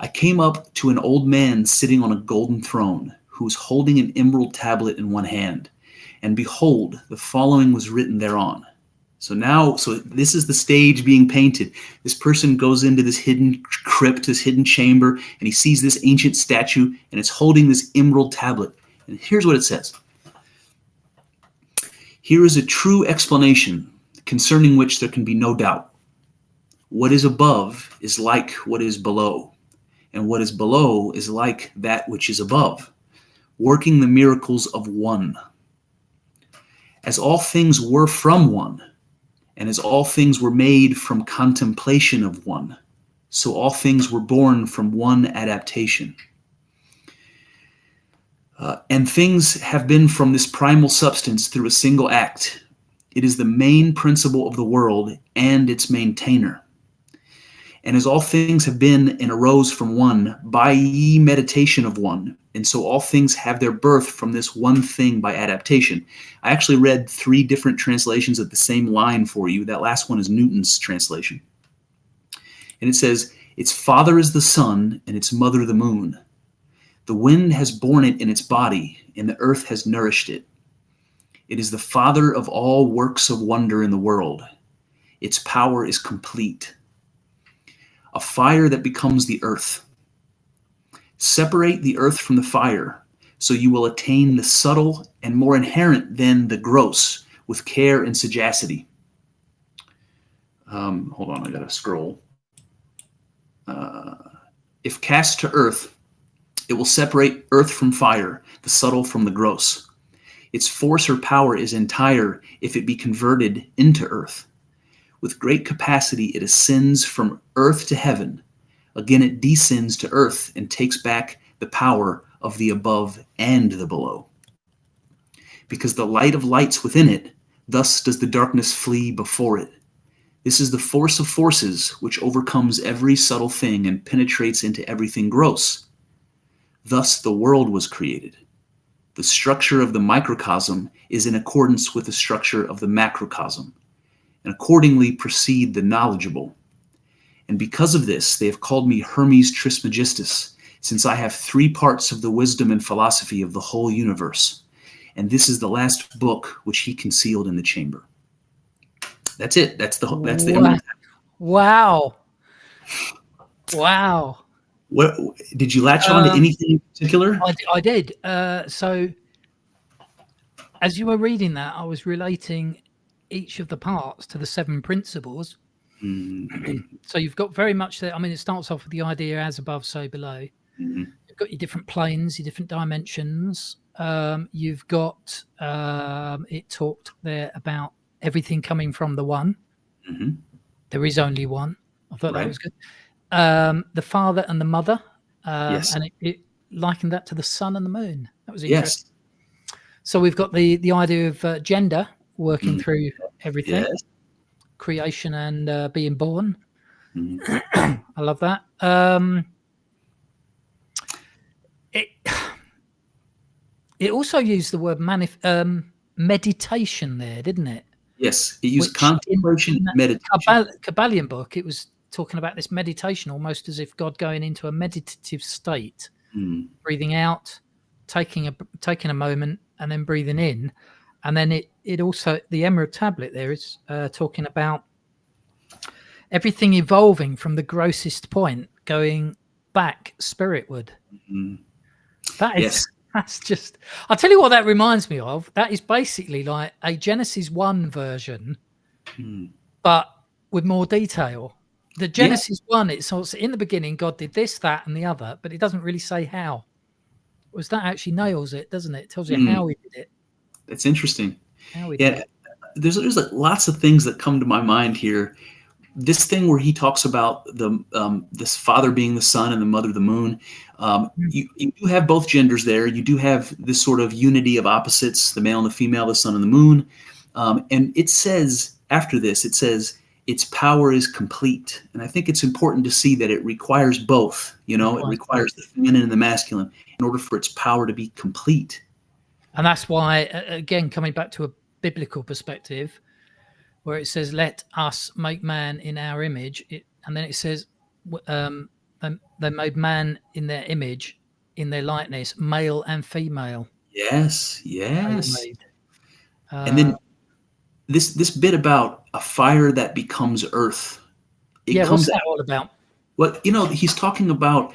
S2: I came up to an old man sitting on a golden throne, who was holding an emerald tablet in one hand. And behold, the following was written thereon. So this is the stage being painted. This person goes into this hidden crypt, this hidden chamber, and he sees this ancient statue, and it's holding this emerald tablet. And here's what it says. Here is a true explanation concerning which there can be no doubt. What is above is like what is below, and what is below is like that which is above, working the miracles of one. As all things were from one, and as all things were made from contemplation of one, so all things were born from one adaptation. And things have been from this primal substance through a single act. It is the main principle of the world and its maintainer. And as all things have been and arose from one, by ye meditation of one, and so all things have their birth from this one thing by adaptation. I actually read 3 different translations of the same line for you. That last one is Newton's translation. And it says, its father is the sun, and its mother the moon. The wind has borne it in its body, and the earth has nourished it. It is the father of all works of wonder in the world. Its power is complete. A fire that becomes the earth. Separate the earth from the fire, so you will attain the subtle and more inherent than the gross with care and sagacity. Hold on, I gotta scroll. If cast to earth, it will separate earth from fire, the subtle from the gross. Its force or power is entire if it be converted into earth. With great capacity, it ascends from earth to heaven. Again, it descends to earth and takes back the power of the above and the below. Because the light of lights within it, thus does the darkness flee before it. This is the force of forces which overcomes every subtle thing and penetrates into everything gross. Thus the world was created. The structure of the microcosm is in accordance with the structure of the macrocosm, and accordingly proceed the knowledgeable. And because of this, they have called me Hermes Trismegistus, since I have 3 parts of the wisdom and philosophy of the whole universe. And this is the last book which he concealed in the chamber. That's it. That's the Emerald.
S1: Wow. Wow.
S2: What did you latch on to anything in particular?
S1: I did. So as you were reading that, I was relating each of the parts to the 7 principles.
S2: Mm-hmm.
S1: So you've got very much there. I mean, it starts off with the idea as above, so below.
S2: Mm-hmm.
S1: You've got your different planes, your different dimensions. You've got it talked there about everything coming from the one.
S2: Mm-hmm.
S1: There is only one. I thought that
S2: Right.
S1: was good. The father and the mother,
S2: Yes.
S1: and it likened that to the sun and the moon. That was
S2: Yes.
S1: interesting. So we've got the idea of gender working
S2: Mhm.
S1: through everything,
S2: Yes.
S1: creation and being born.
S2: Mhm.
S1: I love that. It also used the word meditation there, didn't it?
S2: Yes. It used
S1: Which
S2: contemplation,
S1: in that
S2: meditation.
S1: Kybalion book, it was talking about this meditation, almost as if God going into a meditative state,
S2: Mm.
S1: breathing out, taking a moment, and then breathing in. And then it also, the Emerald Tablet there is talking about everything evolving from the grossest point, going back spiritward.
S2: Mm.
S1: That is,
S2: Yes.
S1: that's just, I'll tell you what that reminds me of. That is basically like a Genesis 1 version,
S2: Mm.
S1: but with more detail. The
S2: Yeah.
S1: Genesis 1, it's also in the beginning, God did this, that, and the other, but it doesn't really say how. Whereas that actually nails it, doesn't it? It tells you how he did it.
S2: That's interesting.
S1: How he did
S2: Yeah.
S1: it.
S2: There's like lots of things that come to my mind here. This thing where he talks about the this father being the sun and the mother the moon. You do have both genders there. You do have this sort of unity of opposites, the male and the female, the sun and the moon. And it says after this, it says its power is complete. And I think it's important to see that it requires both. It requires the feminine and the masculine in order for its power to be complete.
S1: And that's why, again, coming back to a biblical perspective, where it says, let us make man in our image. And then it says, they made man in their image, in their likeness, male and female.
S2: Yes,
S1: They were
S2: yes.
S1: made.
S2: And then this bit about a fire that becomes earth. It
S1: what's
S2: comes
S1: that all about?
S2: Well, he's talking about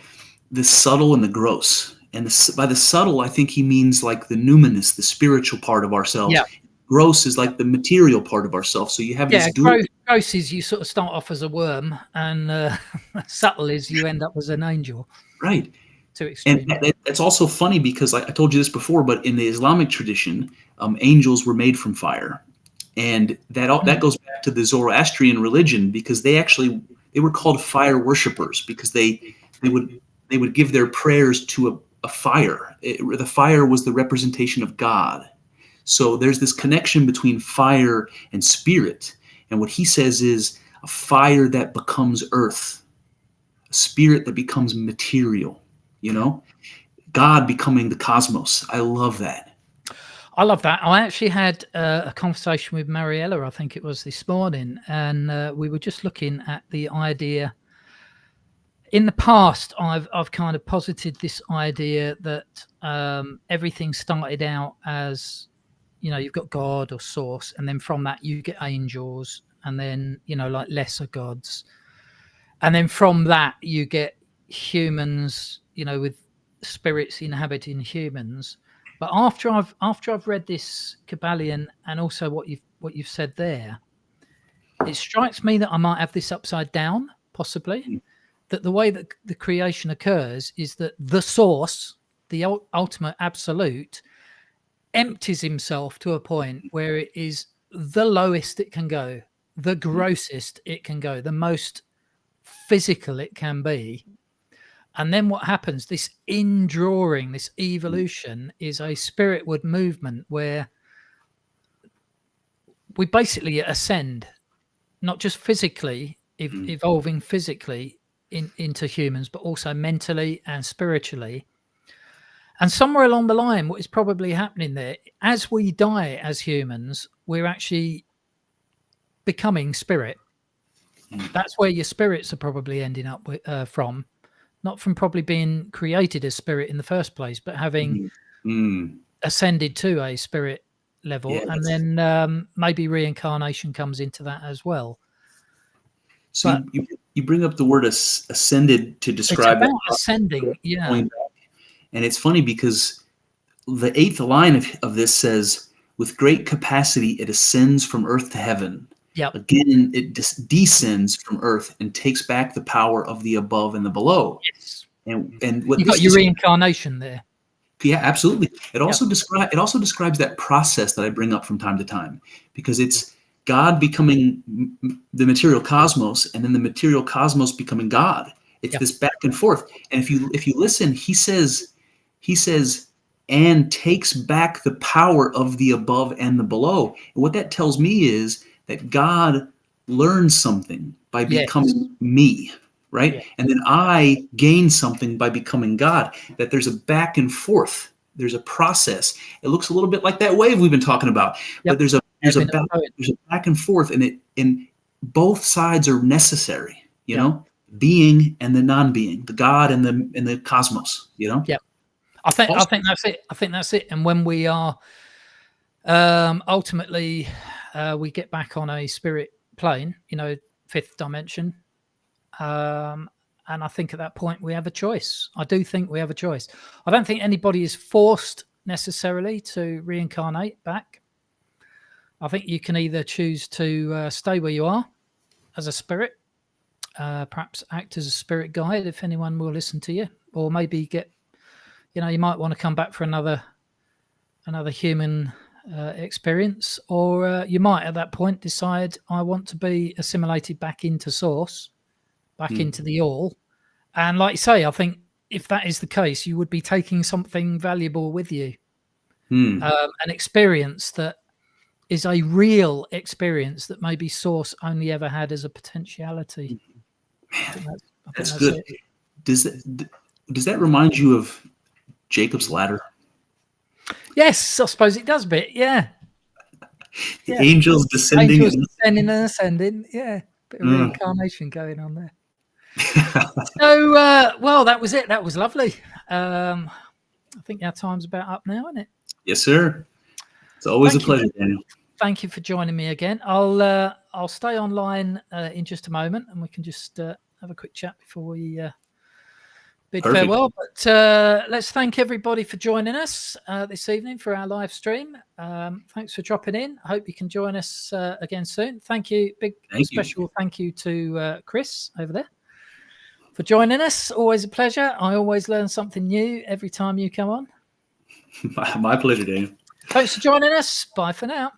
S2: the subtle and the gross. And by the subtle, I think he means like the numinous, the spiritual part of ourselves.
S1: Yeah.
S2: Gross is like the material part of ourselves. So you have this
S1: gross is you sort of start off as a worm, and subtle is you end up as an angel.
S2: Right.
S1: Too extreme.
S2: And that's also funny because I told you this before, but in the Islamic tradition, angels were made from fire. And that goes back to the Zoroastrian religion because they were called fire worshipers because they would give their prayers to a fire. The fire was the representation of God. So there's this connection between fire and spirit. And what he says is a fire that becomes earth, a spirit that becomes material, God becoming the cosmos. I love that.
S1: I love that. I actually had a conversation with Mariella, I think it was this morning, and we were just looking at the idea. In the past, I've kind of posited this idea that everything started out as, you've got God or source, and then from that you get angels, and then like lesser gods, and then from that you get humans, with spirits inhabiting humans. But after I've read this Kybalion and also what you've said there, it strikes me that I might have this upside down, possibly. That the way that the creation occurs is that the source, the ultimate absolute, empties himself to a point where it is the lowest it can go, the grossest it can go, the most physical it can be. And then what happens, this indrawing, this evolution, is a spiritward movement where we basically ascend, not just physically, evolving physically into humans, but also mentally and spiritually. And somewhere along the line, what is probably happening there, as we die as humans, we're actually becoming spirit. That's where your spirits are probably ending up from. Not from probably being created as spirit in the first place, but having ascended to a spirit level. Yes. And then maybe reincarnation comes into that as well.
S2: So you bring up the word ascended to describe
S1: it's about ascending, yeah.
S2: And it's funny because the 8th line of this says, with great capacity, it ascends from earth to heaven.
S1: Yep.
S2: Again, it descends from earth and takes back the power of the above and the below.
S1: Yes.
S2: And what
S1: You got your reincarnation there.
S2: Yeah, absolutely. It also describes that process that I bring up from time to time, because it's God becoming the material cosmos, and then the material cosmos becoming God. It's this back and forth. And if you listen, he says, and takes back the power of the above and the below. And what that tells me is that God learns something by becoming me. Right? Yeah. And then I gain something by becoming God, that there's a back and forth. There's a process. It looks a little bit like that wave we've been talking about, but there's a back and forth, and both sides are necessary, you know, being and the non-being, the God and the cosmos, you know?
S1: Yeah. I think that's it. I think that's it. And when we are, ultimately, we get back on a spirit plane, you know, fifth dimension, and I think at that point we have a choice. I do think we have a choice. I don't think anybody is forced necessarily to reincarnate back. I think you can either choose to stay where you are as a spirit, perhaps act as a spirit guide if anyone will listen to you, or maybe get, you know, you might want to come back for another human experience, or you might at that point decide, I want to be assimilated back into source, back into the all. And like you say, I think if that is the case, you would be taking something valuable with you, an experience that is a real experience that maybe source only ever had as a potentiality.
S2: Man, that's good. Does that remind you of Jacob's ladder?
S1: Yes, I suppose it does a bit. Yeah.
S2: The angels descending
S1: and ascending. Yeah, bit of reincarnation going on there. So, well, that was it. That was lovely. I think our time's about up now, isn't it? Yes,
S2: sir. It's always a pleasure, Daniel.
S1: Thank you for joining me again. I'll stay online in just a moment, and we can just have a quick chat before we bid farewell. But let's thank everybody for joining us this evening for our live stream. Thanks for dropping in. I hope you can join us again soon. Thank you. Special thank you to Chris over there for joining us. Always a pleasure. I always learn something new every time you come on.
S2: My pleasure, Daniel.
S1: Thanks for joining us. Bye for now.